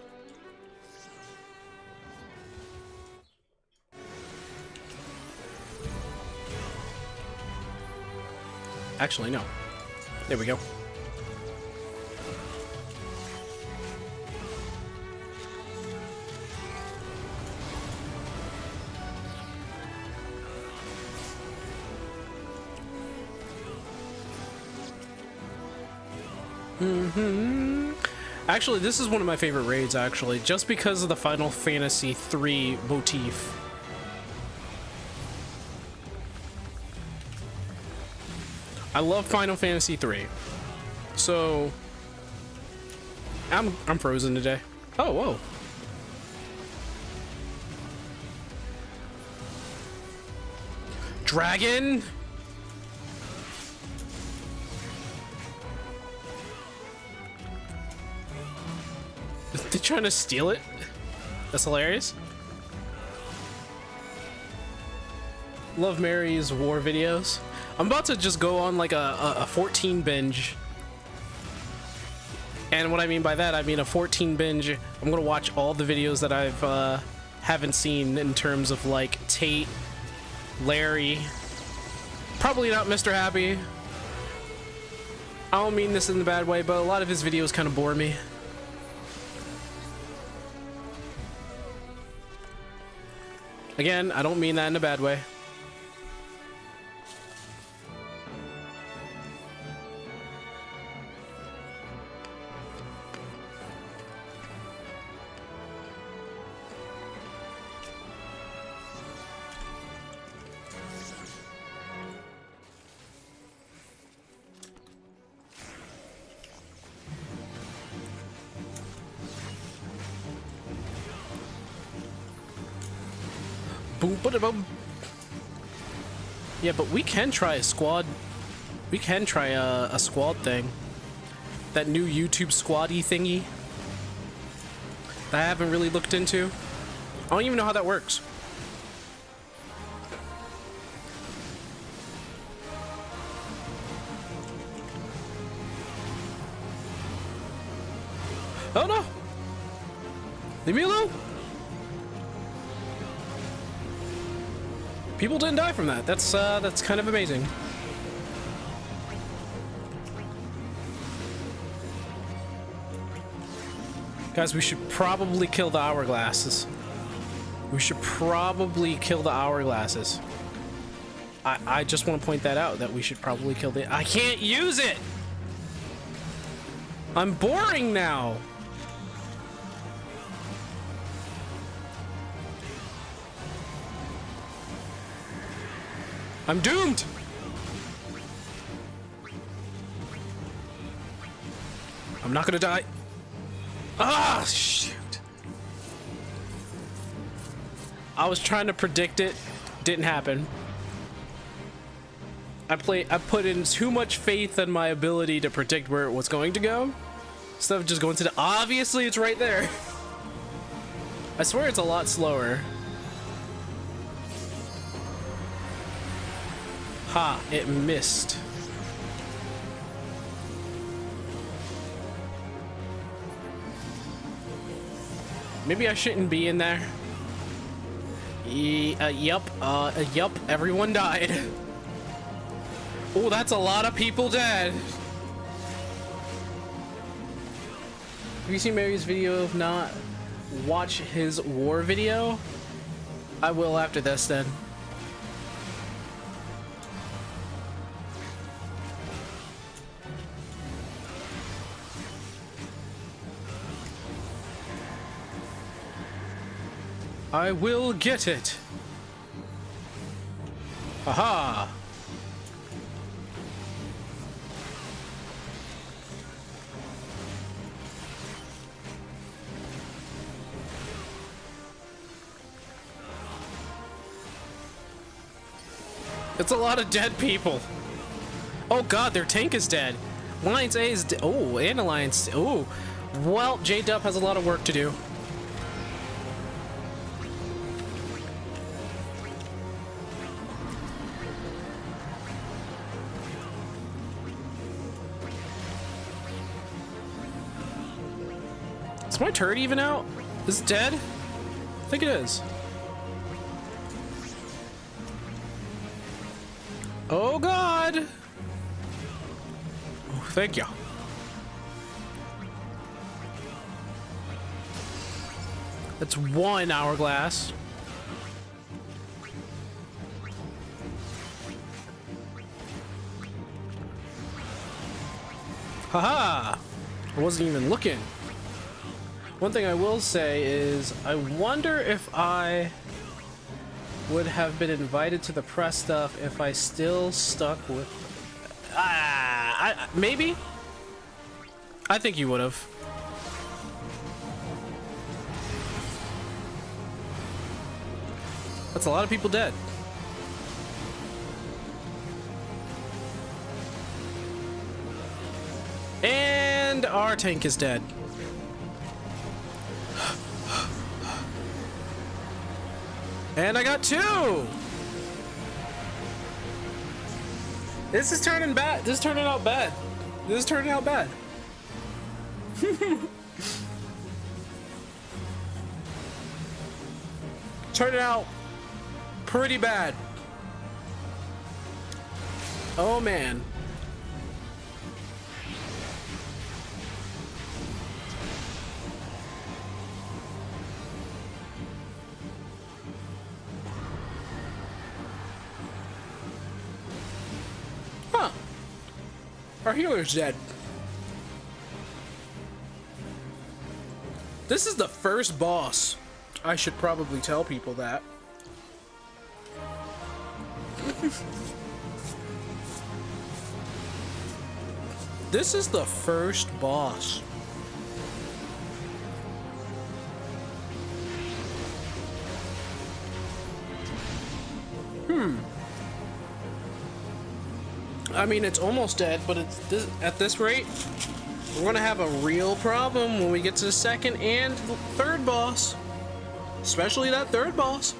Actually, no. There we go. Actually, this is one of my favorite raids, actually, just because of the Final Fantasy III motif. I love Final Fantasy III. So I'm frozen today. Oh, whoa. Dragon? They're trying to steal it? That's hilarious. Love Mary's war videos. I'm about to just go on like a 14 binge. And what I mean by that, I mean a 14 binge. I'm gonna watch all the videos that I've haven't seen in terms of like Tate, Larry, probably not Mr. Happy. I don't mean this in a bad way, but a lot of his videos kind of bore me. Again, I don't mean that in a bad way. Boom, boom. Yeah, but we can try a squad. We can try a squad thing. That new YouTube squaddy thingy that I haven't really looked into. I don't even know how that works. Oh no! Leave me alone! People didn't die from that. That's kind of amazing. Guys, we should probably kill the hourglasses. We should probably kill the hourglasses. I just want to point that out, that we should probably kill the... I can't use it! I'm boring now! I'm doomed! I'm not gonna die. Ah, shoot. I was trying to predict it. Didn't happen. I put in too much faith in my ability to predict where it was going to go. Instead of just going to the... Obviously, it's right there. I swear it's a lot slower. Ha, it missed. Maybe I shouldn't be in there. Yup, everyone died. Oh, that's a lot of people dead. Have you seen Mary's video? If not, watch his war video. I will after this then. I will get it. Haha. It's a lot of dead people. Oh god, their tank is dead. Alliance A is oh, and Alliance. Oh, well, J-Dub has a lot of work to do. Is my turret even out? Is it dead? I think it is. Oh god! Oh, thank you. That's one hourglass. Haha! I wasn't even looking. One thing I will say is, I wonder if I would have been invited to the press stuff if I still stuck with... maybe? I think you would have. That's a lot of people dead. And our tank is dead. And I got two! This is turning bad. This is turning out bad. This is turning out bad. Turning out pretty bad. Oh man. Huh. Our healer's dead. This is the first boss. I should probably tell people that. This is the first boss. I mean, it's almost dead, but it's at this rate, we're gonna have a real problem when we get to the second and third boss. Especially that third boss.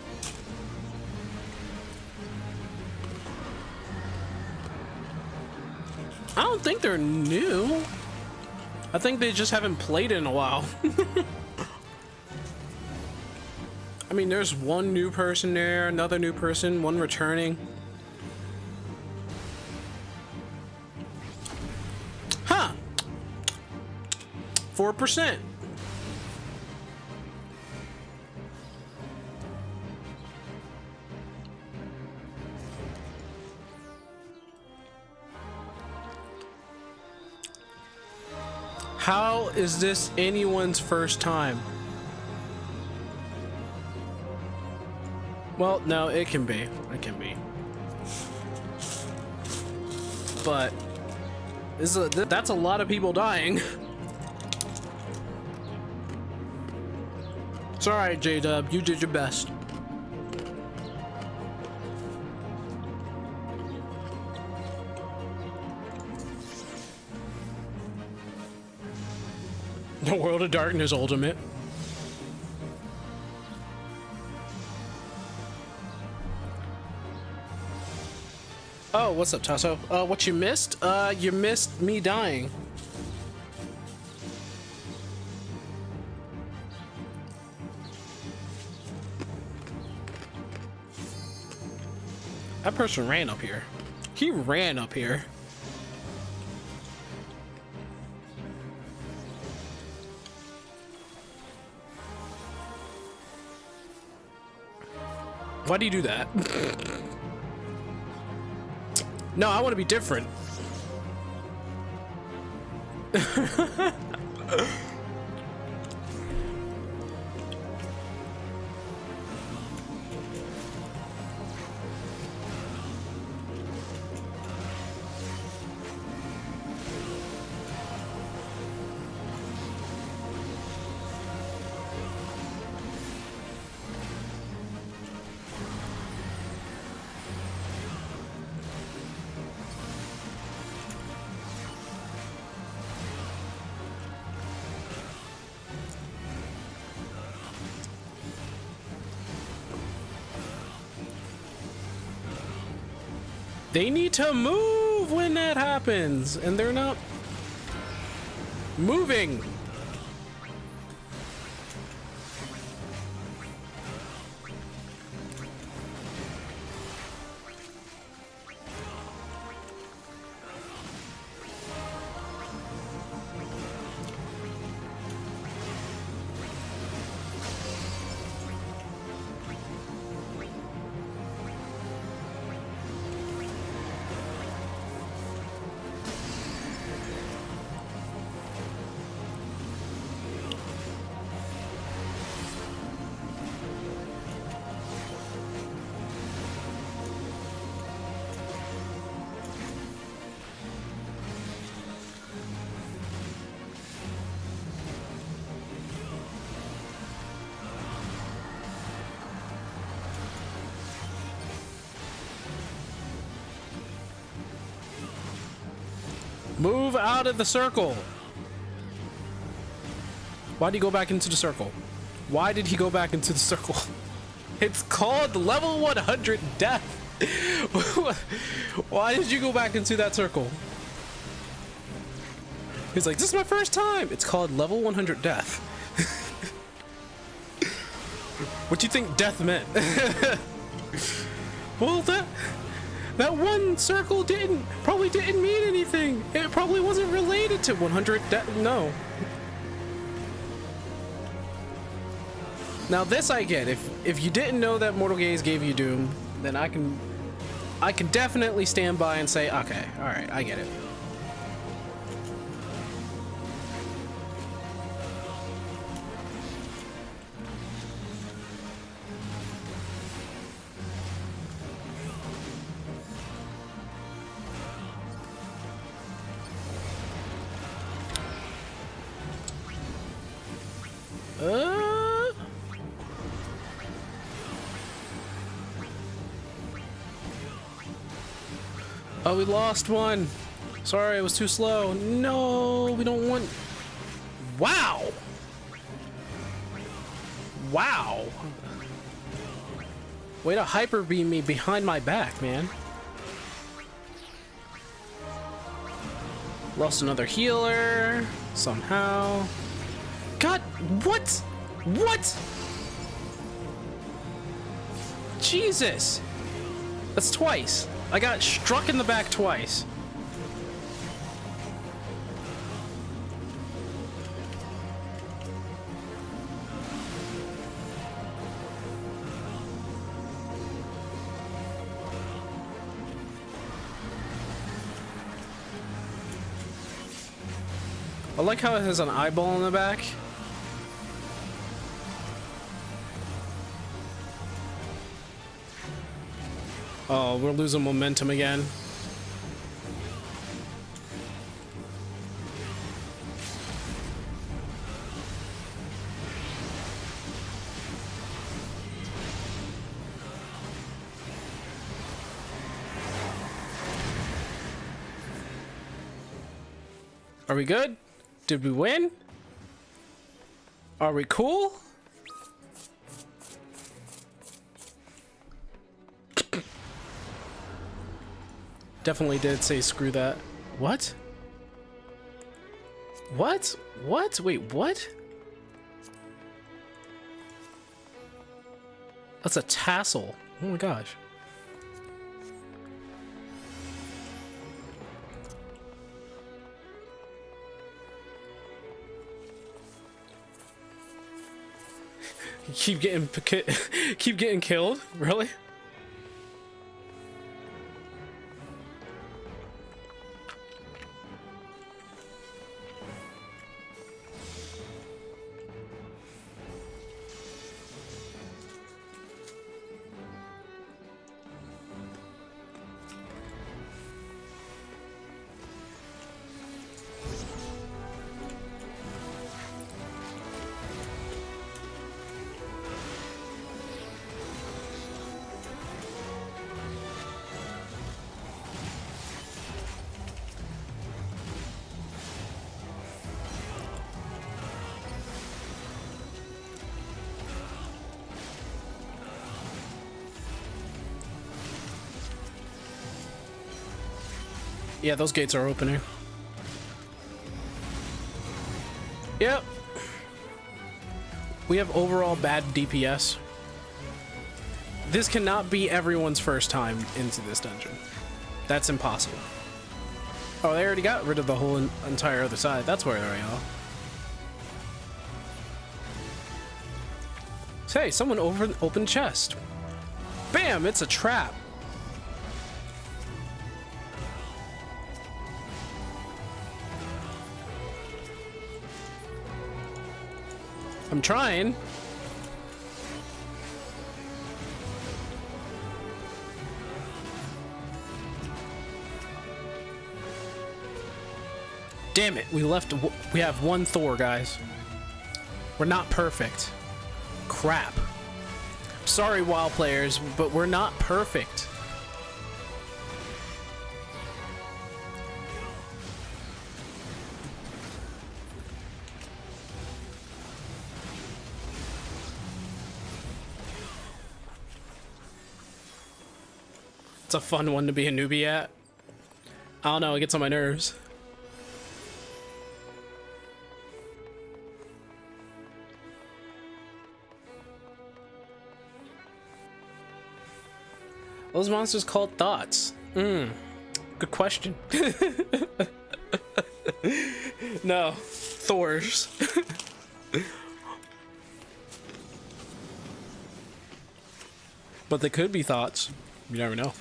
I don't think they're new. I think they just haven't played in a while. I mean, there's one new person there, another new person, one returning. Huh. 4%. How is this anyone's first time? Well, no, it can be. It can be. But that's a lot of people dying. It's alright, J-Dub. You did your best. The World of Darkness Ultimate. Oh, what's up, Tasso? What you missed? You missed me dying. That person ran up here. He ran up here. Why do you do that? No, I want to be different. They need to move when that happens, and they're not moving. Move out of the circle. Why did he go back into the circle? Why did he go back into the circle? It's called level 100 death. Why did you go back into that circle? He's like, this is my first time. It's called level 100 death. What do you think death meant? Well, that one circle probably didn't mean anything. It probably wasn't related to 100 death. No. Now this I get. If you didn't know that Mortal Gaze gave you Doom, then I can definitely stand by and say, okay, all right, I get it. Oh, we lost one. Sorry, it was too slow. No, we don't want... Wow! Wow! Way to hyper beam me behind my back, man. Lost another healer. Somehow. God, what? What? Jesus! That's twice. I got struck in the back twice. I like how it has an eyeball in the back. Oh, we're losing momentum again. Are we good? Did we win? Are we cool? Definitely did say screw that. What? What? What? Wait, what? That's a tassel. Oh my gosh. Keep getting keep getting killed? Really? Yeah, those gates are opening. Yep. We have overall bad DPS. This cannot be everyone's first time into this dungeon. That's impossible. Oh, they already got rid of the whole entire other side. That's where they are. Hey, someone opened chest. Bam! It's a trap. I'm trying. Damn it, we have one Thor, guys. We're not perfect. Crap. Sorry, WoW players, but we're not perfect. It's a fun one to be a newbie at. I don't know, it gets on my nerves. Those monsters called thoughts. Good question. No, Thors. But they could be thoughts. You never know.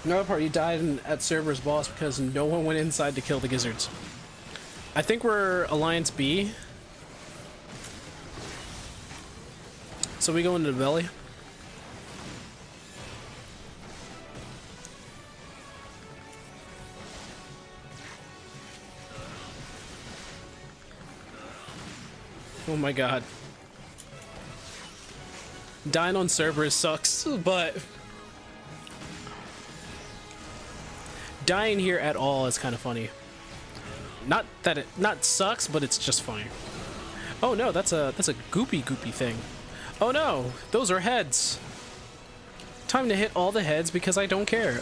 Another part, you died at Cerberus boss because no one went inside to kill the gizzards. I think we're Alliance B. So we go into the belly. Oh my god. Dying on Cerberus sucks, but dying here at all is kind of funny. Not that it sucks, but it's just funny. Oh no, that's a goopy thing. Oh no, those are heads. Time to hit all the heads because I don't care.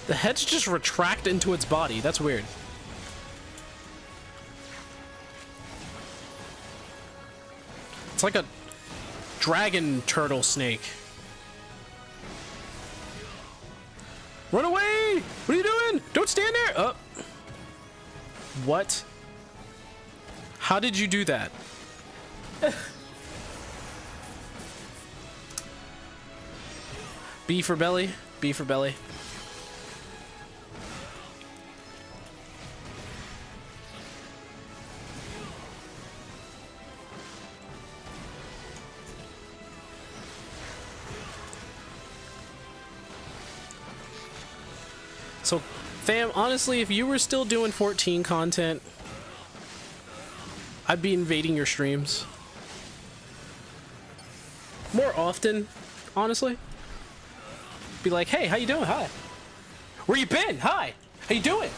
The heads just retract into its body. That's weird. It's like a dragon turtle snake. Run away! What are you doing? Don't stand there! Oh. What? How did you do that? B for belly. B for belly. So, fam, honestly, if you were still doing 14 content, I'd be invading your streams. More often, honestly. Be like, hey, how you doing? Hi. Where you been? Hi. How you doing?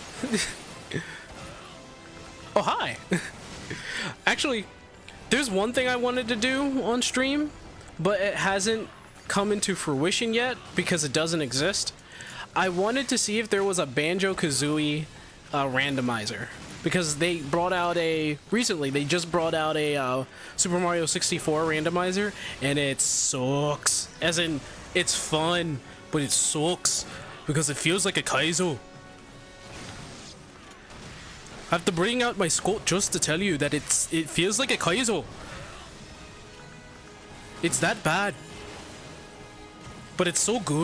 Oh, hi. Actually, there's one thing I wanted to do on stream, but it hasn't come into fruition yet because it doesn't exist. I wanted to see if there was a Banjo-Kazooie randomizer, because they brought out recently they just brought out a Super Mario 64 randomizer, and it sucks. As in, it's fun, but it sucks because it feels like a Kaizo. I have to bring out my scope just to tell you that it feels like a Kaizo. It's that bad, but it's so good.